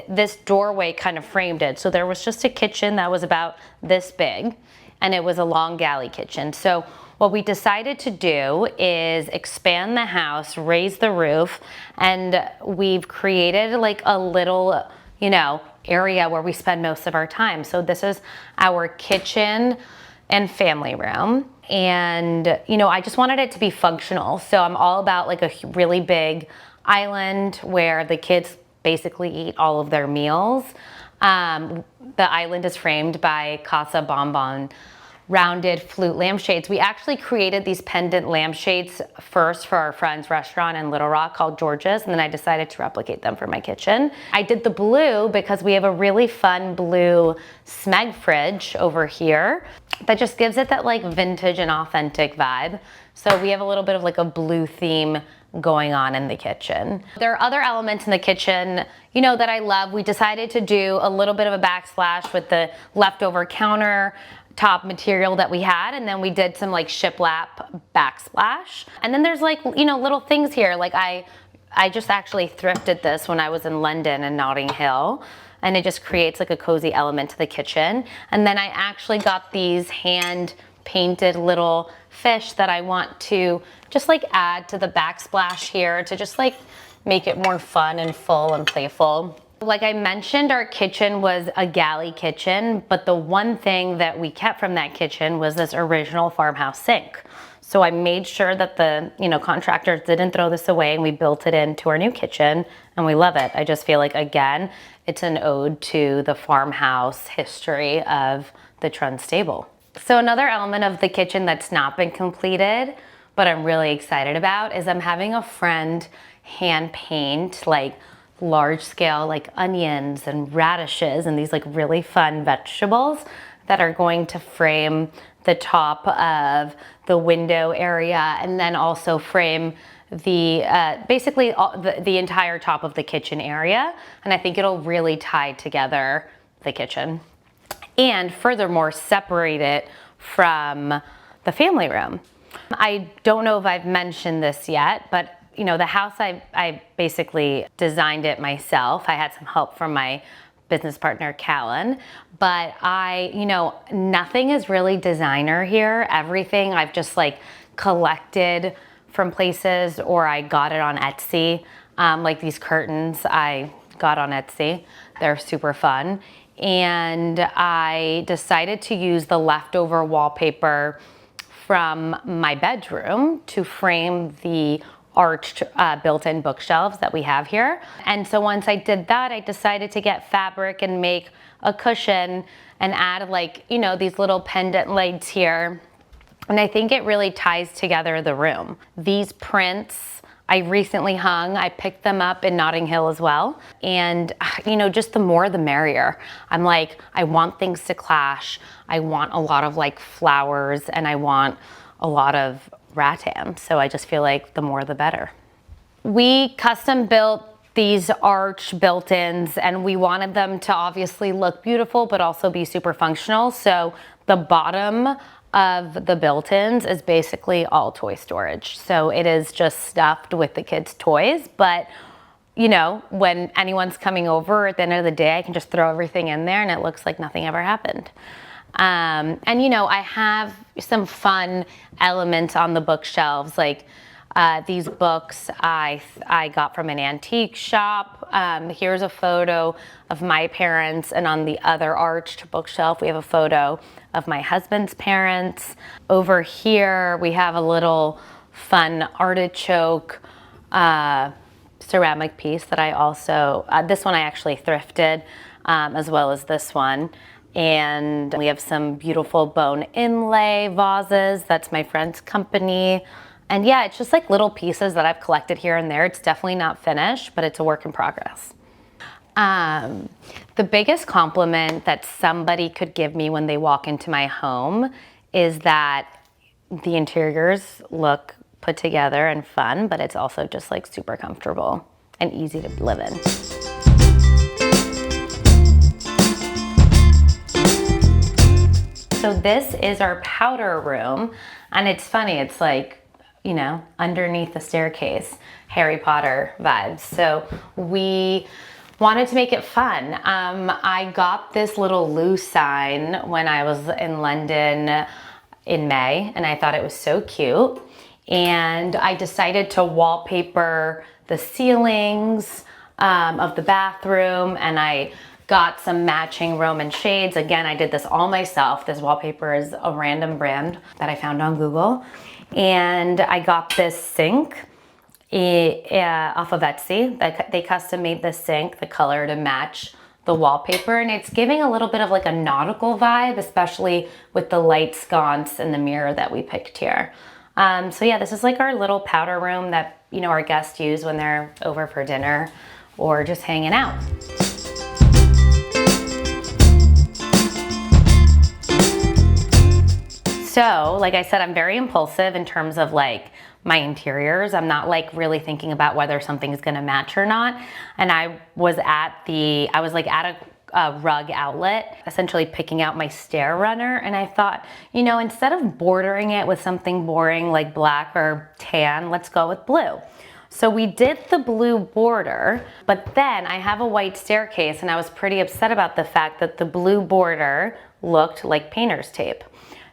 this doorway kind of framed it. So there was just a kitchen that was about this big, and it was a long galley kitchen. So what we decided to do is expand the house, raise the roof, and we've created like a little, you know, area where we spend most of our time. So this is our kitchen and family room. And, you know, I just wanted it to be functional. So I'm all about like a really big island where the kids basically eat all of their meals. The island is framed by Casa Bonbon rounded flute lampshades. We actually created these pendant lampshades first for our friend's restaurant in Little Rock called George's, and then I decided to replicate them for my kitchen. I did the blue because we have a really fun blue Smeg fridge over here that just gives it that like vintage and authentic vibe. So we have a little bit of like a blue theme going on in the kitchen. There are other elements in the kitchen, you know, that I love. We decided to do a little bit of a backsplash with the leftover counter top material that we had, and then we did some like shiplap backsplash. And then there's like, you know, little things here. Like I just actually thrifted this when I was in London and Notting Hill, and it just creates like a cozy element to the kitchen. And then I actually got these hand painted little fish that I want to just like add to the backsplash here to just like make it more fun and full and playful. Like I mentioned, our kitchen was a galley kitchen, but the one thing that we kept from that kitchen was this original farmhouse sink. So I made sure that the, you know, contractors didn't throw this away, and we built it into our new kitchen, and we love it. I just feel like, again, it's an ode to the farmhouse history of the Trun stable. So another element of the kitchen that's not been completed, but I'm really excited about, is I'm having a friend hand paint like large scale like onions and radishes and these like really fun vegetables that are going to frame the top of the window area, and then also frame the basically the entire top of the kitchen area. And I think it'll really tie together the kitchen, and furthermore separate it from the family room. I don't know if I've mentioned this yet, but you know, the house, I basically designed it myself. I had some help from my business partner, Callan, but you know, nothing is really designer here. Everything I've just like collected from places, or I got it on Etsy. Like these curtains I got on Etsy. They're super fun. And I decided to use the leftover wallpaper from my bedroom to frame the arched built-in bookshelves that we have here. And so once I did that, I decided to get fabric and make a cushion and add like, you know, these little pendant legs here. And I think it really ties together the room. These prints I recently hung. I picked them up in Notting Hill as well. And you know, just the more the merrier. I'm like, I want things to clash. I want a lot of like flowers, and I want a lot of rattan. So I just feel like the more the better. We custom built these arch built-ins, and we wanted them to obviously look beautiful but also be super functional. So the bottom of the built-ins is basically all toy storage. So it is just stuffed with the kids' toys, but you know, when anyone's coming over at the end of the day, I can just throw everything in there and it looks like nothing ever happened. And you know, I have some fun elements on the bookshelves, like these books I got from an antique shop. Here's a photo of my parents, and on the other arched bookshelf we have a photo of my husband's parents. Over here we have a little fun artichoke ceramic piece that I also, this one I actually thrifted, as well as this one. And we have some beautiful bone inlay vases. That's my friend's company. And yeah, it's just like little pieces that I've collected here and there. It's definitely not finished, but it's a work in progress. The biggest compliment that somebody could give me when they walk into my home is that the interiors look put together and fun, but it's also just like super comfortable and easy to live in. So this is our powder room, and it's funny, it's like, you know, underneath the staircase, Harry Potter vibes. So we wanted to make it fun. I got this little loose sign when I was in London in May, and I thought it was so cute. And I decided to wallpaper the ceilings of the bathroom, and I got some matching Roman shades. Again, I did this all myself. This wallpaper is a random brand that I found on Google. And I got this sink off of Etsy. They custom made this sink, the color to match the wallpaper, and it's giving a little bit of like a nautical vibe, especially with the light sconce and the mirror that we picked here. So yeah, this is like our little powder room that, you know, our guests use when they're over for dinner or just hanging out. So, like I said, I'm very impulsive in terms of like my interiors. I'm not like really thinking about whether something's gonna match or not. And I was at a rug outlet, essentially picking out my stair runner. And I thought, you know, instead of bordering it with something boring like black or tan, let's go with blue. So we did the blue border, but then I have a white staircase and I was pretty upset about the fact that the blue border looked like painter's tape.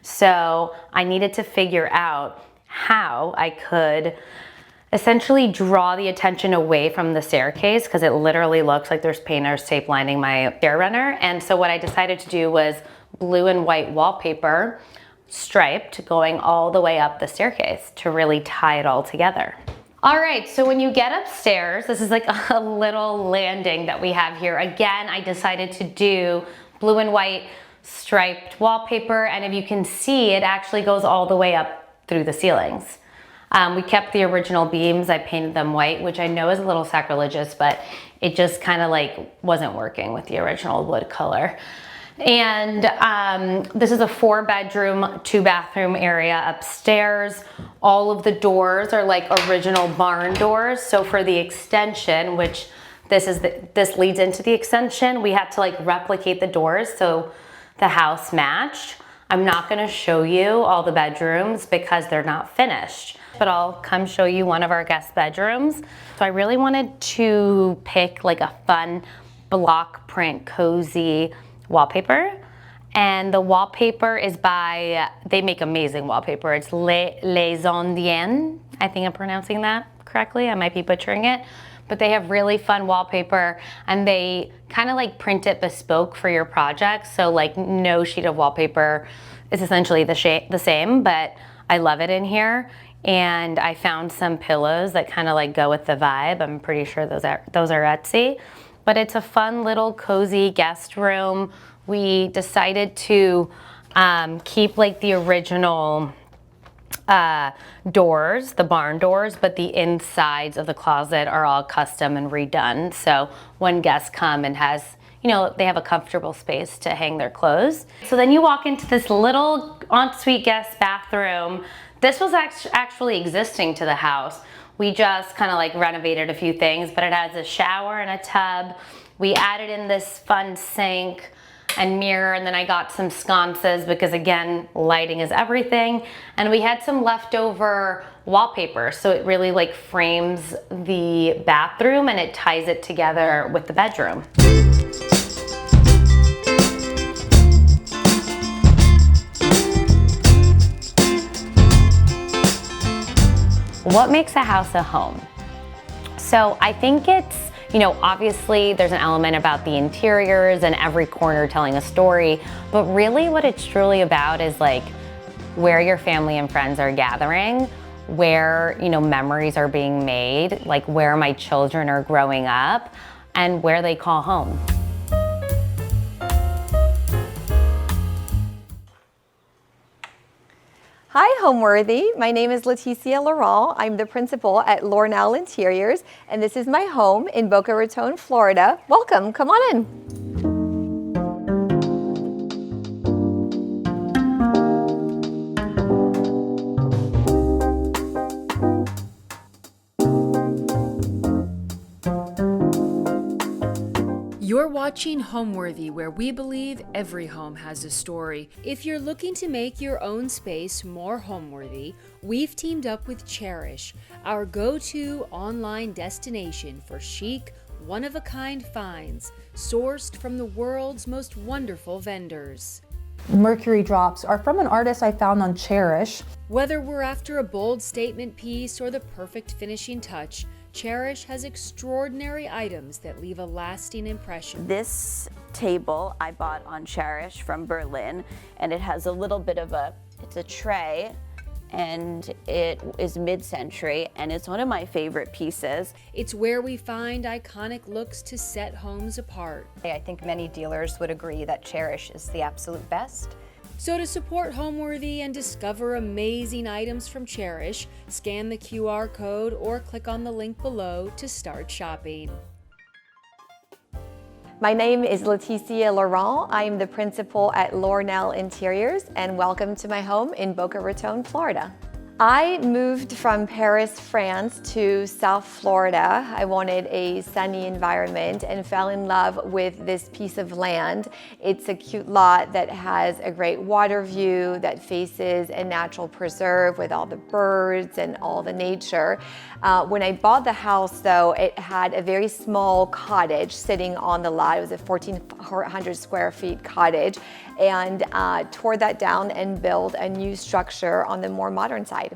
So I needed to figure out how I could essentially draw the attention away from the staircase, because it literally looks like there's painter's tape lining my stair runner. And so what I decided to do was blue and white wallpaper, striped, going all the way up the staircase to really tie it all together. All right, so when you get upstairs, this is like a little landing that we have here. Again, I decided to do blue and white striped wallpaper, and if you can see, it actually goes all the way up through the ceilings. We kept the original beams. I painted them white, which I know is a little sacrilegious, but it just kind of like wasn't working with the original wood color. And this is a 4-bedroom, 2-bathroom area upstairs. All of the doors are like original barn doors. So for the extension, which this leads into the extension, we had to like replicate the doors so the house matched. I'm not gonna show you all the bedrooms because they're not finished, but I'll come show you one of our guest bedrooms. So I really wanted to pick like a fun block print cozy wallpaper. And the wallpaper is they make amazing wallpaper. It's Les Indiennes. I think I'm pronouncing that correctly. I might be butchering it. But they have really fun wallpaper, and they kind of like print it bespoke for your project. So like no sheet of wallpaper is essentially the same, but I love it in here. And I found some pillows that kind of like go with the vibe. I'm pretty sure those are Etsy. But it's a fun little cozy guest room. We decided to keep like the original doors, the barn doors, but the insides of the closet are all custom and redone. So when guests come and they have a comfortable space to hang their clothes. So then you walk into this little ensuite guest bathroom. This was actually existing to the house. We just kind of like renovated a few things, but it has a shower and a tub. We added in this fun sink and mirror, and then I got some sconces because again, lighting is everything. And we had some leftover wallpaper, so it really like frames the bathroom and it ties it together with the bedroom. What makes a house a home? So I think it's, obviously there's an element about the interiors and every corner telling a story, but really what it's truly about is like where your family and friends are gathering, where, memories are being made, like where my children are growing up and where they call home. Hi, Homeworthy. My name is Leticia Laurent. I'm the principal at Lornell Interiors, and this is my home in Boca Raton, Florida. Welcome, come on in. You're watching Homeworthy, where we believe every home has a story. If you're looking to make your own space more homeworthy, we've teamed up with Cherish, our go-to online destination for chic, one-of-a-kind finds, sourced from the world's most wonderful vendors. Mercury drops are from an artist I found on Cherish. Whether we're after a bold statement piece or the perfect finishing touch, Cherish has extraordinary items that leave a lasting impression. This table I bought on Cherish from Berlin, and it has a little bit of it's a tray, and it is mid-century, and it's one of my favorite pieces. It's where we find iconic looks to set homes apart. I think many dealers would agree that Cherish is the absolute best. So to support Homeworthy and discover amazing items from Cherish, scan the QR code or click on the link below to start shopping. My name is Leticia Laurent. I'm the principal at Lornell Interiors, and welcome to my home in Boca Raton, Florida. I moved from Paris, France to South Florida. I wanted a sunny environment and fell in love with this piece of land. It's a cute lot that has a great water view that faces a natural preserve with all the birds and all the nature. When I bought the house though, it had a very small cottage sitting on the lot. It was a 1,400 square feet cottage, and tore that down and built a new structure on the more modern side.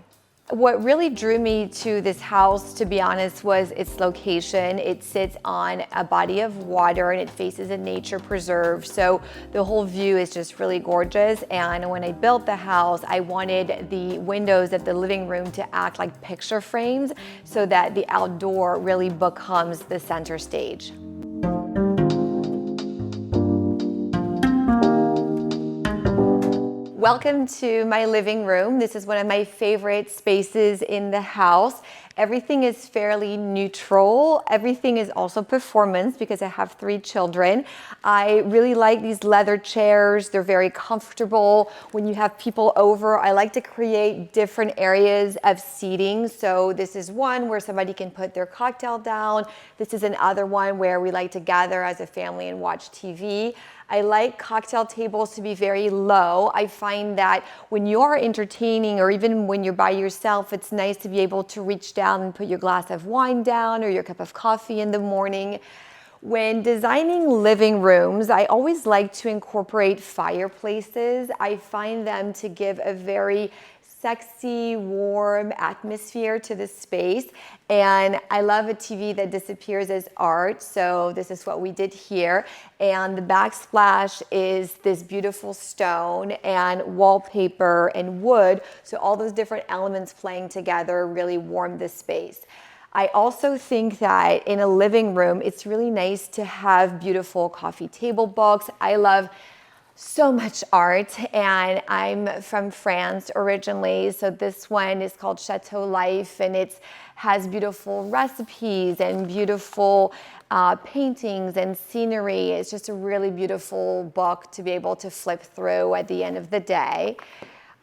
What really drew me to this house, to be honest, was its location. It sits on a body of water and it faces a nature preserve. So the whole view is just really gorgeous. And when I built the house, I wanted the windows of the living room to act like picture frames so that the outdoor really becomes the center stage. Welcome to my living room. This is one of my favorite spaces in the house. Everything is fairly neutral. Everything is also performance because I have 3 children. I really like these leather chairs. They're very comfortable. When you have people over, I like to create different areas of seating. So this is one where somebody can put their cocktail down. This is another one where we like to gather as a family and watch TV. I like cocktail tables to be very low. I find that when you're entertaining or even when you're by yourself, it's nice to be able to reach down and put your glass of wine down or your cup of coffee in the morning. When designing living rooms, I always like to incorporate fireplaces. I find them to give a very sexy, warm atmosphere to the space. And I love a TV that disappears as art. So this is what we did here. And the backsplash is this beautiful stone and wallpaper and wood. So all those different elements playing together really warm the space. I also think that in a living room, it's really nice to have beautiful coffee table books. I love so much art, and I'm from France originally, so this one is called Chateau Life, and it has beautiful recipes and beautiful paintings and scenery. It's just a really beautiful book to be able to flip through at the end of the day.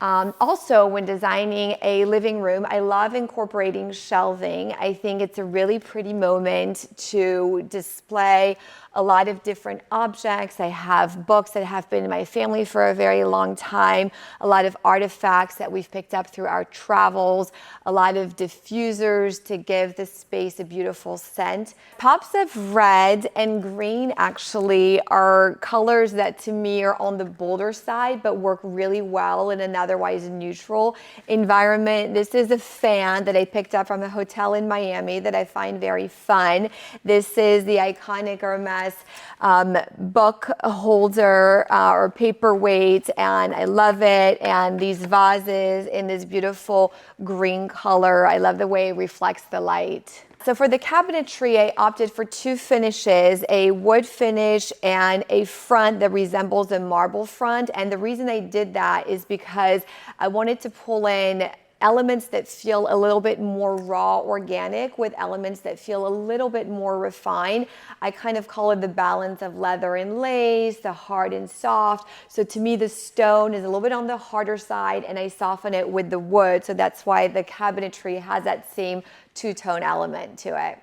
Also, when designing a living room, I love incorporating shelving. I think it's a really pretty moment to display a lot of different objects. I have books that have been in my family for a very long time, a lot of artifacts that we've picked up through our travels, a lot of diffusers to give the space a beautiful scent. Pops of red and green actually are colors that to me are on the bolder side, but work really well in an otherwise neutral environment. This is a fan that I picked up from a hotel in Miami that I find very fun. This is the iconic Hermes book holder or paperweight, and I love it. And these vases in this beautiful green color. I love the way it reflects the light. So for the cabinetry, I opted for 2 finishes, a wood finish and a front that resembles a marble front. And the reason I did that is because I wanted to pull in elements that feel a little bit more raw, organic, with elements that feel a little bit more refined. I kind of call it the balance of leather and lace, the hard and soft. So to me, the stone is a little bit on the harder side, and I soften it with the wood. So that's why the cabinetry has that same 2-tone element to it.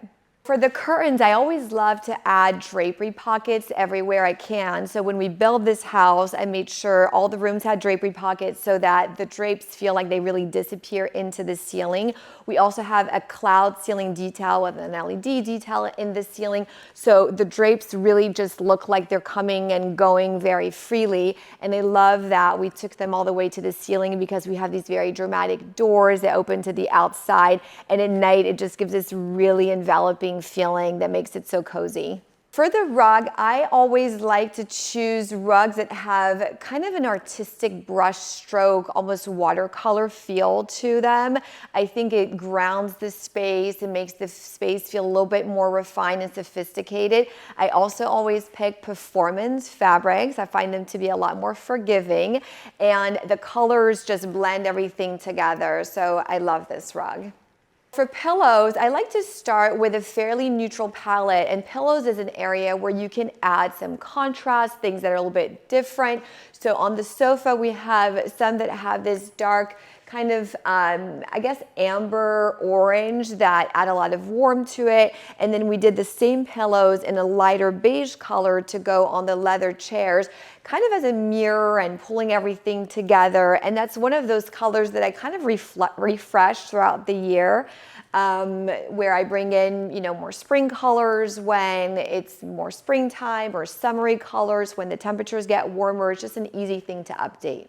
For the curtains, I always love to add drapery pockets everywhere I can. So when we built this house, I made sure all the rooms had drapery pockets so that the drapes feel like they really disappear into the ceiling. We also have a cloud ceiling detail with an LED detail in the ceiling. So the drapes really just look like they're coming and going very freely. And I love that we took them all the way to the ceiling because we have these very dramatic doors that open to the outside. And at night, it just gives this really enveloping feeling that makes it so cozy. For the rug, I always like to choose rugs that have kind of an artistic brush stroke, almost watercolor feel to them. I think it grounds the space and makes the space feel a little bit more refined and sophisticated. I also always pick performance fabrics. I find them to be a lot more forgiving, and the colors just blend everything together. So I love this rug. For pillows, I like to start with a fairly neutral palette, and pillows is an area where you can add some contrast, things that are a little bit different. So on the sofa, we have some that have this dark kind of, I guess, amber orange that add a lot of warmth to it. And then we did the same pillows in a lighter beige color to go on the leather chairs, kind of as a mirror and pulling everything together. And that's one of those colors that I kind of refresh throughout the year, where I bring in, more spring colors when it's more springtime, or summery colors when the temperatures get warmer. It's just an easy thing to update.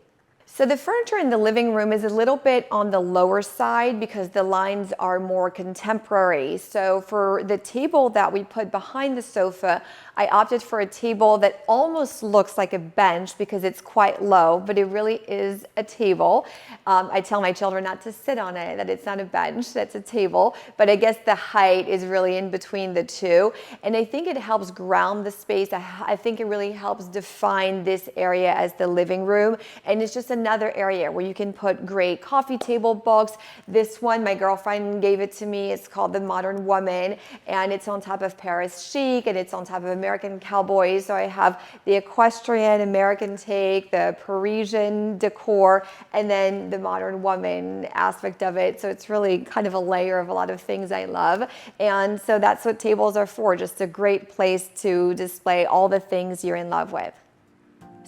So the furniture in the living room is a little bit on the lower side because the lines are more contemporary. So for the table that we put behind the sofa, I opted for a table that almost looks like a bench because it's quite low, but it really is a table. I tell my children not to sit on it, that it's not a bench, that's a table. But I guess the height is really in between the two. And I think it helps ground the space. I think it really helps define this area as the living room. And it's just another area where you can put great coffee table books. This one, my girlfriend gave it to me. It's called The Modern Woman, and it's on top of Paris Chic, and it's on top of American Cowboys. So I have the equestrian American take, the Parisian decor, and then the Modern Woman aspect of it. So it's really kind of a layer of a lot of things I love. And so that's what tables are for, just a great place to display all the things you're in love with.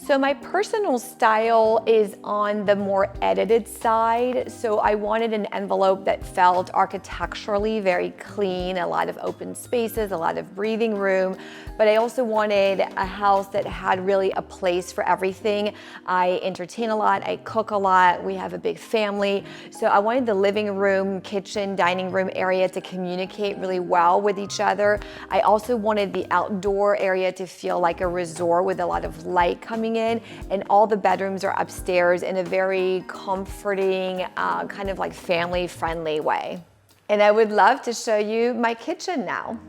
So my personal style is on the more edited side. So I wanted an envelope that felt architecturally very clean, a lot of open spaces, a lot of breathing room, but I also wanted a house that had really a place for everything. I entertain a lot, I cook a lot, we have a big family. So I wanted the living room, kitchen, dining room area to communicate really well with each other. I also wanted the outdoor area to feel like a resort with a lot of light coming in, and all the bedrooms are upstairs in a very comforting, kind of like family-friendly way. And I would love to show you my kitchen now.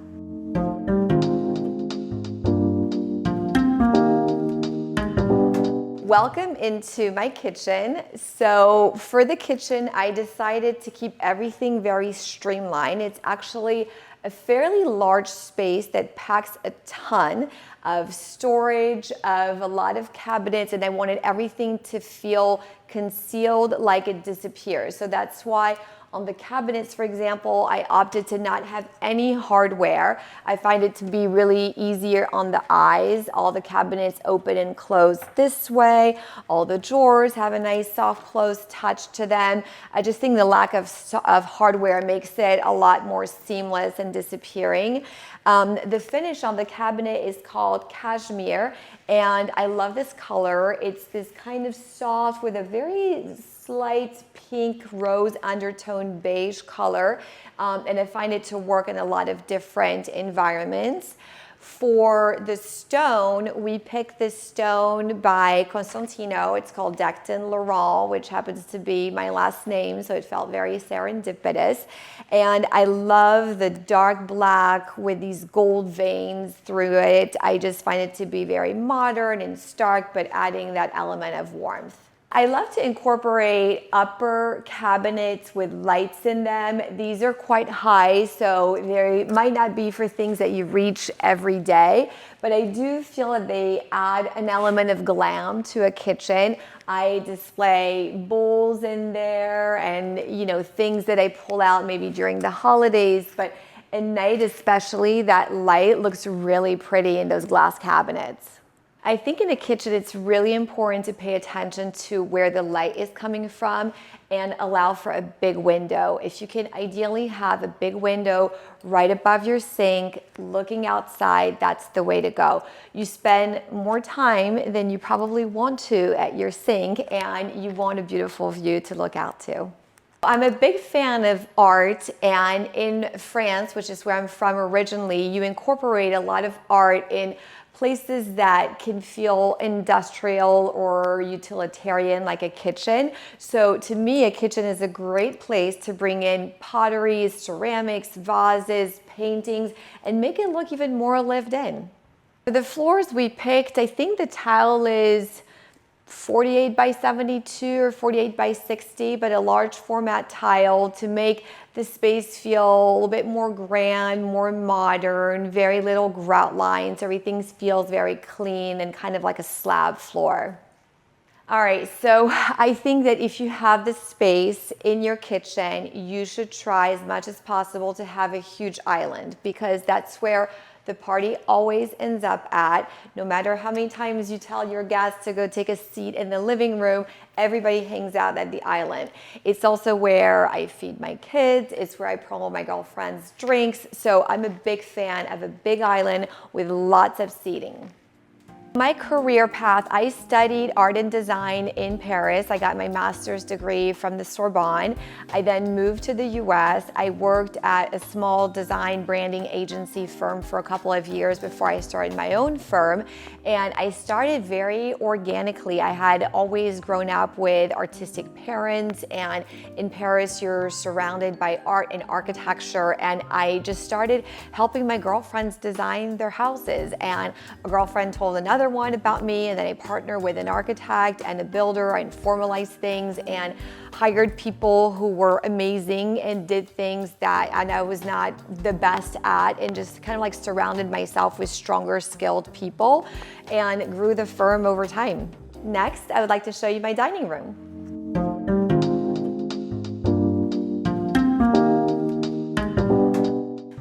Welcome into my kitchen. So for the kitchen, I decided to keep everything very streamlined. It's actually a fairly large space that packs a ton of storage, of a lot of cabinets, and I wanted everything to feel concealed, like it disappears. So that's why on the cabinets, for example, I opted to not have any hardware. I find it to be really easier on the eyes. All the cabinets open and close this way. All the drawers have a nice soft close touch to them. I just think the lack of hardware makes it a lot more seamless and disappearing. The finish on the cabinet is called cashmere, and I love this color. It's this kind of soft with a very slight pink rose undertone beige color, and I find it to work in a lot of different environments. For the stone, we picked this stone by Constantino. It's called Decton Laurent, which happens to be my last name, so it felt very serendipitous. And I love the dark black with these gold veins through it. I just find it to be very modern and stark, but adding that element of warmth. I love to incorporate upper cabinets with lights in them. These are quite high, so they might not be for things that you reach every day, but I do feel that they add an element of glam to a kitchen. I display bowls in there and, things that I pull out maybe during the holidays, but at night especially, that light looks really pretty in those glass cabinets. I think in a kitchen, it's really important to pay attention to where the light is coming from and allow for a big window. If you can ideally have a big window right above your sink, looking outside, that's the way to go. You spend more time than you probably want to at your sink, and you want a beautiful view to look out to. I'm a big fan of art, and in France, which is where I'm from originally, you incorporate a lot of art in places that can feel industrial or utilitarian, like a kitchen. So to me, a kitchen is a great place to bring in pottery, ceramics, vases, paintings, and make it look even more lived in. For the floors we picked, I think the tile is 48 by 72 or 48 by 60, but a large format tile to make the space feel a little bit more grand, more modern, very little grout lines. Everything feels very clean and kind of like a slab floor. All right, so I think that if you have the space in your kitchen, you should try as much as possible to have a huge island, because that's where the party always ends up at. No matter how many times you tell your guests to go take a seat in the living room, everybody hangs out at the island. It's also where I feed my kids. It's where I promo my girlfriend's drinks. So I'm a big fan of a big island with lots of seating. My career path, I studied art and design in Paris. I got my master's degree from the Sorbonne. I then moved to the US. I worked at a small design branding agency firm for a couple of years before I started my own firm. And I started very organically. I had always grown up with artistic parents, and in Paris you're surrounded by art and architecture, and I just started helping my girlfriends design their houses. And a girlfriend told another one about me, and then I partnered with an architect and a builder and formalized things and hired people who were amazing and did things that I was not the best at, and just kind of like surrounded myself with stronger, skilled people and grew the firm over time. Next, I would like to show you my dining room.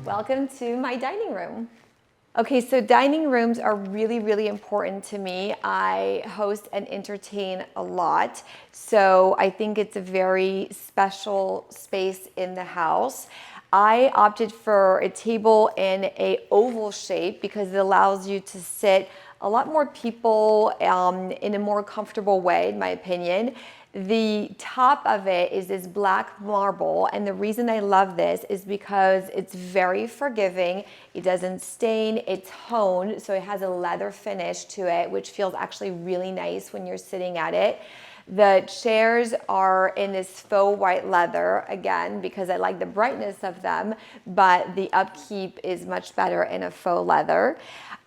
Welcome to my dining room. Okay, so dining rooms are really, really important to me. I host and entertain a lot, so I think it's a very special space in the house. I opted for a table in an oval shape because it allows you to sit a lot more people in a more comfortable way, in my opinion. The top of it is this black marble, and the reason I love this is because it's very forgiving. It doesn't stain, it's honed, so it has a leather finish to it, which feels actually really nice when you're sitting at it. The chairs are in this faux white leather, again, because I like the brightness of them, but the upkeep is much better in a faux leather.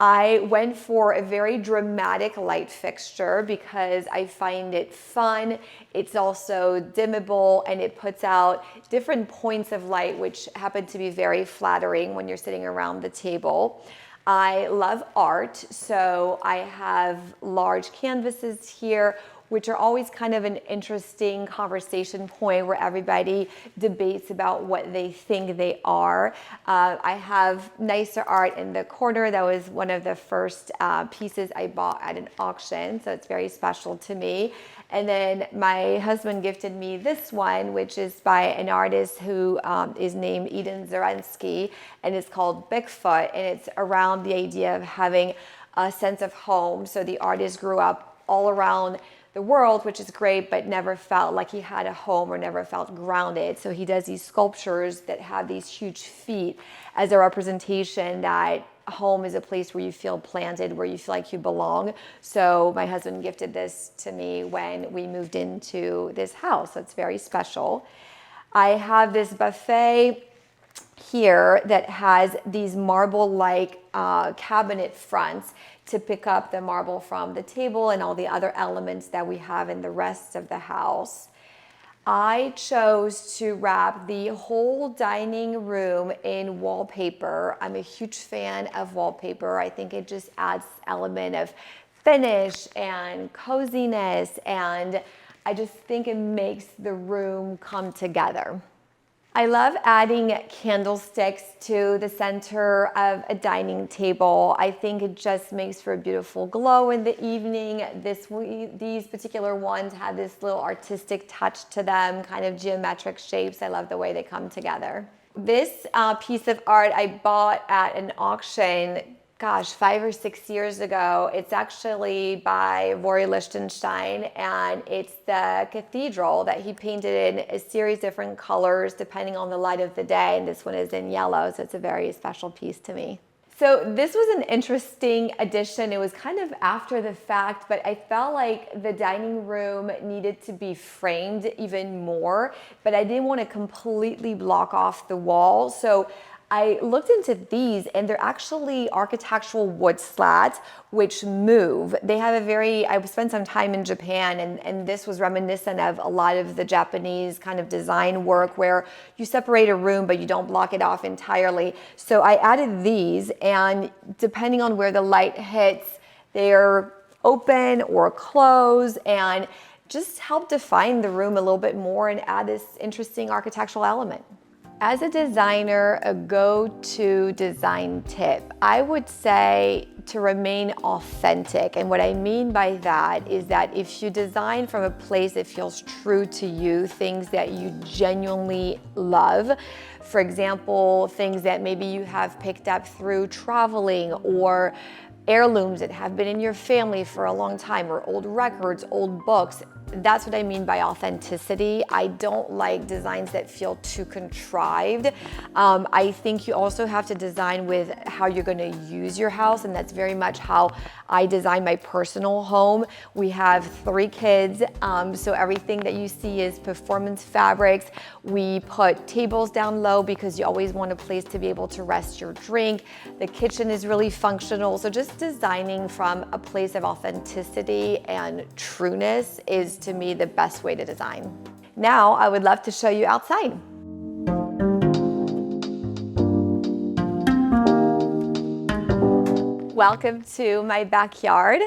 I went for a very dramatic light fixture because I find it fun. It's also dimmable, and it puts out different points of light, which happen to be very flattering when you're sitting around the table. I love art, so I have large canvases here, which are always kind of an interesting conversation point where everybody debates about what they think they are. I have nicer art in the corner. That was one of the first pieces I bought at an auction, so it's very special to me. And then my husband gifted me this one, which is by an artist who is named Eden Zarensky, and it's called Bigfoot, and it's around the idea of having a sense of home. So the artist grew up all around the world, which is great, but never felt like he had a home or never felt grounded. So he does these sculptures that have these huge feet as a representation that home is a place where you feel planted, where you feel like you belong. So my husband gifted this to me when we moved into this house. So it's very special. I have this buffet here that has these marble-like cabinet fronts to pick up the marble from the table and all the other elements that we have in the rest of the house. I chose to wrap the whole dining room in wallpaper. I'm a huge fan of wallpaper. I think it just adds element of finish and coziness, and I just think it makes the room come together. I love adding candlesticks to the center of a dining table. I think it just makes for a beautiful glow in the evening. These particular ones have this little artistic touch to them, kind of geometric shapes. I love the way they come together. This piece of art I bought at an auction gosh, 5 or 6 years ago. It's actually by Rory Lichtenstein, and it's the cathedral that he painted in a series of different colors depending on the light of the day, and this one is in yellow, so it's a very special piece to me. So this was an interesting addition. It was kind of after the fact, but I felt like the dining room needed to be framed even more, but I didn't want to completely block off the wall. So I looked into these, and they're actually architectural wood slats which move. They have a very, I spent some time in Japan, and this was reminiscent of a lot of the Japanese kind of design work where you separate a room but you don't block it off entirely. So I added these, and depending on where the light hits, they're open or closed, and just help define the room a little bit more and add this interesting architectural element. As a designer, a go-to design tip, I would say to remain authentic. And what I mean by that is that if you design from a place that feels true to you, things that you genuinely love, for example, things that maybe you have picked up through traveling, or heirlooms that have been in your family for a long time, or old records, old books. That's what I mean by authenticity. I don't like designs that feel too contrived. I think you also have to design with how you're going to use your house, and that's very much how I design my personal home. We have 3 kids, so everything that you see is performance fabrics. We put tables down low because you always want a place to be able to rest your drink. The kitchen is really functional, so just designing from a place of authenticity and trueness is, to me, the best way to design. Now, I would love to show you outside. Welcome to my backyard.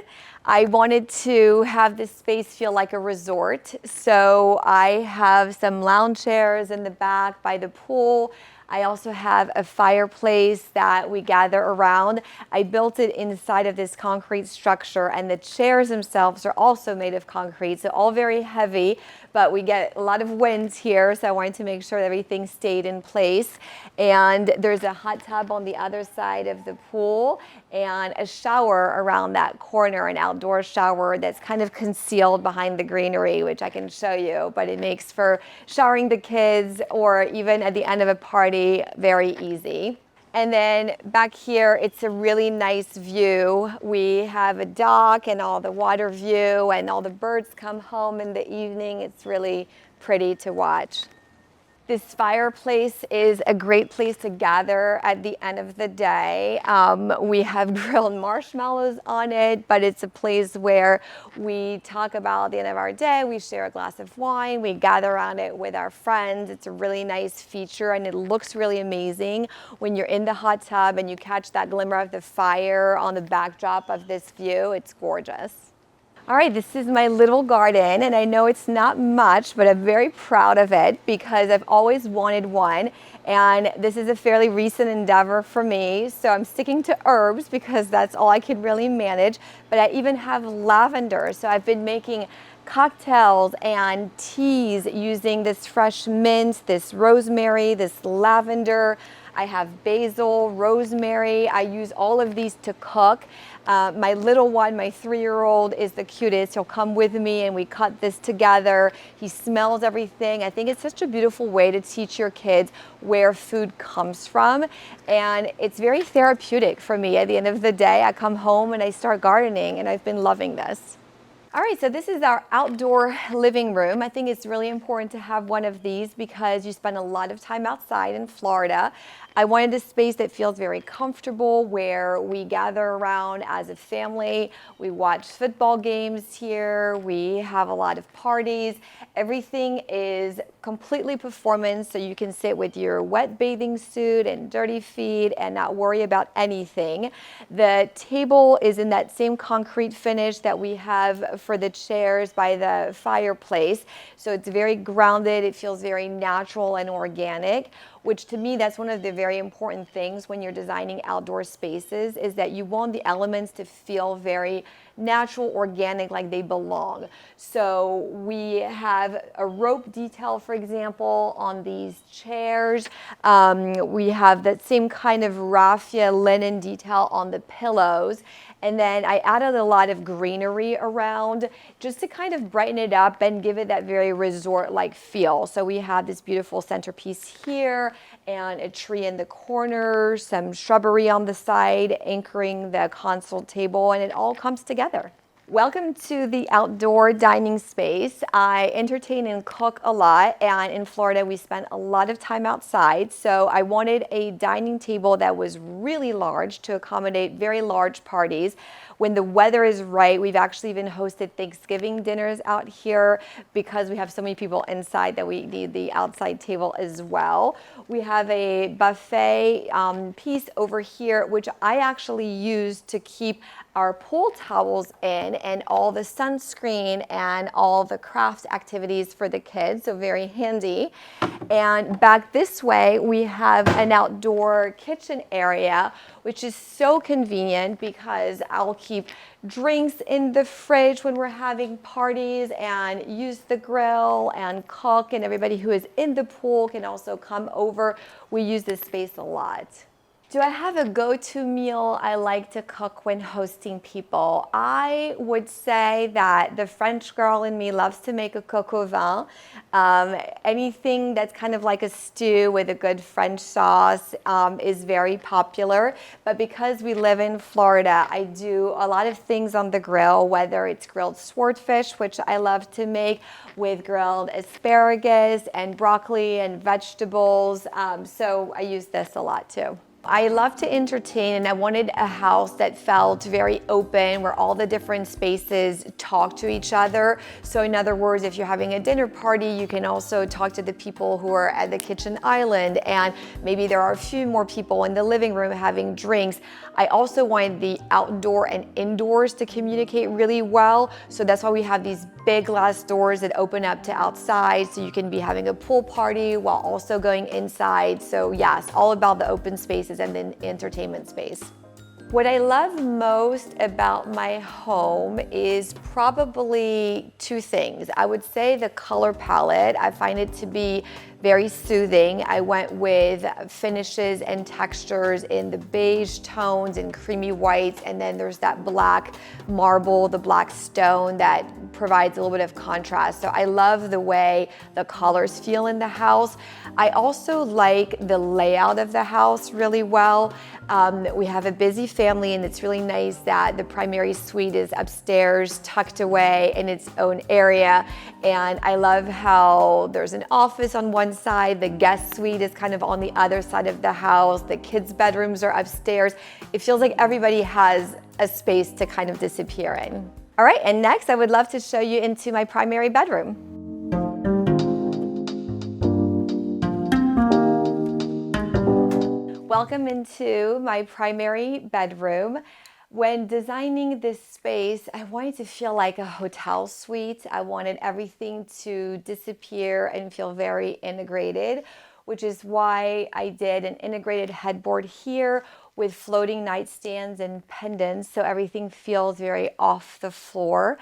I wanted to have this space feel like a resort, so I have some lounge chairs in the back by the pool. I also have a fireplace that we gather around. I built it inside of this concrete structure, and the chairs themselves are also made of concrete, so all very heavy, but we get a lot of winds here, so I wanted to make sure that everything stayed in place. And there's a hot tub on the other side of the pool, and a shower around that corner, an outdoor shower that's kind of concealed behind the greenery, which I can show you, but it makes for showering the kids or even at the end of a party very easy. And then back here, it's a really nice view. We have a dock and all the water view, and all the birds come home in the evening. It's really pretty to watch. This fireplace is a great place to gather at the end of the day. We have grilled marshmallows on it, but it's a place where we talk about the end of our day. We share a glass of wine. We gather around it with our friends. It's a really nice feature, and it looks really amazing when you're in the hot tub and you catch that glimmer of the fire on the backdrop of this view. It's gorgeous. All right, this is my little garden, and I know it's not much, but I'm very proud of it because I've always wanted one, and this is a fairly recent endeavor for me. So I'm sticking to herbs because that's all I can really manage, but I even have lavender. So I've been making cocktails and teas using this fresh mint, this rosemary, this lavender. I have basil, rosemary. I use all of these to cook. My little one, my 3-year-old, is the cutest. He'll come with me and we cut this together. He smells everything. I think it's such a beautiful way to teach your kids where food comes from. And it's very therapeutic for me. At the end of the day, I come home and I start gardening, and I've been loving this. All right, so this is our outdoor living room. I think it's really important to have one of these because you spend a lot of time outside in Florida. I wanted a space that feels very comfortable, where we gather around as a family. We watch football games here. We have a lot of parties. Everything is completely performance, so you can sit with your wet bathing suit and dirty feet and not worry about anything. The table is in that same concrete finish that we have for the chairs by the fireplace. So it's very grounded. It feels very natural and organic, which to me, that's one of the very important things when you're designing outdoor spaces, is that you want the elements to feel very natural, organic, like they belong. So we have a rope detail, for example, on these chairs. We have that same kind of raffia linen detail on the pillows. And then I added a lot of greenery around just to kind of brighten it up and give it that very resort-like feel. So we have this beautiful centerpiece here and a tree in the corner, some shrubbery on the side anchoring the console table, and it all comes together. Welcome to the outdoor dining space. I entertain and cook a lot, and in Florida we spent a lot of time outside, so I wanted a dining table that was really large to accommodate very large parties. When the weather is right, we've actually even hosted Thanksgiving dinners out here because we have so many people inside that we need the outside table as well. We have a buffet piece over here, which I actually use to keep our pool towels in and all the sunscreen and all the crafts activities for the kids, so very handy. And back this way, we have an outdoor kitchen area, which is so convenient because I'll keep drinks in the fridge when we're having parties and use the grill and cook, and everybody who is in the pool can also come over. We use this space a lot. Do I have a go-to meal I like to cook when hosting people? I would say that the French girl in me loves to make a coq au vin. Anything that's kind of like a stew with a good French sauce is very popular. But because we live in Florida, I do a lot of things on the grill, whether it's grilled swordfish, which I love to make, with grilled asparagus and broccoli and vegetables. So I use this a lot too. I love to entertain, and I wanted a house that felt very open, where all the different spaces talk to each other. So in other words, if you're having a dinner party, you can also talk to the people who are at the kitchen island, and maybe there are a few more people in the living room having drinks. I also wanted the outdoor and indoors to communicate really well. So that's why we have these big glass doors that open up to outside, so you can be having a pool party while also going inside. So yes, all about the open spaces and then entertainment space. What I love most about my home is probably two things. I would say the color palette. I find it to be very soothing. I went with finishes and textures in the beige tones and creamy whites, and then there's that black marble, the black stone that provides a little bit of contrast. So I love the way the colors feel in the house. I also like the layout of the house really well. We have a busy family, and it's really nice that the primary suite is upstairs, tucked away in its own area. And I love how there's an office on one side, the guest suite is kind of on the other side of the house, the kids' bedrooms are upstairs. It feels like everybody has a space to kind of disappear in. All right, and next I would love to show you into my primary bedroom. Welcome into my primary bedroom. When designing this space, I wanted to feel like a hotel suite. I wanted everything to disappear and feel very integrated, which is why I did an integrated headboard here with floating nightstands and pendants, so everything feels very off the floor.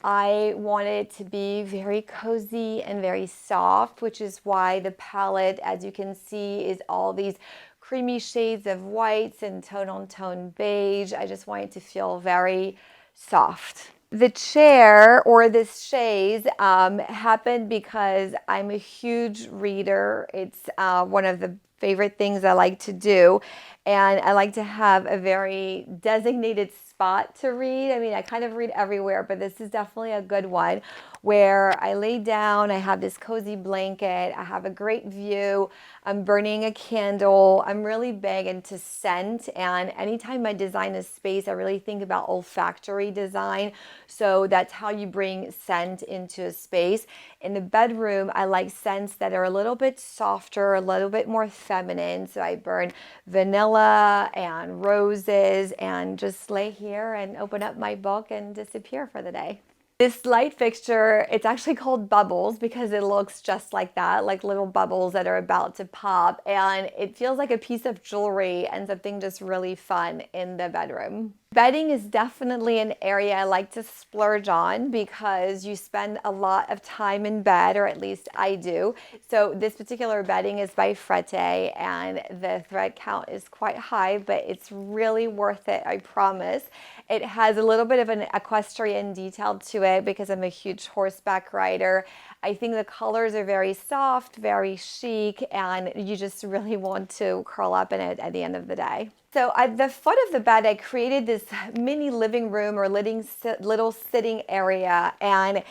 I wanted it to be very cozy and very soft, which is why the palette, as you can see, is all these creamy shades of whites and tone-on-tone beige. I just want it to feel very soft. The chair, or this chaise, happened because I'm a huge reader. It's one of the favorite things I like to do, and I like to have a very designated spot to read. I mean, I kind of read everywhere, but this is definitely a good one where I lay down, I have this cozy blanket, I have a great view, I'm burning a candle. I'm really big into scent, and anytime I design a space, I really think about olfactory design. So that's how you bring scent into a space. In the bedroom, I like scents that are a little bit softer, a little bit more feminine. So I burn vanilla and roses and just lay here and open up my book and disappear for the day. This light fixture, it's actually called Bubbles because it looks just like that, like little bubbles that are about to pop, and it feels like a piece of jewelry and something just really fun in the bedroom. Bedding is definitely an area I like to splurge on because you spend a lot of time in bed, or at least I do. So this particular bedding is by Frette, and the thread count is quite high, but it's really worth it, I promise. It has a little bit of an equestrian detail to it because I'm a huge horseback rider. I think the colors are very soft, very chic, and you just really want to curl up in it at the end of the day. So at the foot of the bed, I created this mini living room or little sitting area. And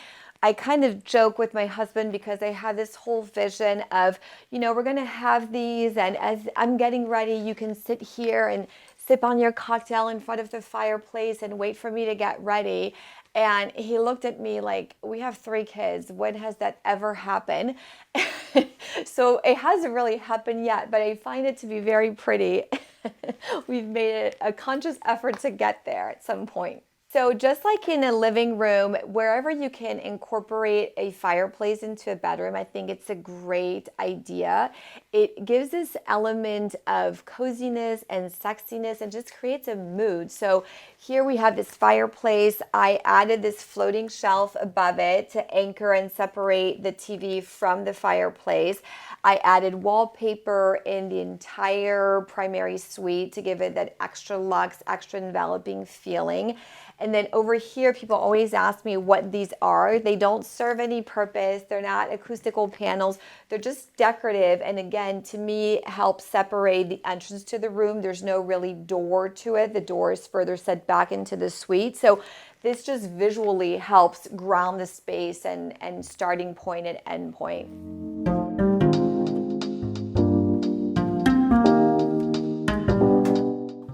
I kind of joke with my husband because I have this whole vision of, we're going to have these. And as I'm getting ready, you can sit here and sip on your cocktail in front of the fireplace and wait for me to get ready. And he looked at me like, we have 3 kids. When has that ever happened? So it hasn't really happened yet, but I find it to be very pretty. We've made a conscious effort to get there at some point. So just like in a living room, wherever you can incorporate a fireplace into a bedroom, I think it's a great idea. It gives this element of coziness and sexiness and just creates a mood. So here we have this fireplace. I added this floating shelf above it to anchor and separate the TV from the fireplace. I added wallpaper in the entire primary suite to give it that extra luxe, extra enveloping feeling. And then over here, people always ask me what these are. They don't serve any purpose. They're not acoustical panels. They're just decorative. And again, to me, help separate the entrance to the room. There's no really door to it. The door is further set back into the suite. So this just visually helps ground the space and starting point and end point.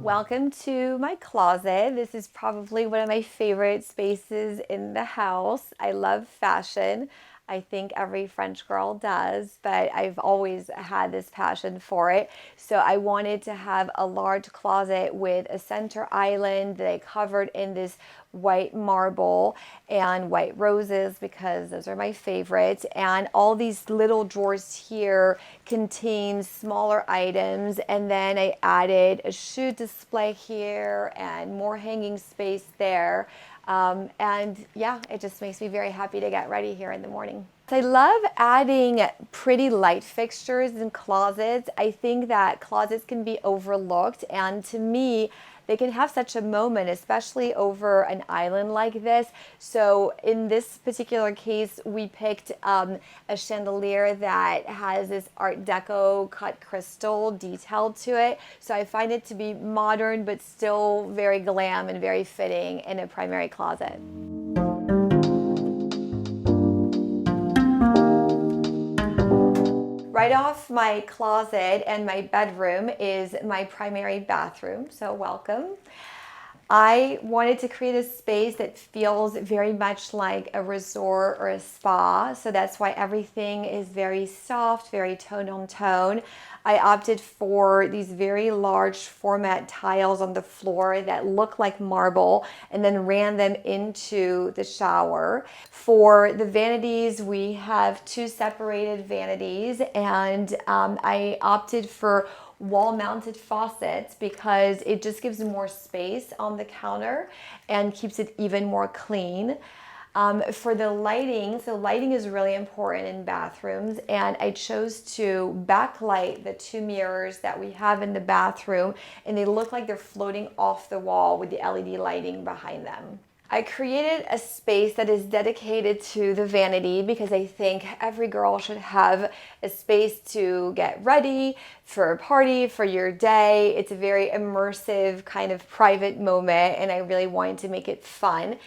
Welcome to my closet. This is probably one of my favorite spaces in the house. I love fashion. I think every French girl does, but I've always had this passion for it. So I wanted to have a large closet with a center island that I covered in this white marble and white roses because those are my favorites. And all these little drawers here contain smaller items. And then I added a shoe display here and more hanging space there. And yeah, it just makes me very happy to get ready here in the morning. I love adding pretty light fixtures in closets. I think that closets can be overlooked, and to me, they can have such a moment, especially over an island like this. So in this particular case, we picked a chandelier that has this Art Deco cut crystal detail to it. So I find it to be modern, but still very glam and very fitting in a primary closet. Right off my closet and my bedroom is my primary bathroom, so welcome. I wanted to create a space that feels very much like a resort or a spa, so that's why everything is very soft, very tone on tone. I opted for these very large format tiles on the floor that look like marble and then ran them into the shower. For the vanities, we have 2 separated vanities, and I opted for wall-mounted faucets because it just gives more space on the counter and keeps it even more clean. For the lighting, so lighting is really important in bathrooms, and I chose to backlight the 2 mirrors that we have in the bathroom, and they look like they're floating off the wall with the LED lighting behind them. I created a space that is dedicated to the vanity because I think every girl should have a space to get ready for a party, for your day. It's a very immersive kind of private moment, and I really wanted to make it fun.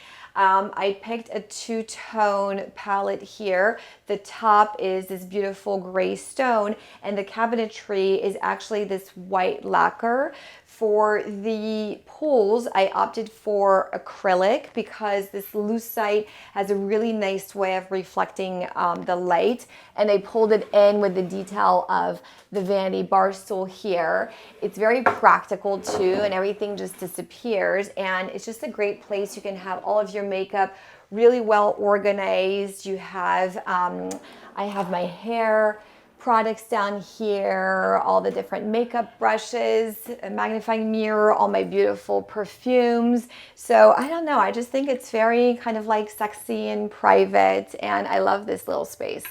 I picked a 2-tone palette here. The top is this beautiful gray stone, and the cabinetry is actually this white lacquer. For the pools, I opted for acrylic because this lucite has a really nice way of reflecting the light, and I pulled it in with the detail of the vanity bar stool here. It's very practical too, and everything just disappears, and it's just a great place. You can have all of your makeup really well organized. You have, I have my hair products down here, all the different makeup brushes, a magnifying mirror, all my beautiful perfumes. So I don't know, I just think it's very kind of like sexy and private, and I love this little space.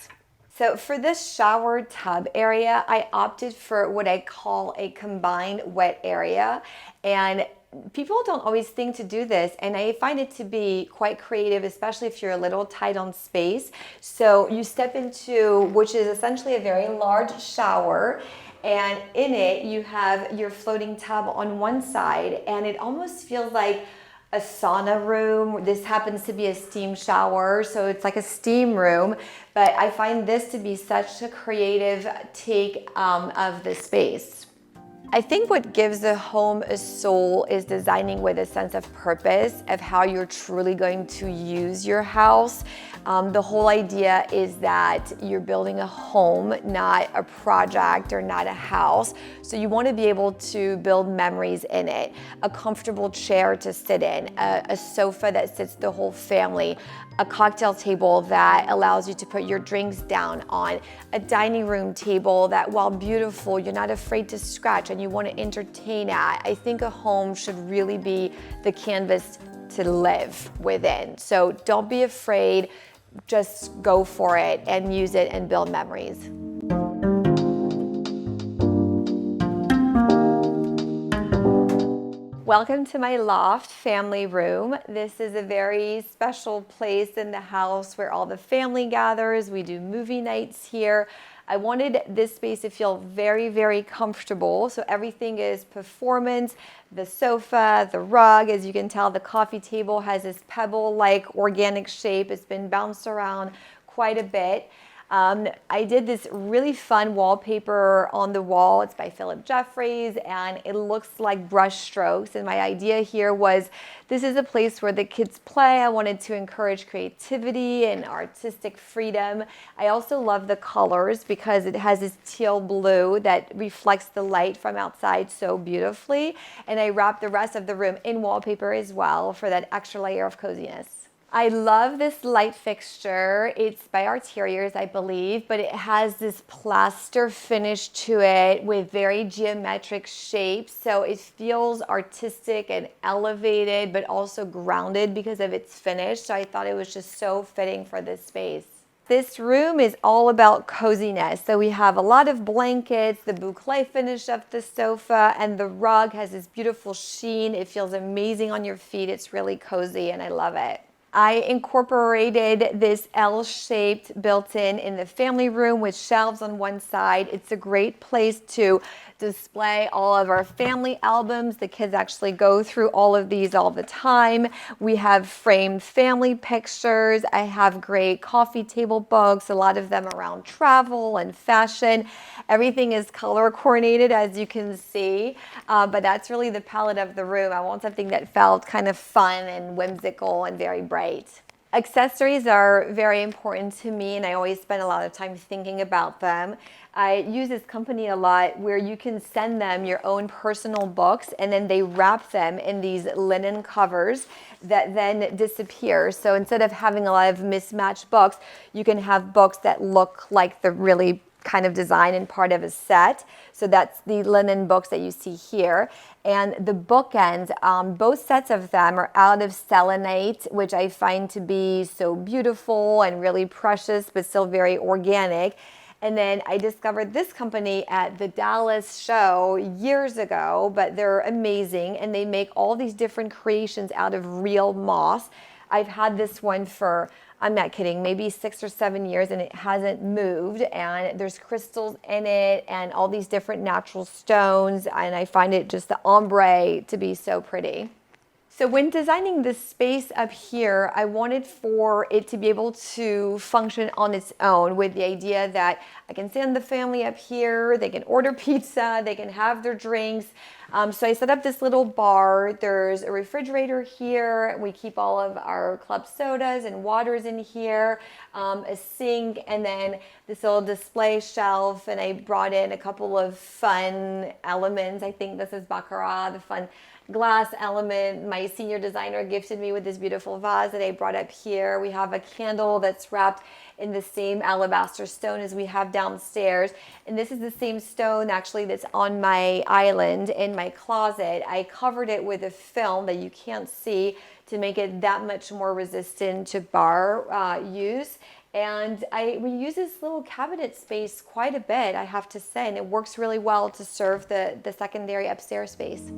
So for this shower tub area, I opted for what I call a combined wet area. And people don't always think to do this, and I find it to be quite creative, especially if you're a little tight on space. So you step into, which is essentially a very large shower, and in it you have your floating tub on one side, and it almost feels like a sauna room. This happens to be a steam shower, so it's like a steam room, but I find this to be such a creative take of the space. I think what gives a home a soul is designing with a sense of purpose of how you're truly going to use your house. The whole idea is that you're building a home, not a project or not a house. So you want to be able to build memories in it. A comfortable chair to sit in, a sofa that sits the whole family, a cocktail table that allows you to put your drinks down on, a dining room table that, while beautiful, you're not afraid to scratch and you want to entertain at. I think a home should really be the canvas to live within. So don't be afraid, just go for it and use it and build memories. Welcome to my loft family room. This is a very special place in the house where all the family gathers. We do movie nights here. I wanted this space to feel very, very comfortable. So everything is performance. The sofa, the rug, as you can tell, the coffee table has this pebble-like organic shape. It's been bounced around quite a bit. I did this really fun wallpaper on the wall. It's by Philip Jeffries, and it looks like brush strokes. And my idea here was, this is a place where the kids play. I wanted to encourage creativity and artistic freedom. I also love the colors because it has this teal blue that reflects the light from outside so beautifully. And I wrapped the rest of the room in wallpaper as well for that extra layer of coziness. I love this light fixture. It's by Arteriors, I believe, but it has this plaster finish to it with very geometric shapes. So it feels artistic and elevated, but also grounded because of its finish. So I thought it was just so fitting for this space. This room is all about coziness. So we have a lot of blankets, the boucle finish of the sofa, and the rug has this beautiful sheen. It feels amazing on your feet. It's really cozy, and I love it. I incorporated this L-shaped built-in in the family room with shelves on one side. It's a great place to display all of our family albums. The kids actually go through all of these all the time. We have framed family pictures. I have great coffee table books, a lot of them around travel and fashion. Everything is color coordinated, as you can see, but that's really the palette of the room. I want something that felt kind of fun and whimsical and very bright. Accessories are very important to me, and I always spend a lot of time thinking about them. I use this company a lot where you can send them your own personal books, and then they wrap them in these linen covers that then disappear. So instead of having a lot of mismatched books, you can have books that look like the really kind of design and part of a set. So that's the linen books that you see here. And the bookends, both sets of them are out of selenite, which I find to be so beautiful and really precious, but still very organic. And then I discovered this company at the Dallas show years ago, but they're amazing, and they make all these different creations out of real moss. I've had this one for, I'm not kidding, maybe 6 or 7 years, and it hasn't moved, and there's crystals in it and all these different natural stones, and I find it just the ombre to be so pretty. So when designing this space up here, I wanted for it to be able to function on its own, with the idea that I can send the family up here, they can order pizza, they can have their drinks. So I set up this little bar. There's a refrigerator here. We keep all of our club sodas and waters in here, a sink, and then this little display shelf. And I brought in a couple of fun elements. I think this is baccarat, the fun glass element. My senior designer gifted me with this beautiful vase that I brought up here. We have a candle that's wrapped in the same alabaster stone as we have downstairs. And this is the same stone actually that's on my island in my closet. I covered it with a film that you can't see to make it that much more resistant to bar use. And we use this little cabinet space quite a bit, I have to say, and it works really well to serve the secondary upstairs space.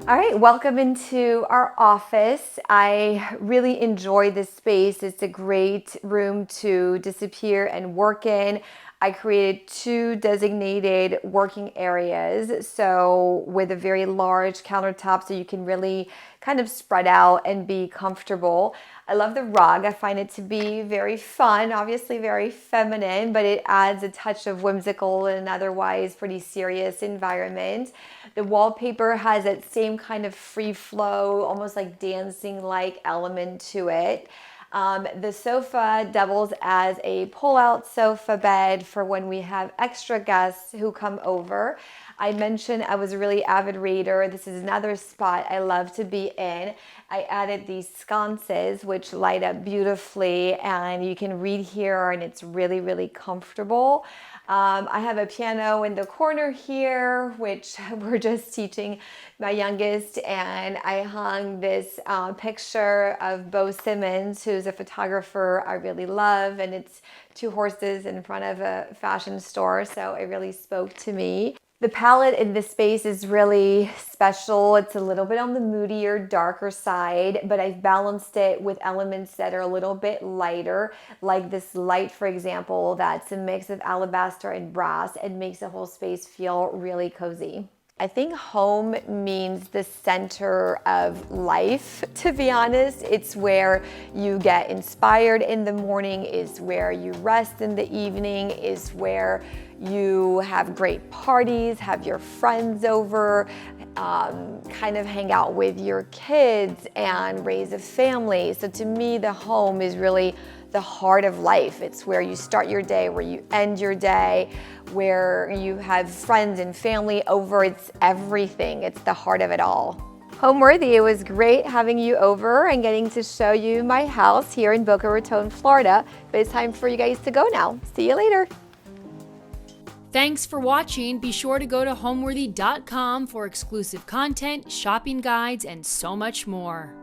All right, welcome into our office. I really enjoy this space. It's a great room to disappear and work in. I created 2 designated working areas, so with a very large countertop so you can really kind of spread out and be comfortable. I love the rug. I find it to be very fun, obviously very feminine, but it adds a touch of whimsical in an otherwise pretty serious environment. The wallpaper has that same kind of free flow, almost like dancing-like element to it. The sofa doubles as a pull-out sofa bed for when we have extra guests who come over. I mentioned I was a really avid reader. This is another spot I love to be in. I added these sconces which light up beautifully, and you can read here and it's really, really comfortable. I have a piano in the corner here, which we're just teaching my youngest, and I hung this picture of Bo Simmons, who's a photographer I really love, and it's 2 horses in front of a fashion store, so it really spoke to me. The palette in this space is really special. It's a little bit on the moodier, darker side, but I've balanced it with elements that are a little bit lighter, like this light, for example, that's a mix of alabaster and brass. It makes the whole space feel really cozy. I think home means the center of life, to be honest. It's where you get inspired in the morning, is where you rest in the evening, is where you have great parties, have your friends over, kind of hang out with your kids and raise a family. So to me, the home is really the heart of life. It's where you start your day, where you end your day, where you have friends and family over. It's everything. It's the heart of it all. Homeworthy, it was great having you over and getting to show you my house here in Boca Raton, Florida. But it's time for you guys to go now. See you later. Thanks for watching. Be sure to go to homeworthy.com for exclusive content, shopping guides, and so much more.